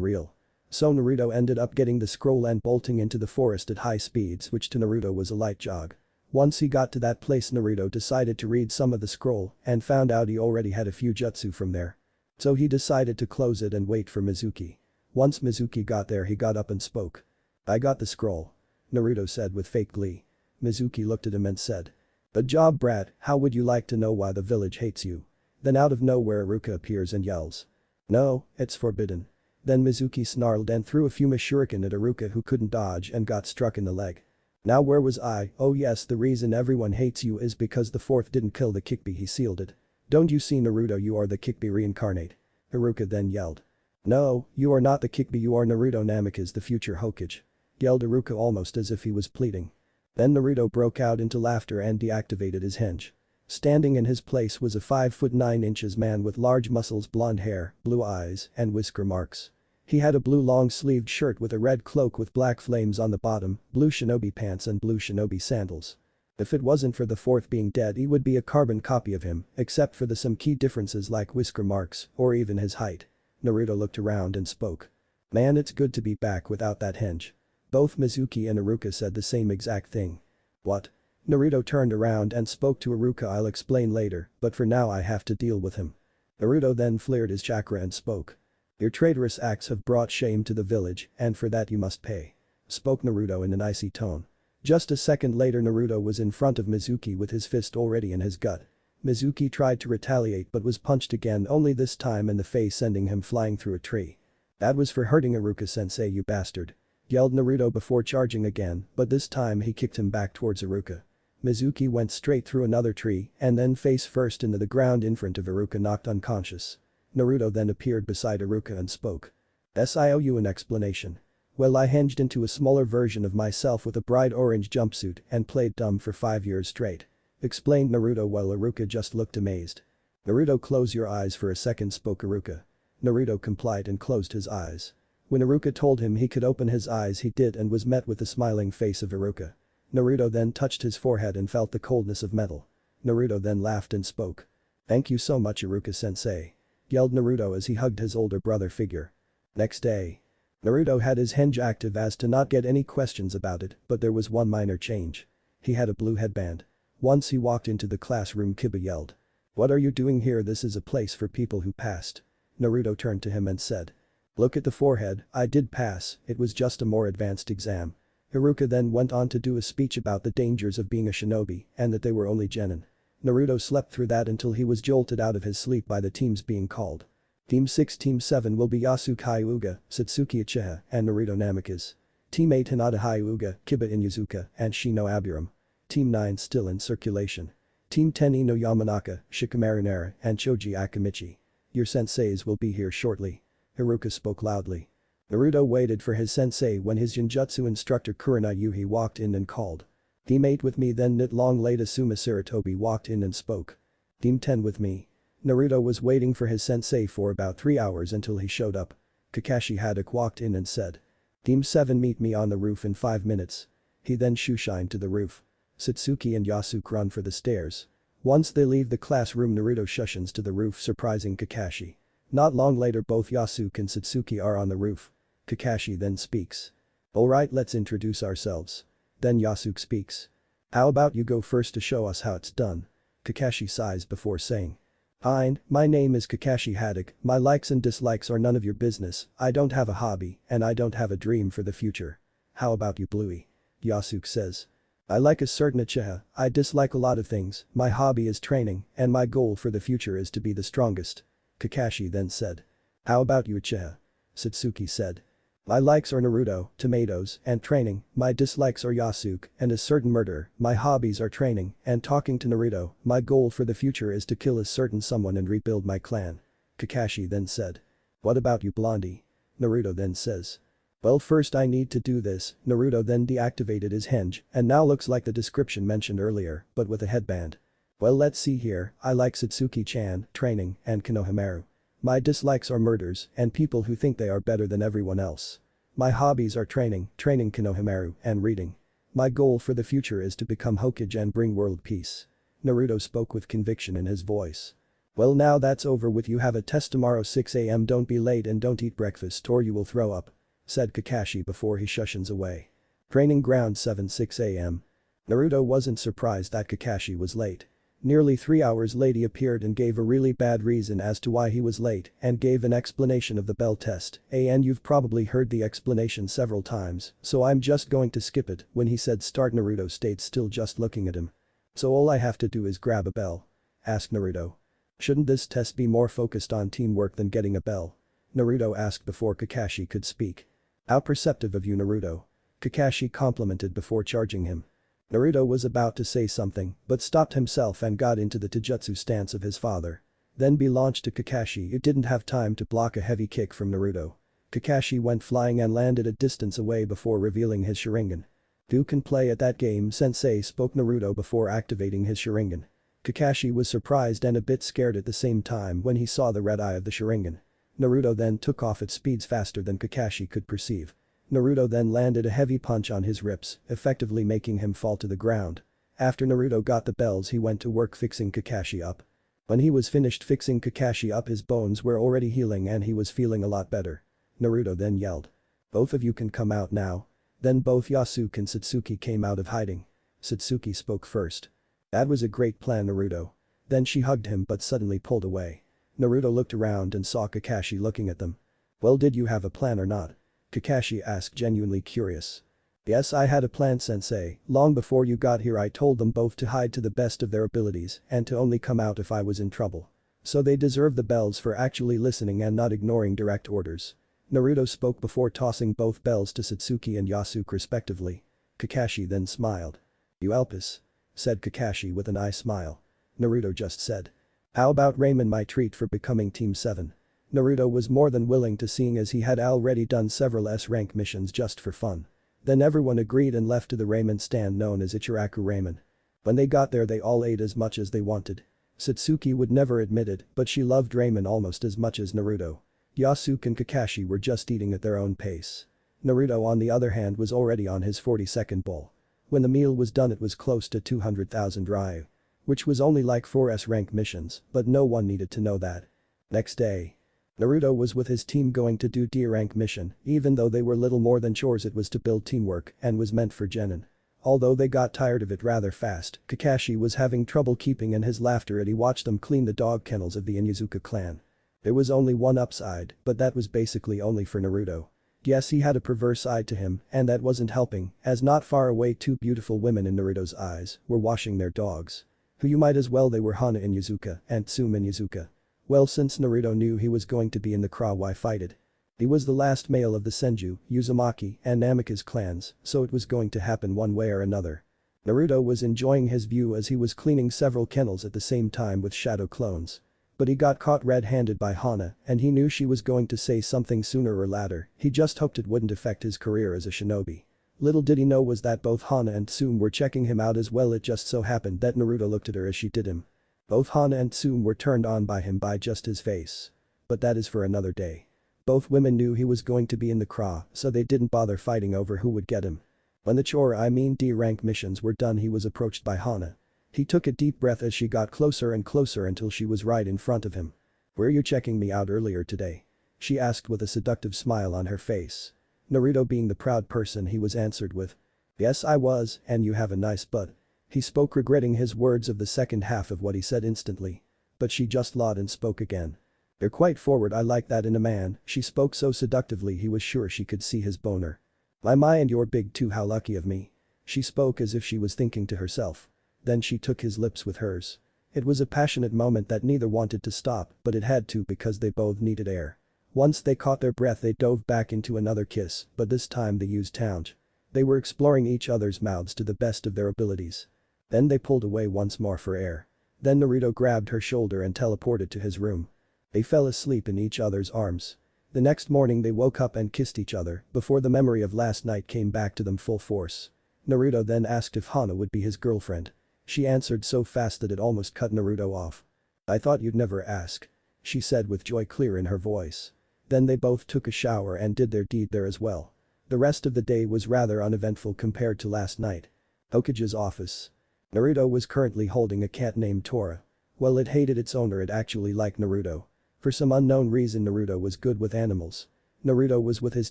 real. So Naruto ended up getting the scroll and bolting into the forest at high speeds, which to Naruto was a light jog. Once he got to that place Naruto decided to read some of the scroll and found out he already had a few jutsu from there. So he decided to close it and wait for Mizuki. Once Mizuki got there he got up and spoke. I got the scroll. Naruto said with fake glee. Mizuki looked at him and said. Good job, brat, how would you like to know why the village hates you? Then out of nowhere Iruka appears and yells. No, it's forbidden. Then Mizuki snarled and threw a Fuma shuriken at Iruka, who couldn't dodge and got struck in the leg. Now where was I? Oh yes, the reason everyone hates you is because the 4th didn't kill the Kikbi, he sealed it. Don't you see, Naruto, you are the Kikbi reincarnate? Iruka then yelled. "No, you are not the Kikbi, you are Naruto Namikaze, the future Hokage," yelled Iruka almost as if he was pleading. Then Naruto broke out into laughter and deactivated his henge. Standing in his place was a 5 foot 9 inches man with large muscles, blonde hair, blue eyes, and whisker marks. He had a blue long-sleeved shirt with a red cloak with black flames on the bottom, blue shinobi pants and blue shinobi sandals. If it wasn't for the fourth being dead, he would be a carbon copy of him, except for some key differences like whisker marks or even his height. Naruto looked around and spoke. "Man, it's good to be back without that henge." Both Mizuki and Iruka said the same exact thing. "What?" Naruto turned around and spoke to Iruka. "I'll explain later, but for now I have to deal with him." Naruto then flared his chakra and spoke. "Your traitorous acts have brought shame to the village, and for that you must pay," spoke Naruto in an icy tone. Just a second later Naruto was in front of Mizuki with his fist already in his gut. Mizuki tried to retaliate but was punched again, only this time in the face, sending him flying through a tree. "That was for hurting Iruka-sensei, you bastard," yelled Naruto before charging again, but this time he kicked him back towards Iruka. Mizuki went straight through another tree and then face first into the ground in front of Iruka, knocked unconscious. Naruto then appeared beside Iruka and spoke. "I owe you an explanation. Well, I henged into a smaller version of myself with a bright orange jumpsuit and played dumb for 5 years straight," explained Naruto while Iruka just looked amazed. "Naruto, close your eyes for a second," spoke Iruka. Naruto complied and closed his eyes. When Iruka told him he could open his eyes, he did and was met with the smiling face of Iruka. Naruto then touched his forehead and felt the coldness of metal. Naruto then laughed and spoke. "Thank you so much, Iruka-sensei," yelled Naruto as he hugged his older brother figure. Next day. Naruto had his henge active as to not get any questions about it, but there was one minor change. He had a blue headband. Once he walked into the classroom, Kiba yelled. "What are you doing here? This is a place for people who passed." Naruto turned to him and said. "Look at the forehead, I did pass, it was just a more advanced exam." Iruka then went on to do a speech about the dangers of being a shinobi and that they were only genin. Naruto slept through that until he was jolted out of his sleep by the teams being called. Team 6 Team 7 will be Yasuke Hyuga, Satsuki Uchiha, and Naruto Namikaze. Team 8 Hinata Hyuga, Kiba Inuzuka, and Shino Aburam. Team 9 still in circulation. Team 10 Ino Yamanaka, Shikamaru Nara, and Choji Akamichi. Your senseis will be here shortly. Iruka spoke loudly. Naruto waited for his sensei when his Genjutsu instructor Kurina Yuhi walked in and called. Team 8 with me, then Knit Long Late Asuma Saratobi walked in and spoke. Team 10 with me. Naruto was waiting for his sensei for about 3 hours until he showed up. Kakashi Haddock walked in and said. Team 7 meet me on the roof in 5 minutes. He then shushined to the roof. Satsuki and Yasuke run for the stairs. Once they leave the classroom, Naruto shushins to the roof, surprising Kakashi. Not long later, both Yasuke and Satsuki are on the roof. Kakashi then speaks. "Alright, let's introduce ourselves." Then Yasuke speaks. "How about you go first to show us how it's done?" Kakashi sighs before saying. "Fine, my name is Kakashi Haddock, my likes and dislikes are none of your business, I don't have a hobby, and I don't have a dream for the future. How about you, Bluey?" Yasuke says. "I like a certain Uchiha, I dislike a lot of things, my hobby is training, and my goal for the future is to be the strongest." Kakashi then said. "How about you, Uchiha?" Satsuki said. "My likes are Naruto, tomatoes, and training, my dislikes are Yasuke and a certain murderer, my hobbies are training and talking to Naruto, my goal for the future is to kill a certain someone and rebuild my clan." Kakashi then said. "What about you, Blondie?" Naruto then says. "Well, first I need to do this." Naruto then deactivated his henge and now looks like the description mentioned earlier, but with a headband. "Well, let's see here, I like Satsuki-chan, training, and Konohamaru. My dislikes are murders and people who think they are better than everyone else. My hobbies are training Konohamaru, and reading. My goal for the future is to become Hokage and bring world peace." Naruto spoke with conviction in his voice. "Well, now that's over with, you have a test tomorrow 6 AM, don't be late and don't eat breakfast or you will throw up," said Kakashi before he shushins away. Training ground 6 AM. Naruto wasn't surprised that Kakashi was late. Nearly 3 hours late he appeared and gave a really bad reason as to why he was late and gave an explanation of the bell test, and you've probably heard the explanation several times, so I'm just going to skip it. When he said start, Naruto stayed still just looking at him. "So all I have to do is grab a bell?" asked Naruto. "Shouldn't this test be more focused on teamwork than getting a bell?" Naruto asked before Kakashi could speak. "How perceptive of you, Naruto," Kakashi complimented before charging him. Naruto was about to say something but stopped himself and got into the taijutsu stance of his father. Then be launched to Kakashi, who didn't have time to block a heavy kick from Naruto. Kakashi went flying and landed a distance away before revealing his Sharingan. "Who can play at that game, sensei?" spoke Naruto before activating his Sharingan. Kakashi was surprised and a bit scared at the same time when he saw the red eye of the Sharingan. Naruto then took off at speeds faster than Kakashi could perceive. Naruto then landed a heavy punch on his ribs, effectively making him fall to the ground. After Naruto got the bells, he went to work fixing Kakashi up. When he was finished fixing Kakashi up, his bones were already healing and he was feeling a lot better. Naruto then yelled, "Both of you can come out now." Then both Yasuke and Satsuki came out of hiding. Satsuki spoke first. "That was a great plan, Naruto." Then she hugged him but suddenly pulled away. Naruto looked around and saw Kakashi looking at them. "Well, did you have a plan or not?" Kakashi asked, genuinely curious. "Yes, I had a plan, sensei. Long before you got here I told them both to hide to the best of their abilities and to only come out if I was in trouble. So they deserve the bells for actually listening and not ignoring direct orders." Naruto spoke before tossing both bells to Satsuki and Yasuke respectively. Kakashi then smiled. "You help us," said Kakashi with an eye smile. Naruto just said, "How about Ramen, my treat for becoming Team 7? Naruto was more than willing to, seeing as he had already done several S-rank missions just for fun. Then everyone agreed and left to the ramen stand known as Ichiraku Ramen. When they got there they all ate as much as they wanted. Satsuki would never admit it, but she loved ramen almost as much as Naruto. Yasuke and Kakashi were just eating at their own pace. Naruto on the other hand was already on his 42nd bowl. When the meal was done it was close to 200,000 Ryu. Which was only like 4 S-rank missions, but no one needed to know that. Next day. Naruto was with his team going to do D-rank mission, even though they were little more than chores. It was to build teamwork and was meant for genin. Although they got tired of it rather fast, Kakashi was having trouble keeping in his laughter as he watched them clean the dog kennels of the Inuzuka clan. There was only one upside, but that was basically only for Naruto. Yes, he had a perverse side to him, and that wasn't helping, as not far away 2 beautiful women in Naruto's eyes were washing their dogs. Who you might as well, they were Hana Inuzuka and Tsume Inuzuka. Well, since Naruto knew he was going to be in the Kra, why fight it? He was the last male of the Senju, Uzumaki, and Namikaze clans, so it was going to happen one way or another. Naruto was enjoying his view as he was cleaning several kennels at the same time with shadow clones. But he got caught red-handed by Hana and he knew she was going to say something sooner or later. He just hoped it wouldn't affect his career as a shinobi. Little did he know was that both Hana and Tsume were checking him out as well. It just so happened that Naruto looked at her as she did him. Both Hana and Tsume were turned on by him by just his face. But that is for another day. Both women knew he was going to be in the Kra, so they didn't bother fighting over who would get him. When the D-rank missions were done, he was approached by Hana. He took a deep breath as she got closer and closer until she was right in front of him. "Were you checking me out earlier today?" she asked with a seductive smile on her face. Naruto, being the proud person he was, answered with, "Yes, I was, and you have a nice butt." He spoke, regretting his words of the second half of what he said instantly. But she just lied and spoke again. "You're quite forward, I like that in a man." She spoke so seductively he was sure she could see his boner. My, and you're big too, how lucky of me." She spoke as if she was thinking to herself. Then she took his lips with hers. It was a passionate moment that neither wanted to stop, but it had to because they both needed air. Once they caught their breath they dove back into another kiss, but this time they used tongue. They were exploring each other's mouths to the best of their abilities. Then they pulled away once more for air. Then Naruto grabbed her shoulder and teleported to his room. They fell asleep in each other's arms. The next morning they woke up and kissed each other before the memory of last night came back to them full force. Naruto then asked if Hana would be his girlfriend. She answered so fast that it almost cut Naruto off. "I thought you'd never ask," she said with joy clear in her voice. Then they both took a shower and did their deed there as well. The rest of the day was rather uneventful compared to last night. Hokage's office. Naruto was currently holding a cat named Tora. Well, it hated its owner, it actually liked Naruto. For some unknown reason Naruto was good with animals. Naruto was with his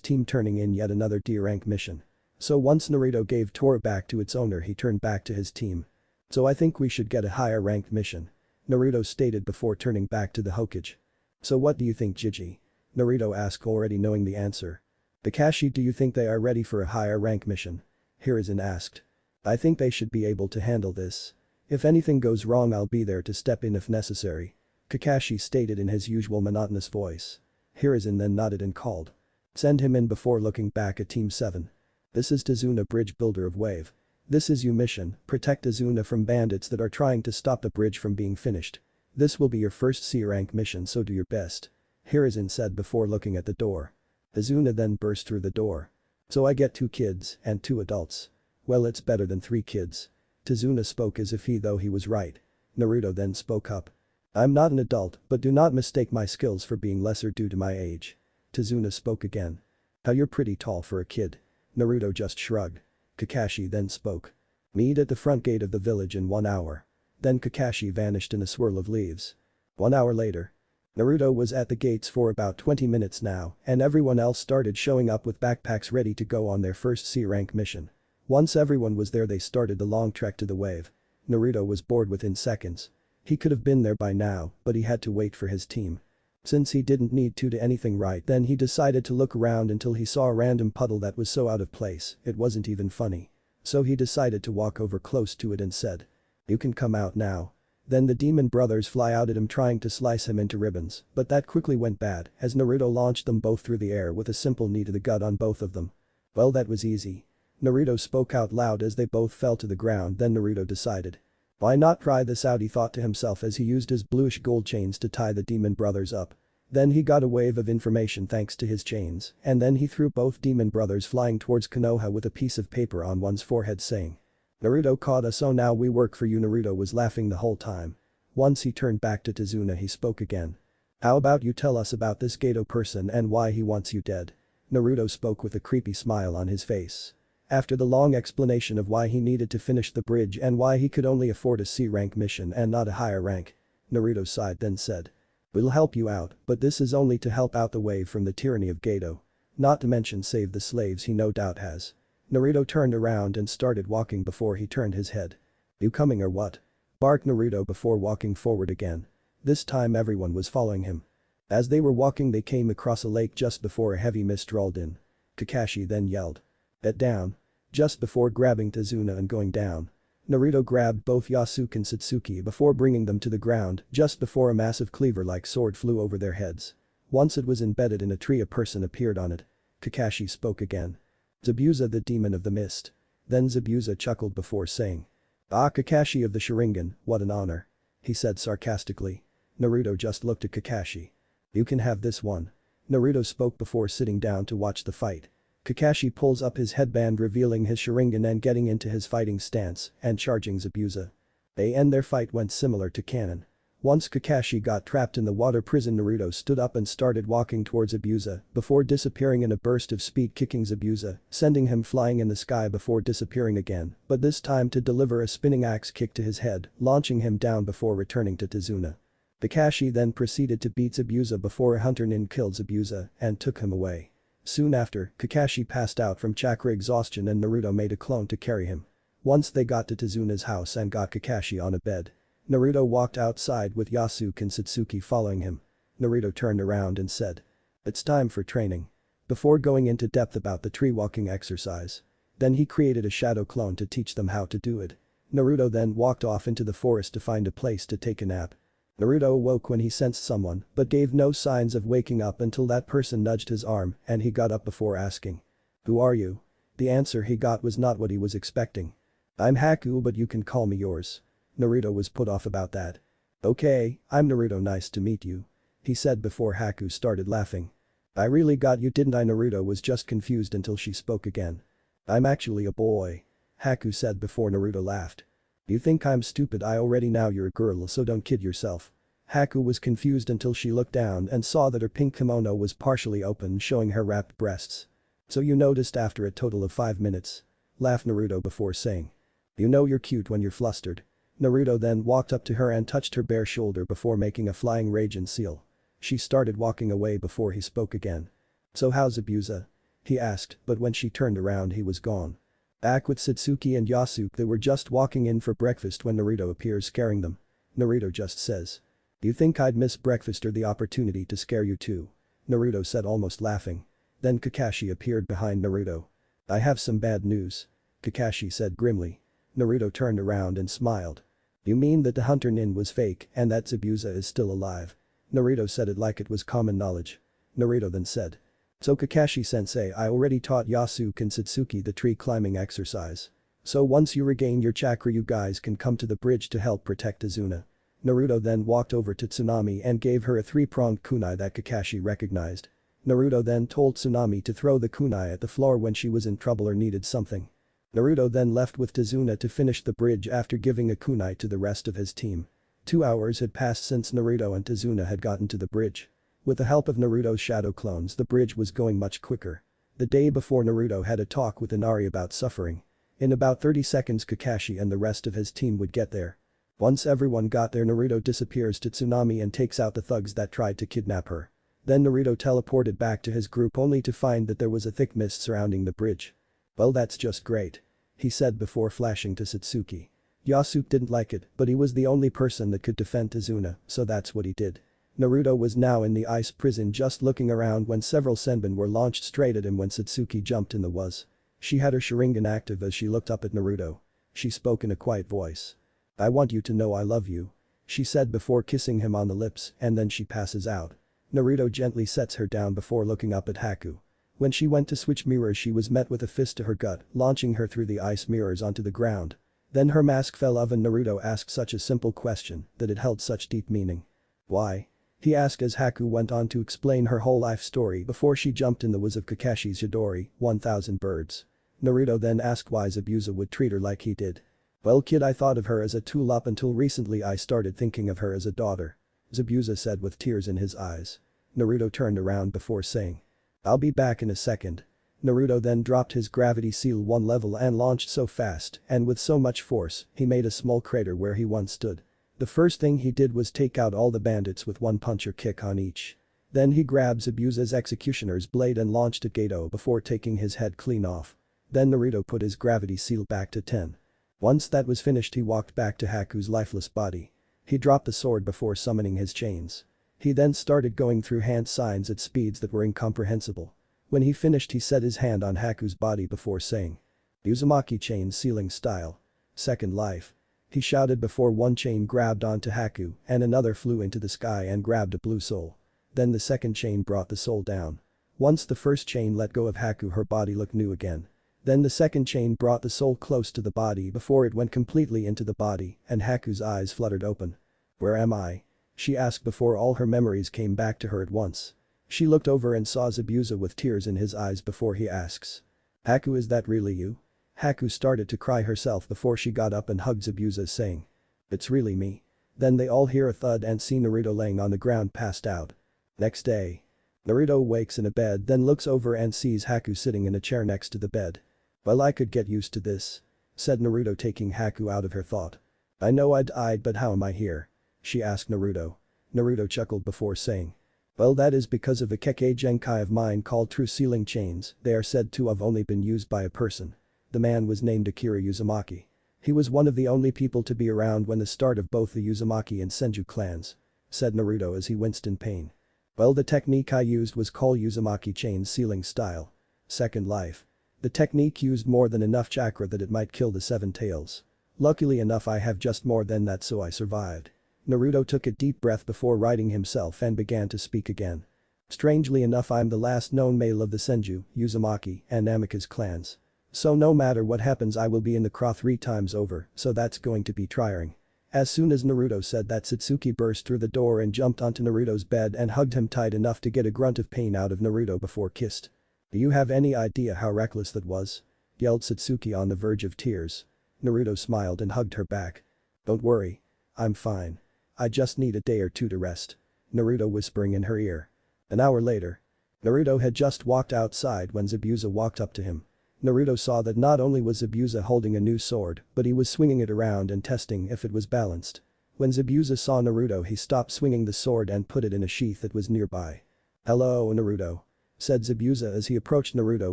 team turning in yet another D-rank mission. So once Naruto gave Tora back to its owner, he turned back to his team. "So I think we should get a higher ranked mission," Naruto stated before turning back to the Hokage. "So what do you think, Gigi?" Naruto asked, already knowing the answer. "Kakashi, do you think they are ready for a higher rank mission?" Hiruzen asked. "I think they should be able to handle this. If anything goes wrong I'll be there to step in if necessary," Kakashi stated in his usual monotonous voice. Hiruzen then nodded and called, "Send him in," before looking back at Team 7. "This is Tazuna, bridge builder of Wave. This is your mission, protect Tazuna from bandits that are trying to stop the bridge from being finished. This will be your first C-rank mission, so do your best. Hiruzen said before looking at the door. Izuna then burst through the door. So I get 2 kids and 2 adults. Well, it's better than 3 kids. Tizuna spoke as if he was right. Naruto then spoke up. I'm not an adult, but do not mistake my skills for being lesser due to my age. Tizuna spoke again. How you're pretty tall for a kid. Naruto just shrugged. Kakashi then spoke. Meet at the front gate of the village in 1 hour. Then Kakashi vanished in a swirl of leaves. 1 hour later. Naruto was at the gates for about 20 minutes now, and everyone else started showing up with backpacks ready to go on their first C-rank mission. Once everyone was there, they started the long trek to the wave. Naruto was bored within seconds. He could have been there by now, but he had to wait for his team. Since he didn't need to do anything right, then he decided to look around until he saw a random puddle that was so out of place, it wasn't even funny. So he decided to walk over close to it and said, "You can come out now." Then the demon brothers fly out at him trying to slice him into ribbons, but that quickly went bad as Naruto launched them both through the air with a simple knee to the gut on both of them. Well, that was easy. Naruto spoke out loud as they both fell to the ground. Then Naruto decided. Why not try this out, he thought to himself as he used his bluish gold chains to tie the demon brothers up. Then he got a wave of information thanks to his chains, and then he threw both demon brothers flying towards Konoha with a piece of paper on one's forehead saying, "Naruto caught us, so now we work for you." Naruto was laughing the whole time. Once he turned back to Tizuna, he spoke again. "How about you tell us about this Gato person and why he wants you dead?" Naruto spoke with a creepy smile on his face. After the long explanation of why he needed to finish the bridge and why he could only afford a C-rank mission and not a higher rank, Naruto sighed then said. "We'll help you out, but this is only to help out the wave from the tyranny of Gato. Not to mention save the slaves he no doubt has." Naruto turned around and started walking before he turned his head. "You coming or what?" barked Naruto before walking forward again. This time everyone was following him. As they were walking, they came across a lake just before a heavy mist rolled in. Kakashi then yelled. "Get down." Just before grabbing Tizuna and going down. Naruto grabbed both Yasuke and Satsuki before bringing them to the ground just before a massive cleaver-like sword flew over their heads. Once it was embedded in a tree, a person appeared on it. Kakashi spoke again. "Zabuza, the demon of the mist." Then Zabuza chuckled before saying. "Ah, Kakashi of the Sharingan, what an honor," he said sarcastically. Naruto just looked at Kakashi. "You can have this one." Naruto spoke before sitting down to watch the fight. Kakashi pulls up his headband revealing his Sharingan and getting into his fighting stance and charging Zabuza. Their fight went similar to canon. Once Kakashi got trapped in the water prison, Naruto stood up and started walking towards Zabuza before disappearing in a burst of speed, kicking Zabuza, sending him flying in the sky before disappearing again, but this time to deliver a spinning axe kick to his head, launching him down before returning to Tizuna. Kakashi then proceeded to beat Zabuza before a hunter nin killed Zabuza and took him away. Soon after, Kakashi passed out from chakra exhaustion and Naruto made a clone to carry him. Once they got to Tizuna's house and got Kakashi on a bed. Naruto walked outside with Yasuke and Satsuki following him. Naruto turned around and said. "It's time for training." Before going into depth about the tree walking exercise. Then he created a shadow clone to teach them how to do it. Naruto then walked off into the forest to find a place to take a nap. Naruto awoke when he sensed someone but gave no signs of waking up until that person nudged his arm and he got up before asking. "Who are you?" The answer he got was not what he was expecting. "I'm Haku, but you can call me yours." Naruto was put off about that. "Okay, I'm Naruto, nice to meet you," he said before Haku started laughing. "I really got you, didn't I?" Naruto was just confused until she spoke again. "I'm actually a boy," Haku said before Naruto laughed. "You think I'm stupid? I already know you're a girl, so don't kid yourself." Haku was confused until she looked down and saw that her pink kimono was partially open, showing her wrapped breasts. "So you noticed after a total of 5 minutes?" laughed Naruto before saying. "You know you're cute when you're flustered." Naruto then walked up to her and touched her bare shoulder before making a flying raging seal. She started walking away before he spoke again. "So how's Zabuza?" he asked, but when she turned around he was gone. Back with Satsuki and Yasuke, they were just walking in for breakfast when Naruto appears scaring them. Naruto just says. "You think I'd miss breakfast or the opportunity to scare you too?" Naruto said, almost laughing. Then Kakashi appeared behind Naruto. "I have some bad news," Kakashi said grimly. Naruto turned around and smiled. "You mean that the hunter nin was fake and that Zabuza is still alive?" Naruto said it like it was common knowledge. Naruto then said. "So Kakashi-sensei, I already taught Yasuke and Satsuki the tree climbing exercise. So once you regain your chakra you guys can come to the bridge to help protect Izuna." Naruto then walked over to Tsunami and gave her a three-pronged kunai that Kakashi recognized. Naruto then told Tsunami to throw the kunai at the floor when she was in trouble or needed something. Naruto then left with Tazuna to finish the bridge after giving a kunai to the rest of his team. 2 hours had passed since Naruto and Tazuna had gotten to the bridge. With the help of Naruto's shadow clones, the bridge was going much quicker. The day before, Naruto had a talk with Inari about suffering. In about 30 seconds Kakashi and the rest of his team would get there. Once everyone got there, Naruto disappears to Tsunami and takes out the thugs that tried to kidnap her. Then Naruto teleported back to his group only to find that there was a thick mist surrounding the bridge. "Well, that's just great," he said before flashing to Satsuki. Yasuke didn't like it, but he was the only person that could defend Tazuna, so that's what he did. Naruto was now in the ice prison just looking around when several senbon were launched straight at him when Satsuki jumped in the was. She had her Sharingan active as she looked up at Naruto. She spoke in a quiet voice. "I want you to know I love you," she said before kissing him on the lips, and then she passes out. Naruto gently sets her down before looking up at Haku. When she went to switch mirrors, she was met with a fist to her gut, launching her through the ice mirrors onto the ground. Then her mask fell off and Naruto asked such a simple question that it held such deep meaning. "Why?" he asked as Haku went on to explain her whole life story before she jumped in the was of Kakashi's Chidori, 1000 birds. Naruto then asked why Zabuza would treat her like he did. "Well kid, I thought of her as a tool up until recently I started thinking of her as a daughter," Zabuza said with tears in his eyes. Naruto turned around before saying, "I'll be back in a second." Naruto then dropped his gravity seal 1 level and launched so fast and with so much force, he made a small crater where he once stood. The first thing he did was take out all the bandits with one punch or kick on each. Then he grabbed Zabuza's executioner's blade and launched at Gato before taking his head clean off. Then Naruto put his gravity seal back to 10. Once that was finished, he walked back to Haku's lifeless body. He dropped the sword before summoning his chains. He then started going through hand signs at speeds that were incomprehensible. When he finished, he set his hand on Haku's body before saying, "Uzumaki chain sealing style. Second life." He shouted before one chain grabbed onto Haku and another flew into the sky and grabbed a blue soul. Then the second chain brought the soul down. Once the first chain let go of Haku, her body looked new again. Then the second chain brought the soul close to the body before it went completely into the body and Haku's eyes fluttered open. "Where am I?" she asked before all her memories came back to her at once. She looked over and saw Zabuza with tears in his eyes before he asks, "Haku, is that really you?" Haku started to cry herself before she got up and hugged Zabuza saying, "It's really me." Then they all hear a thud and see Naruto laying on the ground passed out. Next day. Naruto wakes in a bed, then looks over and sees Haku sitting in a chair next to the bed. "Well, I could get used to this," said Naruto, taking Haku out of her thought. "I know I died, but how am I here?" she asked Naruto. Naruto chuckled before saying, "Well, that is because of a Kekkei Genkai of mine called True Sealing Chains. They are said to have only been used by a person." The man was named Akira Uzumaki. He was one of the only people to be around when the start of both the Uzumaki and Senju clans, said Naruto as he winced in pain. "Well, the technique I used was called Uzumaki chain sealing style. Second life. The technique used more than enough chakra that it might kill the 7 tails. Luckily enough, I have just more than that, so I survived." Naruto took a deep breath before righting himself and began to speak again. "Strangely enough, I'm the last known male of the Senju, Uzumaki, and Namikaze clans. So no matter what happens, I will be in the Craw 3 times over, so that's going to be trying." As soon as Naruto said that, Satsuki burst through the door and jumped onto Naruto's bed and hugged him tight enough to get a grunt of pain out of Naruto before kissed. "Do you have any idea how reckless that was?" yelled Satsuki on the verge of tears. Naruto smiled and hugged her back. "Don't worry. I'm fine. I just need a day or two to rest," Naruto whispering in her ear. An hour later. Naruto had just walked outside when Zabuza walked up to him. Naruto saw that not only was Zabuza holding a new sword, but he was swinging it around and testing if it was balanced. When Zabuza saw Naruto, he stopped swinging the sword and put it in a sheath that was nearby. "Hello, Naruto," said Zabuza as he approached Naruto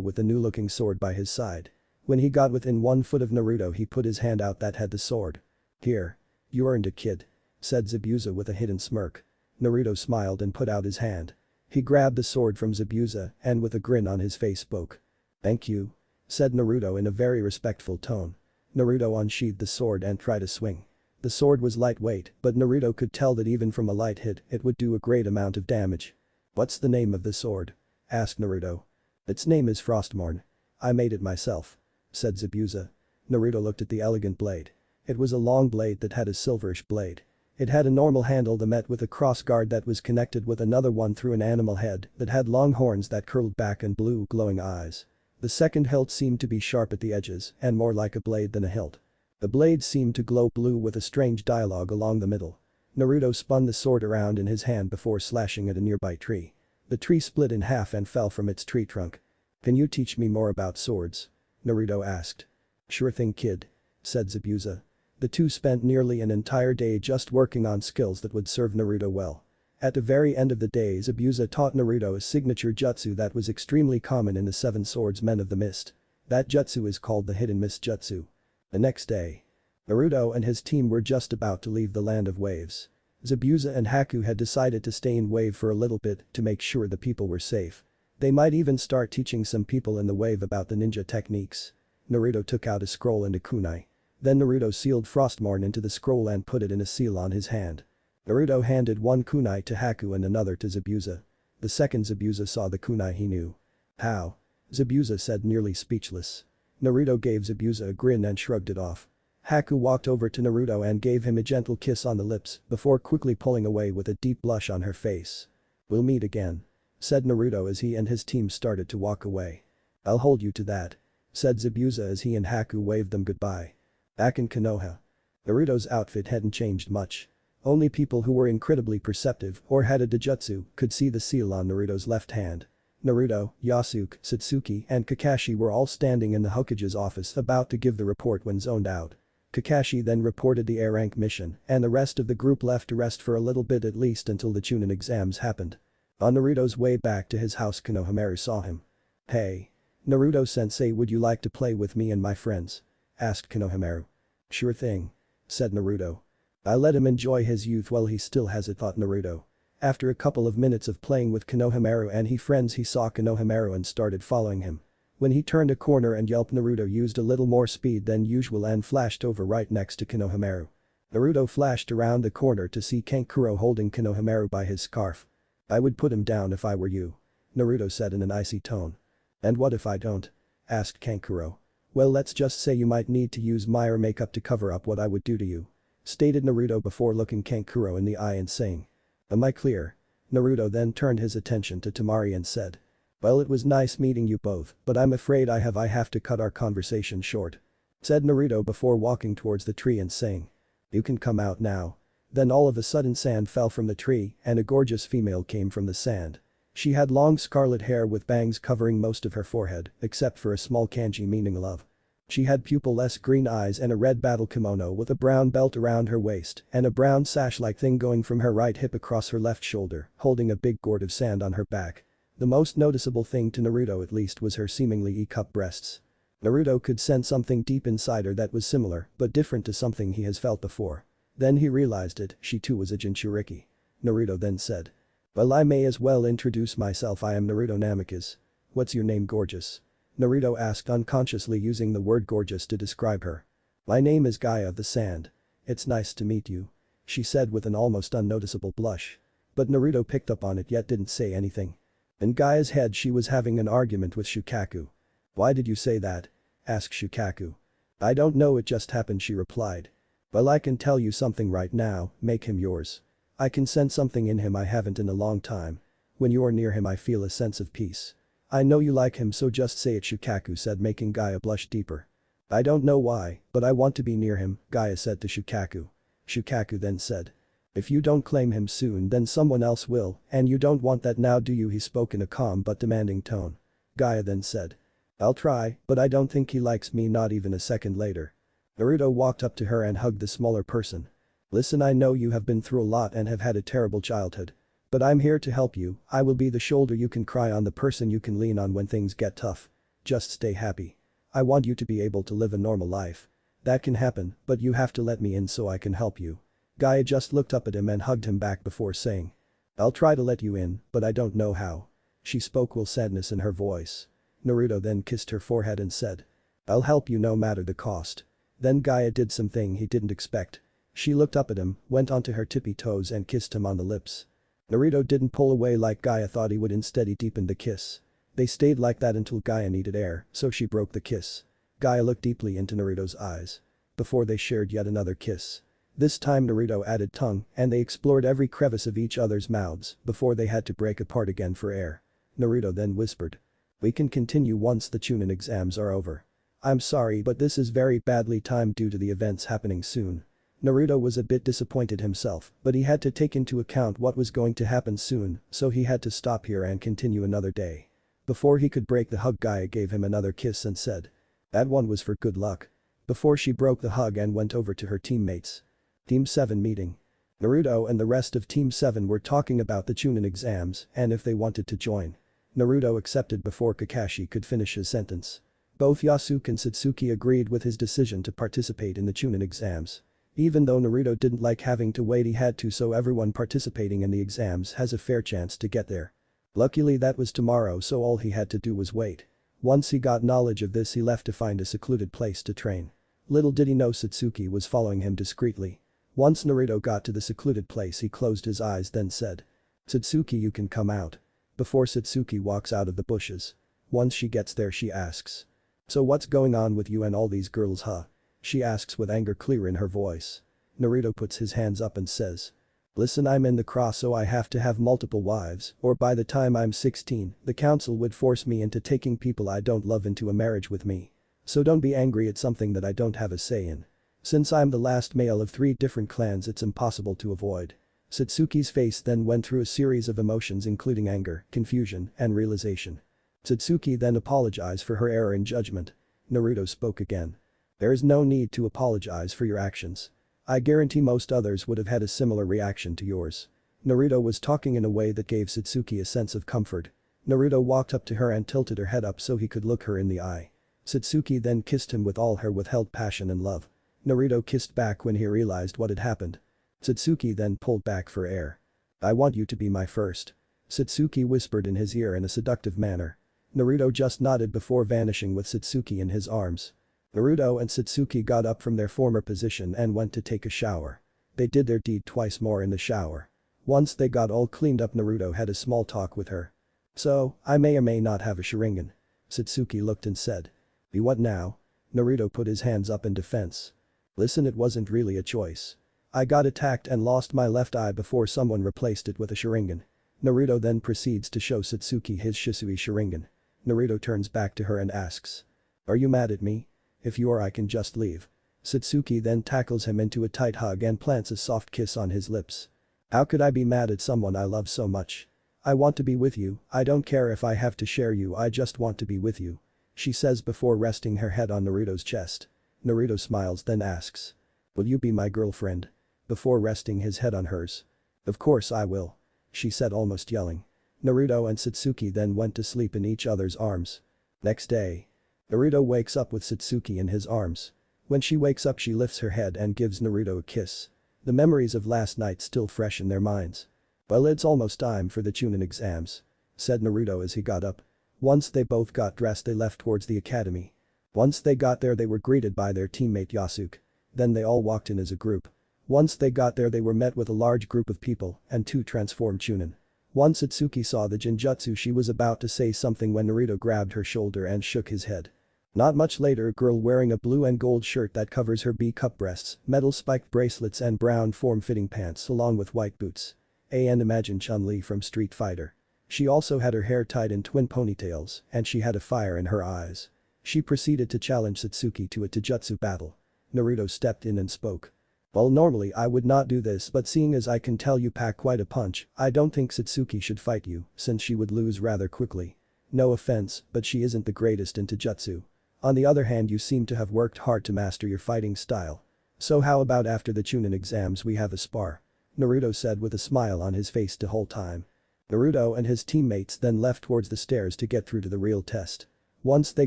with the new-looking sword by his side. When he got within 1 foot of Naruto, he put his hand out that had the sword. "Here. You earned it, kid," said Zabuza with a hidden smirk. Naruto smiled and put out his hand. He grabbed the sword from Zabuza and with a grin on his face spoke. "Thank you," said Naruto in a very respectful tone. Naruto unsheathed the sword and tried to swing. The sword was lightweight, but Naruto could tell that even from a light hit, it would do a great amount of damage. "What's the name of the sword?" asked Naruto. "Its name is Frostmourne. I made it myself," said Zabuza. Naruto looked at the elegant blade. It was a long blade that had a silverish blade. It had a normal handle that met with a cross guard that was connected with another one through an animal head that had long horns that curled back and blue glowing eyes. The second hilt seemed to be sharp at the edges and more like a blade than a hilt. The blade seemed to glow blue with a strange dialogue along the middle. Naruto spun the sword around in his hand before slashing at a nearby tree. The tree split in half and fell from its tree trunk. "Can you teach me more about swords?" Naruto asked. "Sure thing, kid," said Zabuza. The two spent nearly an entire day just working on skills that would serve Naruto well. At the very end of the day, Zabuza taught Naruto a signature jutsu that was extremely common in the Seven Swordsmen of the Mist. That jutsu is called the Hidden Mist Jutsu. The next day, Naruto and his team were just about to leave the Land of Waves. Zabuza and Haku had decided to stay in Wave for a little bit to make sure the people were safe. They might even start teaching some people in the Wave about the ninja techniques. Naruto took out a scroll and a kunai. Then Naruto sealed Frostmourne into the scroll and put it in a seal on his hand. Naruto handed one kunai to Haku and another to Zabuza. The second Zabuza saw the kunai he knew. "How?" Zabuza said, nearly speechless. Naruto gave Zabuza a grin and shrugged it off. Haku walked over to Naruto and gave him a gentle kiss on the lips before quickly pulling away with a deep blush on her face. "We'll meet again," said Naruto as he and his team started to walk away. "I'll hold you to that," said Zabuza as he and Haku waved them goodbye. Back in Konoha. Naruto's outfit hadn't changed much. Only people who were incredibly perceptive or had a Dojutsu could see the seal on Naruto's left hand. Naruto, Yasuke, Satsuki and Kakashi were all standing in the Hokage's office about to give the report when zoned out. Kakashi then reported the A-rank mission and the rest of the group left to rest for a little bit at least until the Chunin exams happened. On Naruto's way back to his house, Konohamaru saw him. "Hey. Naruto-sensei, would you like to play with me and my friends?" asked Konohamaru. "Sure thing," said Naruto. "I let him enjoy his youth while he still has it," thought Naruto. After a couple of minutes of playing with Konohamaru and his friends, he saw Konohamaru and started following him. When he turned a corner and yelped, Naruto used a little more speed than usual and flashed over right next to Konohamaru. Naruto flashed around the corner to see Kankuro holding Konohamaru by his scarf. "I would put him down if I were you," Naruto said in an icy tone. "And what if I don't?" asked Kankuro. "Well, let's just say you might need to use Mire makeup to cover up what I would do to you," stated Naruto before looking Kankuro in the eye and saying. "Am I clear?" Naruto then turned his attention to Temari and said. "Well, it was nice meeting you both, but I'm afraid I have to cut our conversation short," said Naruto before walking towards the tree and saying. "You can come out now." Then all of a sudden sand fell from the tree and a gorgeous female came from the sand. She had long scarlet hair with bangs covering most of her forehead, except for a small kanji meaning love. She had pupil-less green eyes and a red battle kimono with a brown belt around her waist and a brown sash-like thing going from her right hip across her left shoulder, holding a big gourd of sand on her back. The most noticeable thing to Naruto at least was her seemingly E-cup breasts. Naruto could sense something deep inside her that was similar but different to something he has felt before. Then he realized it, she too was a Jinchuriki. Naruto then said. "Well, I may as well introduce myself. I am Naruto Namikaze. What's your name, gorgeous?" Naruto asked, unconsciously using the word gorgeous to describe her. "My name is Gaia of the Sand. It's nice to meet you," she said with an almost unnoticeable blush. But Naruto picked up on it yet didn't say anything. In Gaia's head, she was having an argument with Shukaku. "Why did you say that?" asked Shukaku. "I don't know, it just happened," she replied. "Well, I can tell you something right now, make him yours. I can sense something in him I haven't in a long time. When you're near him I feel a sense of peace. I know you like him, so just say it," Shukaku said, making Gaia blush deeper. "I don't know why, but I want to be near him," Gaia said to Shukaku. Shukaku then said. "If you don't claim him soon then someone else will, and you don't want that now, do you?" He spoke in a calm but demanding tone. Gaia then said. "I'll try, but I don't think he likes me." Not even a second later. Naruto walked up to her and hugged the smaller person. "Listen, I know you have been through a lot and have had a terrible childhood. But I'm here to help you. I will be the shoulder you can cry on, the person you can lean on when things get tough. Just stay happy. I want you to be able to live a normal life. That can happen, but you have to let me in so I can help you." Gaia just looked up at him and hugged him back before saying. "I'll try to let you in, but I don't know how." She spoke with sadness in her voice. Naruto then kissed her forehead and said. "I'll help you no matter the cost." Then Gaia did something he didn't expect. She looked up at him, went onto her tippy toes and kissed him on the lips. Naruto didn't pull away like Gaia thought he would, instead he deepened the kiss. They stayed like that until Gaia needed air, so she broke the kiss. Gaia looked deeply into Naruto's eyes. Before they shared yet another kiss. This time Naruto added tongue and they explored every crevice of each other's mouths before they had to break apart again for air. Naruto then whispered. We can continue once the Chunin exams are over. I'm sorry but this is very badly timed due to the events happening soon. Naruto was a bit disappointed himself, but he had to take into account what was going to happen soon, so he had to stop here and continue another day. Before he could break the hug, Gaia gave him another kiss and said. That one was for good luck. Before she broke the hug and went over to her teammates. Team 7 meeting. Naruto and the rest of Team 7 were talking about the Chunin exams and if they wanted to join. Naruto accepted before Kakashi could finish his sentence. Both Yasuke and Satsuki agreed with his decision to participate in the Chunin exams. Even though Naruto didn't like having to wait, he had to, so everyone participating in the exams has a fair chance to get there. Luckily that was tomorrow, so all he had to do was wait. Once he got knowledge of this, he left to find a secluded place to train. Little did he know Satsuki was following him discreetly. Once Naruto got to the secluded place, he closed his eyes then said. Satsuki, you can come out. Before Satsuki walks out of the bushes. Once she gets there she asks. So what's going on with you and all these girls, huh? She asks with anger clear in her voice. Naruto puts his hands up and says. Listen, I'm in the cross, so I have to have multiple wives, or by the time I'm 16, the council would force me into taking people I don't love into a marriage with me. So don't be angry at something that I don't have a say in. Since I'm the last male of 3 different clans, it's impossible to avoid. Satsuki's face then went through a series of emotions including anger, confusion, and realization. Satsuki then apologized for her error in judgment. Naruto spoke again. There is no need to apologize for your actions. I guarantee most others would have had a similar reaction to yours. Naruto was talking in a way that gave Satsuki a sense of comfort. Naruto walked up to her and tilted her head up so he could look her in the eye. Satsuki then kissed him with all her withheld passion and love. Naruto kissed back when he realized what had happened. Satsuki then pulled back for air. I want you to be my first. Satsuki whispered in his ear in a seductive manner. Naruto just nodded before vanishing with Satsuki in his arms. Naruto and Satsuki got up from their former position and went to take a shower. They did their deed twice more in the shower. Once they got all cleaned up, Naruto had a small talk with her. So, I may or may not have a Sharingan. Satsuki looked and said. Be what now? Naruto put his hands up in defense. Listen, it wasn't really a choice. I got attacked and lost my left eye before someone replaced it with a Sharingan. Naruto then proceeds to show Satsuki his Shisui Sharingan. Naruto turns back to her and asks. Are you mad at me? If you are, I can just leave. Satsuki then tackles him into a tight hug and plants a soft kiss on his lips. How could I be mad at someone I love so much? I want to be with you, I don't care if I have to share you, I just want to be with you. She says before resting her head on Naruto's chest. Naruto smiles then asks. Will you be my girlfriend? Before resting his head on hers. Of course I will. She said almost yelling. Naruto and Satsuki then went to sleep in each other's arms. Next day. Naruto wakes up with Satsuki in his arms. When she wakes up she lifts her head and gives Naruto a kiss. The memories of last night still fresh in their minds. Well, it's almost time for the Chunin exams. Said Naruto as he got up. Once they both got dressed they left towards the academy. Once they got there they were greeted by their teammate Yasuke. Then they all walked in as a group. Once they got there they were met with a large group of people and 2 transformed Chunin. Once Satsuki saw the Jinjutsu, she was about to say something when Naruto grabbed her shoulder and shook his head. Not much later, a girl wearing a blue and gold shirt that covers her B-cup breasts, metal spiked bracelets and brown form-fitting pants along with white boots. And imagine Chun-Li from Street Fighter. She also had her hair tied in twin ponytails and she had a fire in her eyes. She proceeded to challenge Satsuki to a taijutsu battle. Naruto stepped in and spoke. Well, normally I would not do this, but seeing as I can tell you pack quite a punch, I don't think Satsuki should fight you since she would lose rather quickly. No offense, but she isn't the greatest in taijutsu. On the other hand, you seem to have worked hard to master your fighting style. So how about after the Chunin exams we have a spar? Naruto said with a smile on his face the whole time. Naruto and his teammates then left towards the stairs to get through to the real test. Once they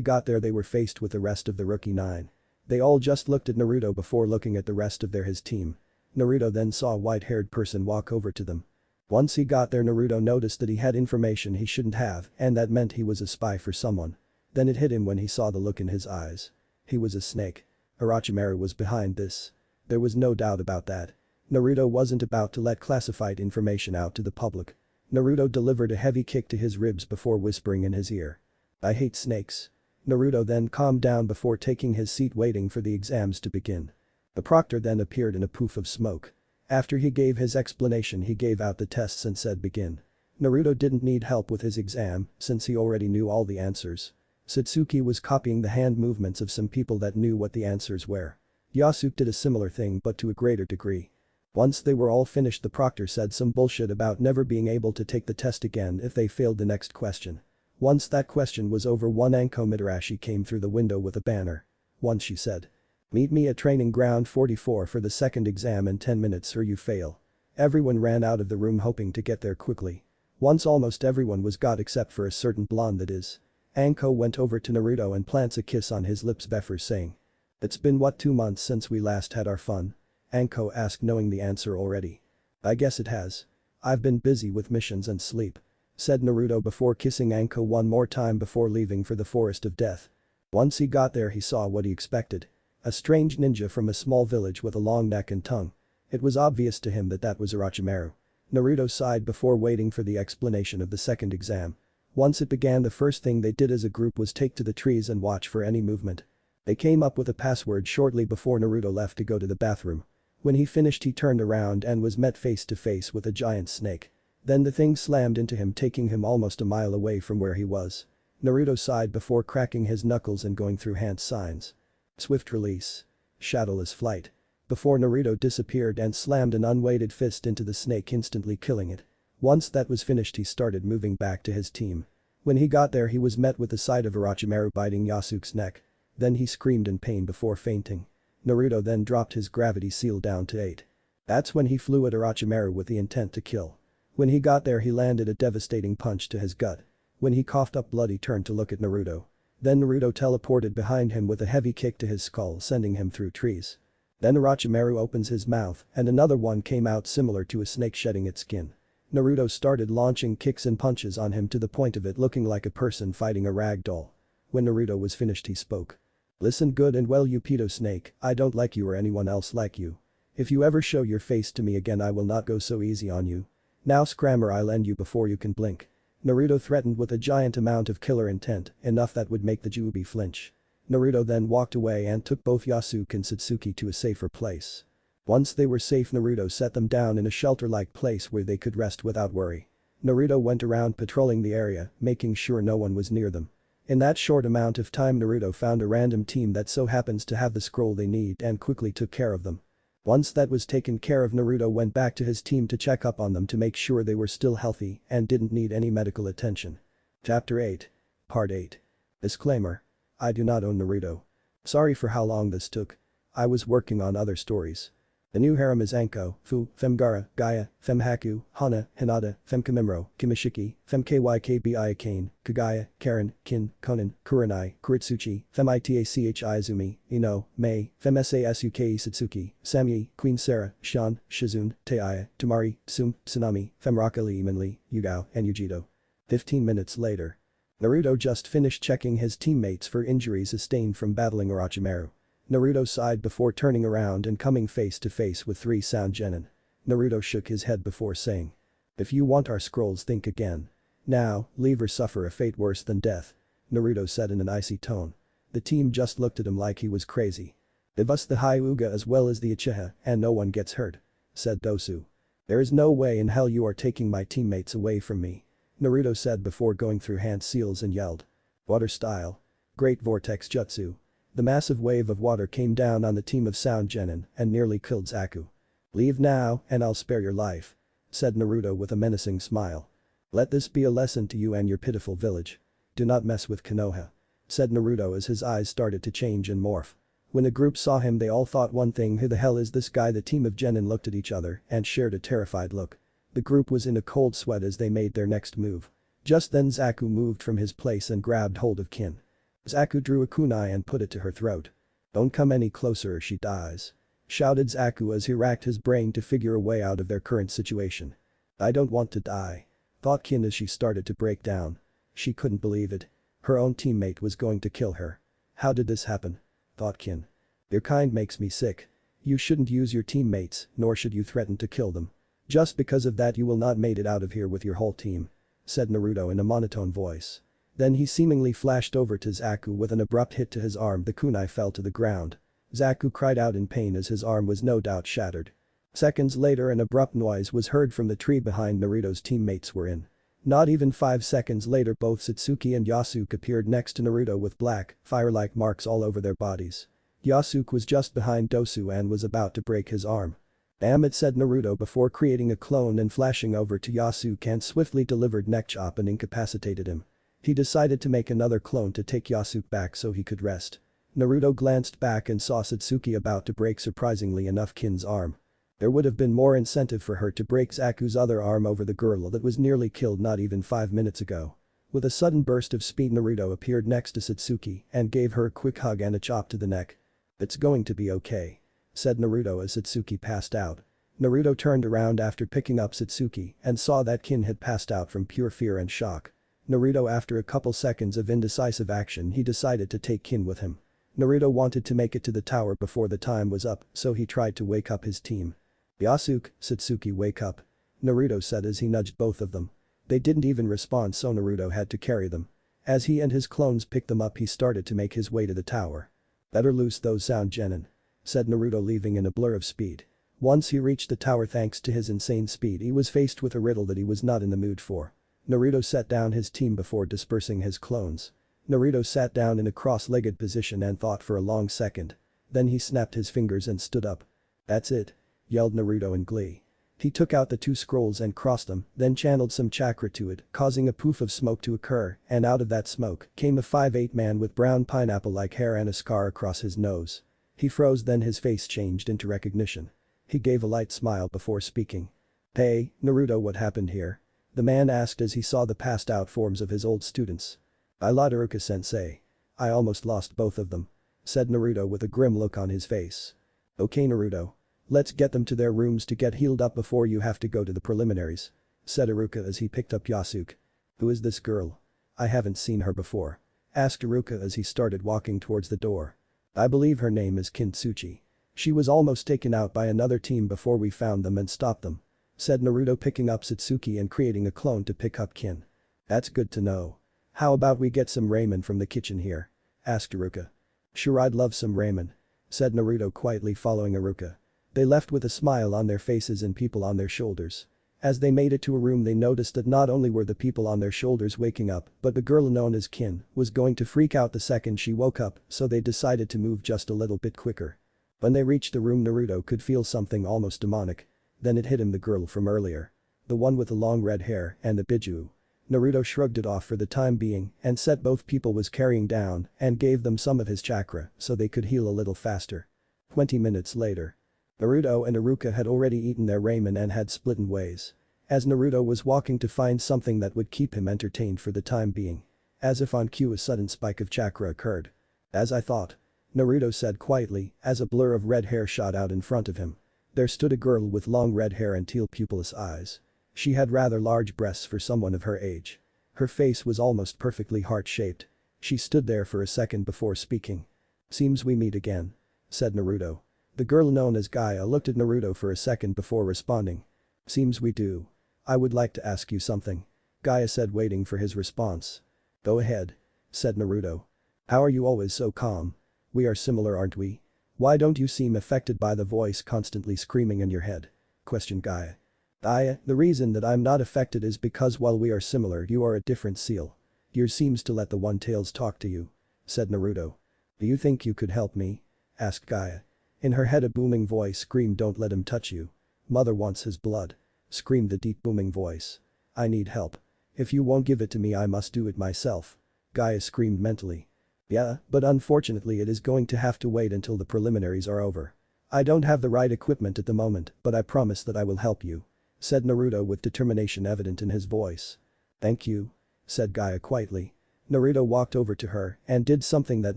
got there they were faced with the rest of the rookie 9. They all just looked at Naruto before looking at the rest of his team. Naruto then saw a white-haired person walk over to them. Once he got there Naruto noticed that he had information he shouldn't have and that meant he was a spy for someone. Then it hit him when he saw the look in his eyes. He was a snake. Orochimaru was behind this. There was no doubt about that. Naruto wasn't about to let classified information out to the public. Naruto delivered a heavy kick to his ribs before whispering in his ear. I hate snakes. Naruto then calmed down before taking his seat waiting for the exams to begin. The proctor then appeared in a poof of smoke. After he gave his explanation he gave out the tests and said begin. Naruto didn't need help with his exam since he already knew all the answers. Satsuki was copying the hand movements of some people that knew what the answers were. Yasuke did a similar thing but to a greater degree. Once they were all finished the proctor said some bullshit about never being able to take the test again if they failed the next question. Once that question was over one Anko Mitarashi came through the window with a banner. Once she said. Meet me at training ground 44 for the second exam in 10 minutes or you fail. Everyone ran out of the room hoping to get there quickly. Once almost everyone was got except for a certain blonde that is. Anko went over to Naruto and plants a kiss on his lips before saying. It's been what 2 months since we last had our fun? Anko asked knowing the answer already. I guess it has. I've been busy with missions and sleep. Said Naruto before kissing Anko one more time before leaving for the Forest of Death. Once he got there he saw what he expected. A strange ninja from a small village with a long neck and tongue. It was obvious to him that that was Orochimaru. Naruto sighed before waiting for the explanation of the second exam. Once it began the first thing they did as a group was take to the trees and watch for any movement. They came up with a password shortly before Naruto left to go to the bathroom. When he finished he turned around and was met face to face with a giant snake. Then the thing slammed into him taking him almost a mile away from where he was. Naruto sighed before cracking his knuckles and going through hand signs. Swift release. Shadowless flight. Before Naruto disappeared and slammed an unweighted fist into the snake instantly killing it. Once that was finished he started moving back to his team. When he got there he was met with the sight of Orochimaru biting Yasuke's neck. Then he screamed in pain before fainting. Naruto then dropped his gravity seal down to 8. That's when he flew at Orochimaru with the intent to kill. When he got there he landed a devastating punch to his gut. When he coughed up blood he turned to look at Naruto. Then Naruto teleported behind him with a heavy kick to his skull sending him through trees. Then Orochimaru opens his mouth and another one came out similar to a snake shedding its skin. Naruto started launching kicks and punches on him to the point of it looking like a person fighting a rag doll. When Naruto was finished he spoke. Listen good and well you pedo snake, I don't like you or anyone else like you. If you ever show your face to me again I will not go so easy on you. Now scram or I'll end you before you can blink. Naruto threatened with a giant amount of killer intent, enough that would make the Jubi flinch. Naruto then walked away and took both Yasuke and Satsuki to a safer place. Once they were safe Naruto set them down in a shelter-like place where they could rest without worry. Naruto went around patrolling the area, making sure no one was near them. In that short amount of time Naruto found a random team that so happens to have the scroll they need and quickly took care of them. Once that was taken care of Naruto went back to his team to check up on them to make sure they were still healthy and didn't need any medical attention. Chapter 8. Part 8. Disclaimer. I do not own Naruto. Sorry for how long this took. I was working on other stories. The new harem is Anko, Fu, Femgara, Gaia, Femhaku, Hana, Hinata, Femkamimro, Kimishiki, Femkykbi Kane, Kagaya, Karen, Kin, Konan, Kurenai, Kuritsuchi, Femitachii Izumi, Ino, Mei, Femsasuke Satsuki, Samyi, Queen Sarah, Shan, Shizune, Teiya, Tamari, Tsum, Tsunami, Femrakali Imanli, Yugao, and Yujito. 15 minutes later. Naruto just finished checking his teammates for injuries sustained from battling Orochimaru. Naruto sighed before turning around and coming face to face with 3 sound genin. Naruto shook his head before saying. If you want our scrolls think again. Now, leave or suffer a fate worse than death. Naruto said in an icy tone. The team just looked at him like he was crazy. Give us the Hyuga as well as the Uchiha and no one gets hurt. Said Dosu. There is no way in hell you are taking my teammates away from me. Naruto said before going through hand seals and yelled. Water style. Great vortex jutsu. The massive wave of water came down on the team of sound genin and nearly killed Zaku. Leave now and I'll spare your life. Said Naruto with a menacing smile. Let this be a lesson to you and your pitiful village. Do not mess with Konoha. Said Naruto as his eyes started to change and morph. When the group saw him they all thought one thing, who the hell is this guy? The team of genin looked at each other and shared a terrified look. The group was in a cold sweat as they made their next move. Just then Zaku moved from his place and grabbed hold of Kin. Zaku drew a kunai and put it to her throat. Don't come any closer or she dies. Shouted Zaku as he racked his brain to figure a way out of their current situation. I don't want to die. Thought Kin as she started to break down. She couldn't believe it. Her own teammate was going to kill her. How did this happen? Thought Kin. Your kind makes me sick. You shouldn't use your teammates, nor should you threaten to kill them. Just because of that you will not made it out of here with your whole team. Said Naruto in a monotone voice. Then he seemingly flashed over to Zaku with an abrupt hit to his arm. The kunai fell to the ground. Zaku cried out in pain as his arm was no doubt shattered. Seconds later an abrupt noise was heard from the tree behind Naruto's teammates were in. Not even 5 seconds later both Satsuki and Yasuke appeared next to Naruto with black, fire-like marks all over their bodies. Yasuke was just behind Dosu and was about to break his arm. "Damn it," said Naruto before creating a clone and flashing over to Yasuke and swiftly delivered neck chop and incapacitated him. He decided to make another clone to take Yasuke back so he could rest. Naruto glanced back and saw Satsuki about to break surprisingly enough Kin's arm. There would have been more incentive for her to break Zaku's other arm over the girl that was nearly killed not even 5 minutes ago. With a sudden burst of speed Naruto appeared next to Satsuki and gave her a quick hug and a chop to the neck. "It's going to be okay," said Naruto as Satsuki passed out. Naruto turned around after picking up Satsuki and saw that Kin had passed out from pure fear and shock. Naruto after a couple seconds of indecisive action he decided to take Kin with him. Naruto wanted to make it to the tower before the time was up so he tried to wake up his team. "Yasuke, Satsuki, wake up," Naruto said as he nudged both of them. They didn't even respond so Naruto had to carry them. As he and his clones picked them up he started to make his way to the tower. "Better loose those sound genin," said Naruto leaving in a blur of speed. Once he reached the tower thanks to his insane speed he was faced with a riddle that he was not in the mood for. Naruto set down his team before dispersing his clones. Naruto sat down in a cross-legged position and thought for a long second. Then he snapped his fingers and stood up. "That's it," yelled Naruto in glee. He took out the 2 scrolls and crossed them, then channeled some chakra to it, causing a poof of smoke to occur, and out of that smoke came a 5'8" man with brown pineapple-like hair and a scar across his nose. He froze then his face changed into recognition. He gave a light smile before speaking. "Hey, Naruto, what happened here?" the man asked as he saw the passed-out forms of his old students. "I lost Iruka-sensei. I almost lost both of them," said Naruto with a grim look on his face. "Okay Naruto. Let's get them to their rooms to get healed up before you have to go to the preliminaries," said Iruka as he picked up Yasuke. "Who is this girl? I haven't seen her before," asked Iruka as he started walking towards the door. "I believe her name is Kintsuchi. She was almost taken out by another team before we found them and stopped them," said Naruto picking up Satsuki and creating a clone to pick up Kin. "That's good to know. How about we get some ramen from the kitchen here?" asked Iruka. "Sure, I'd love some ramen," said Naruto quietly following Iruka. They left with a smile on their faces and people on their shoulders. As they made it to a room they noticed that not only were the people on their shoulders waking up, but the girl known as Kin was going to freak out the second she woke up, so they decided to move just a little bit quicker. When they reached the room Naruto could feel something almost demonic. Then it hit him, the girl from earlier. The one with the long red hair and the biju. Naruto shrugged it off for the time being and said both people was carrying down and gave them some of his chakra so they could heal a little faster. 20 minutes later. Naruto and Iruka had already eaten their ramen and had split in ways. As Naruto was walking to find something that would keep him entertained for the time being. As if on cue a sudden spike of chakra occurred. "As I thought," Naruto said quietly as a blur of red hair shot out in front of him. There stood a girl with long red hair and teal pupilless eyes. She had rather large breasts for someone of her age. Her face was almost perfectly heart-shaped. She stood there for a second before speaking. "Seems we meet again," said Naruto. The girl known as Gaia looked at Naruto for a second before responding. "Seems we do. I would like to ask you something," Gaia said waiting for his response. "Go ahead," said Naruto. "How are you always so calm? We are similar, aren't we? Why don't you seem affected by the voice constantly screaming in your head?" questioned Gaia. The reason that I'm not affected is because while we are similar you are a different seal. Yours seems to let the one-tails talk to you," said Naruto. "Do you think you could help me?" asked Gaia. In her head a booming voice screamed, "Don't let him touch you. Mother wants his blood," screamed the deep booming voice. "I need help. If you won't give it to me I must do it myself," Gaia screamed mentally. "Yeah, but unfortunately it is going to have to wait until the preliminaries are over. I don't have the right equipment at the moment but I promise that I will help you," said Naruto with determination evident in his voice. "Thank you," said Gaia quietly. Naruto walked over to her and did something that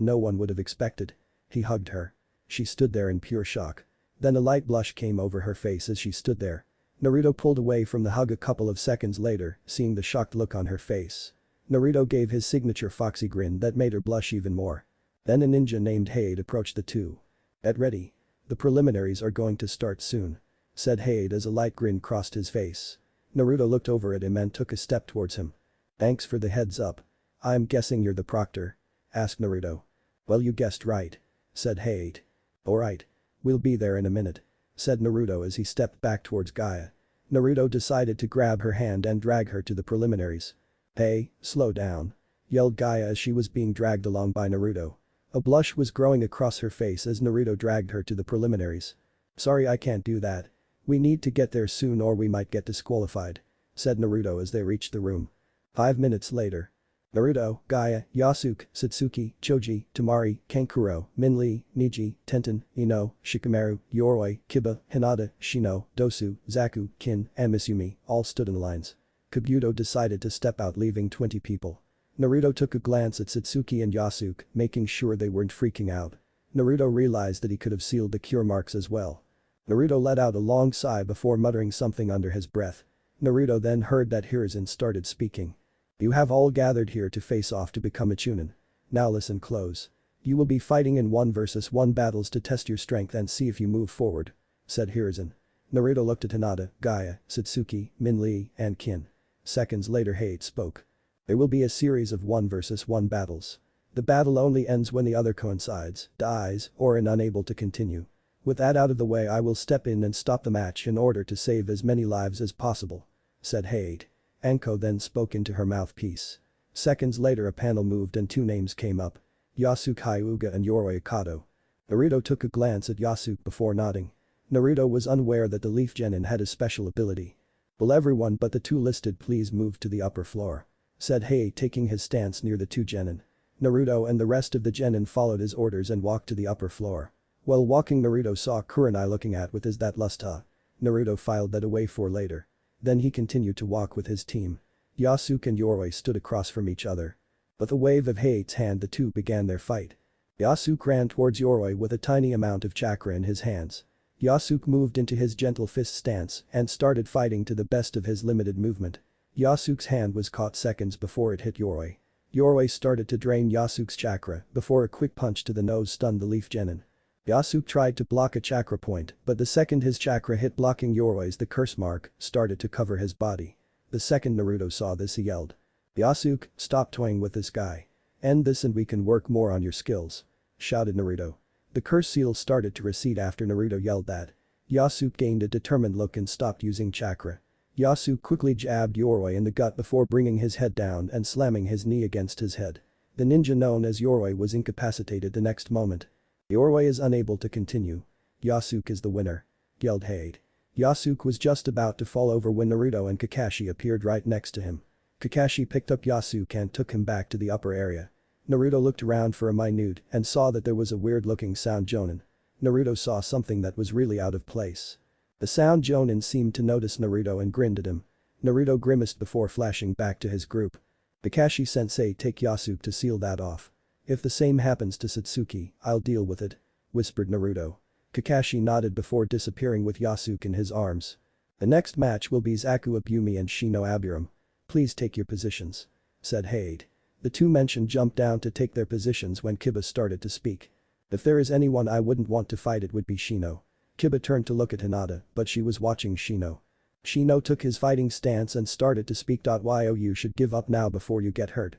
no one would have expected. He hugged her. She stood there in pure shock. Then a light blush came over her face as she stood there. Naruto pulled away from the hug a couple of seconds later, seeing the shocked look on her face. Naruto gave his signature foxy grin that made her blush even more. Then a ninja named Hade approached the two. "Get ready. The preliminaries are going to start soon," said Hade as a light grin crossed his face. Naruto looked over at him and took a step towards him. "Thanks for the heads up. I'm guessing you're the proctor?" asked Naruto. "Well, you guessed right," said Hade. Alright. We'll be there in a minute, said Naruto as he stepped back towards Gaia. Naruto decided to grab her hand and drag her to the preliminaries. Hey, slow down, yelled Gaia as she was being dragged along by Naruto. A blush was growing across her face as Naruto dragged her to the preliminaries. Sorry, I can't do that. We need to get there soon or we might get disqualified, said Naruto as they reached the room. 5 minutes later. Naruto, Gaia, Yasuke, Satsuki, Choji, Temari, Kankuro, Minli, Niji, Tenten, Ino, Shikamaru, Yoroi, Kiba, Hinata, Shino, Dosu, Zaku, Kin, and Misumi all stood in lines. Kabuto decided to step out leaving 20 people. Naruto took a glance at Satsuki and Yasuke, making sure they weren't freaking out. Naruto realized that he could have sealed the cure marks as well. Naruto let out a long sigh before muttering something under his breath. Naruto then heard that Hiruzen started speaking. You have all gathered here to face off to become a Chunin. Now listen close. You will be fighting in 1 versus 1 battles to test your strength and see if you move forward, said Hiruzen. Naruto looked at Hinata, Gaia, Satsuki, Minli, and Kin. Seconds later Hate spoke. There will be a series of 1 versus 1 battles. The battle only ends when the other coincides, dies, or is unable to continue. With that out of the way I will step in and stop the match in order to save as many lives as possible, said Hate. Anko then spoke into her mouthpiece. Seconds later a panel moved and 2 names came up. Yasuke Hyuga and Yoroi Akato. Naruto took a glance at Yasuke before nodding. Naruto was unaware that the Leaf Genin had a special ability. Will everyone but the 2 listed please move to the upper floor, said Hei taking his stance near the 2 genin. Naruto and the rest of the genin followed his orders and walked to the upper floor. While walking Naruto saw Kurenai looking at with his that lusta. Naruto filed that away for later. Then he continued to walk with his team. Yasuke and Yoroi stood across from each other. With a wave of Hate's hand the 2 began their fight. Yasuke ran towards Yoroi with a tiny amount of chakra in his hands. Yasuke moved into his gentle fist stance and started fighting to the best of his limited movement. Yasuke's hand was caught seconds before it hit Yoroi. Yoroi started to drain Yasuke's chakra before a quick punch to the nose stunned the Leaf Genin. Yasuke tried to block a chakra point, but the second his chakra hit blocking Yoroi's the curse mark started to cover his body. The second Naruto saw this he yelled. Yasuke, stop toying with this guy. End this and we can work more on your skills, shouted Naruto. The curse seal started to recede after Naruto yelled that. Yasuke gained a determined look and stopped using chakra. Yasuke quickly jabbed Yoroi in the gut before bringing his head down and slamming his knee against his head. The ninja known as Yoroi was incapacitated the next moment. Yoroi is unable to continue. Yasuke is the winner, yelled Hade. Yasuke was just about to fall over when Naruto and Kakashi appeared right next to him. Kakashi picked up Yasuke and took him back to the upper area. Naruto looked around for a minute and saw that there was a weird-looking sound jonin. Naruto saw something that was really out of place. The sound jonin seemed to notice Naruto and grinned at him. Naruto grimaced before flashing back to his group. Kakashi-sensei, take Yasuke to seal that off. If the same happens to Satsuki, I'll deal with it, whispered Naruto. Kakashi nodded before disappearing with Yasuke in his arms. The next match will be Zaku Abumi and Shino Abiram. Please take your positions, said Hade. The 2 mentioned jumped down to take their positions when Kiba started to speak. If there is anyone I wouldn't want to fight it would be Shino. Kiba turned to look at Hinata, but she was watching Shino. Shino took his fighting stance and started to speak. Yo, you should give up now before you get hurt.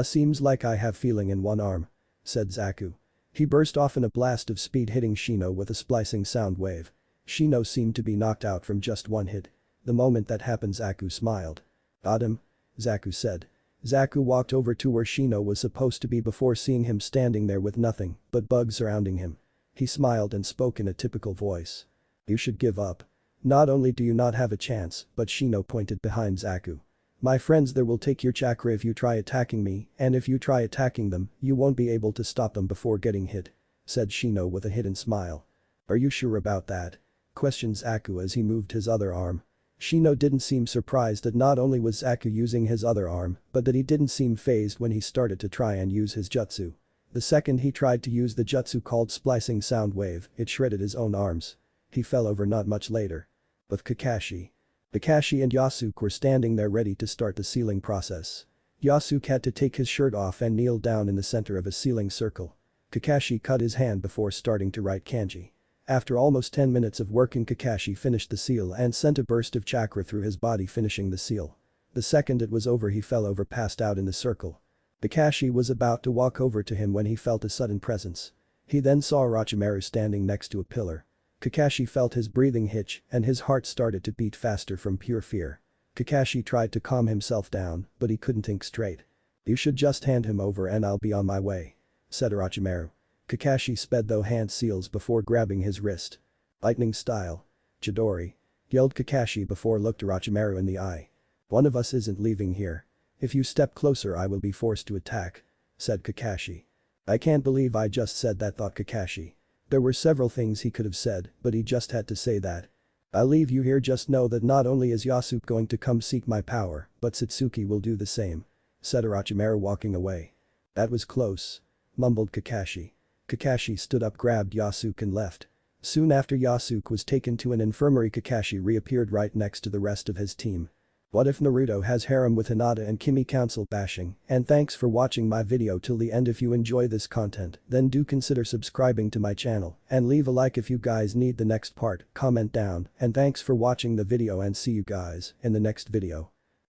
Seems like I have feeling in one arm, said Zaku. He burst off in a blast of speed hitting Shino with a splicing sound wave. Shino seemed to be knocked out from just one hit. The moment that happened Zaku smiled. Got him? Zaku said. Zaku walked over to where Shino was supposed to be before seeing him standing there with nothing but bugs surrounding him. He smiled and spoke in a typical voice. You should give up. Not only do you not have a chance, but Shino pointed behind Zaku. My friends, they will take your chakra if you try attacking me, and if you try attacking them, you won't be able to stop them before getting hit, said Shino with a hidden smile. Are you sure about that? Questioned Zaku as he moved his other arm. Shino didn't seem surprised that not only was Zaku using his other arm, but that he didn't seem phased when he started to try and use his jutsu. The second he tried to use the jutsu called splicing sound wave, it shredded his own arms. He fell over not much later. With Kakashi and Yasuke were standing there ready to start the sealing process. Yasuke had to take his shirt off and kneel down in the center of a sealing circle. Kakashi cut his hand before starting to write kanji. After almost 10 minutes of working, Kakashi finished the seal and sent a burst of chakra through his body, finishing the seal. The second it was over he fell over, passed out in the circle. Kakashi was about to walk over to him when he felt a sudden presence. He then saw Orochimaru standing next to a pillar. Kakashi felt his breathing hitch and his heart started to beat faster from pure fear. Kakashi tried to calm himself down, but he couldn't think straight. "You should just hand him over and I'll be on my way," said Orochimaru. Kakashi sped those hand seals before grabbing his wrist. "Lightning style. Chidori," yelled Kakashi before looked Orochimaru in the eye. "One of us isn't leaving here. If you step closer I will be forced to attack," said Kakashi. "I can't believe I just said that," thought Kakashi. There were several things he could have said, but he just had to say that. "I'll leave you here, just know that not only is Yasuke going to come seek my power, but Satsuki will do the same," said Orochimaru walking away. "That was close," mumbled Kakashi. Kakashi stood up, grabbed Yasuke and left. Soon after Yasuke was taken to an infirmary, Kakashi reappeared right next to the rest of his team. What if Naruto has harem with Hinata and Kimi? Council bashing. And thanks for watching my video till the end. If you enjoy this content, then do consider subscribing to my channel and leave a like if you guys need the next part. Comment down, and thanks for watching the video and see you guys in the next video.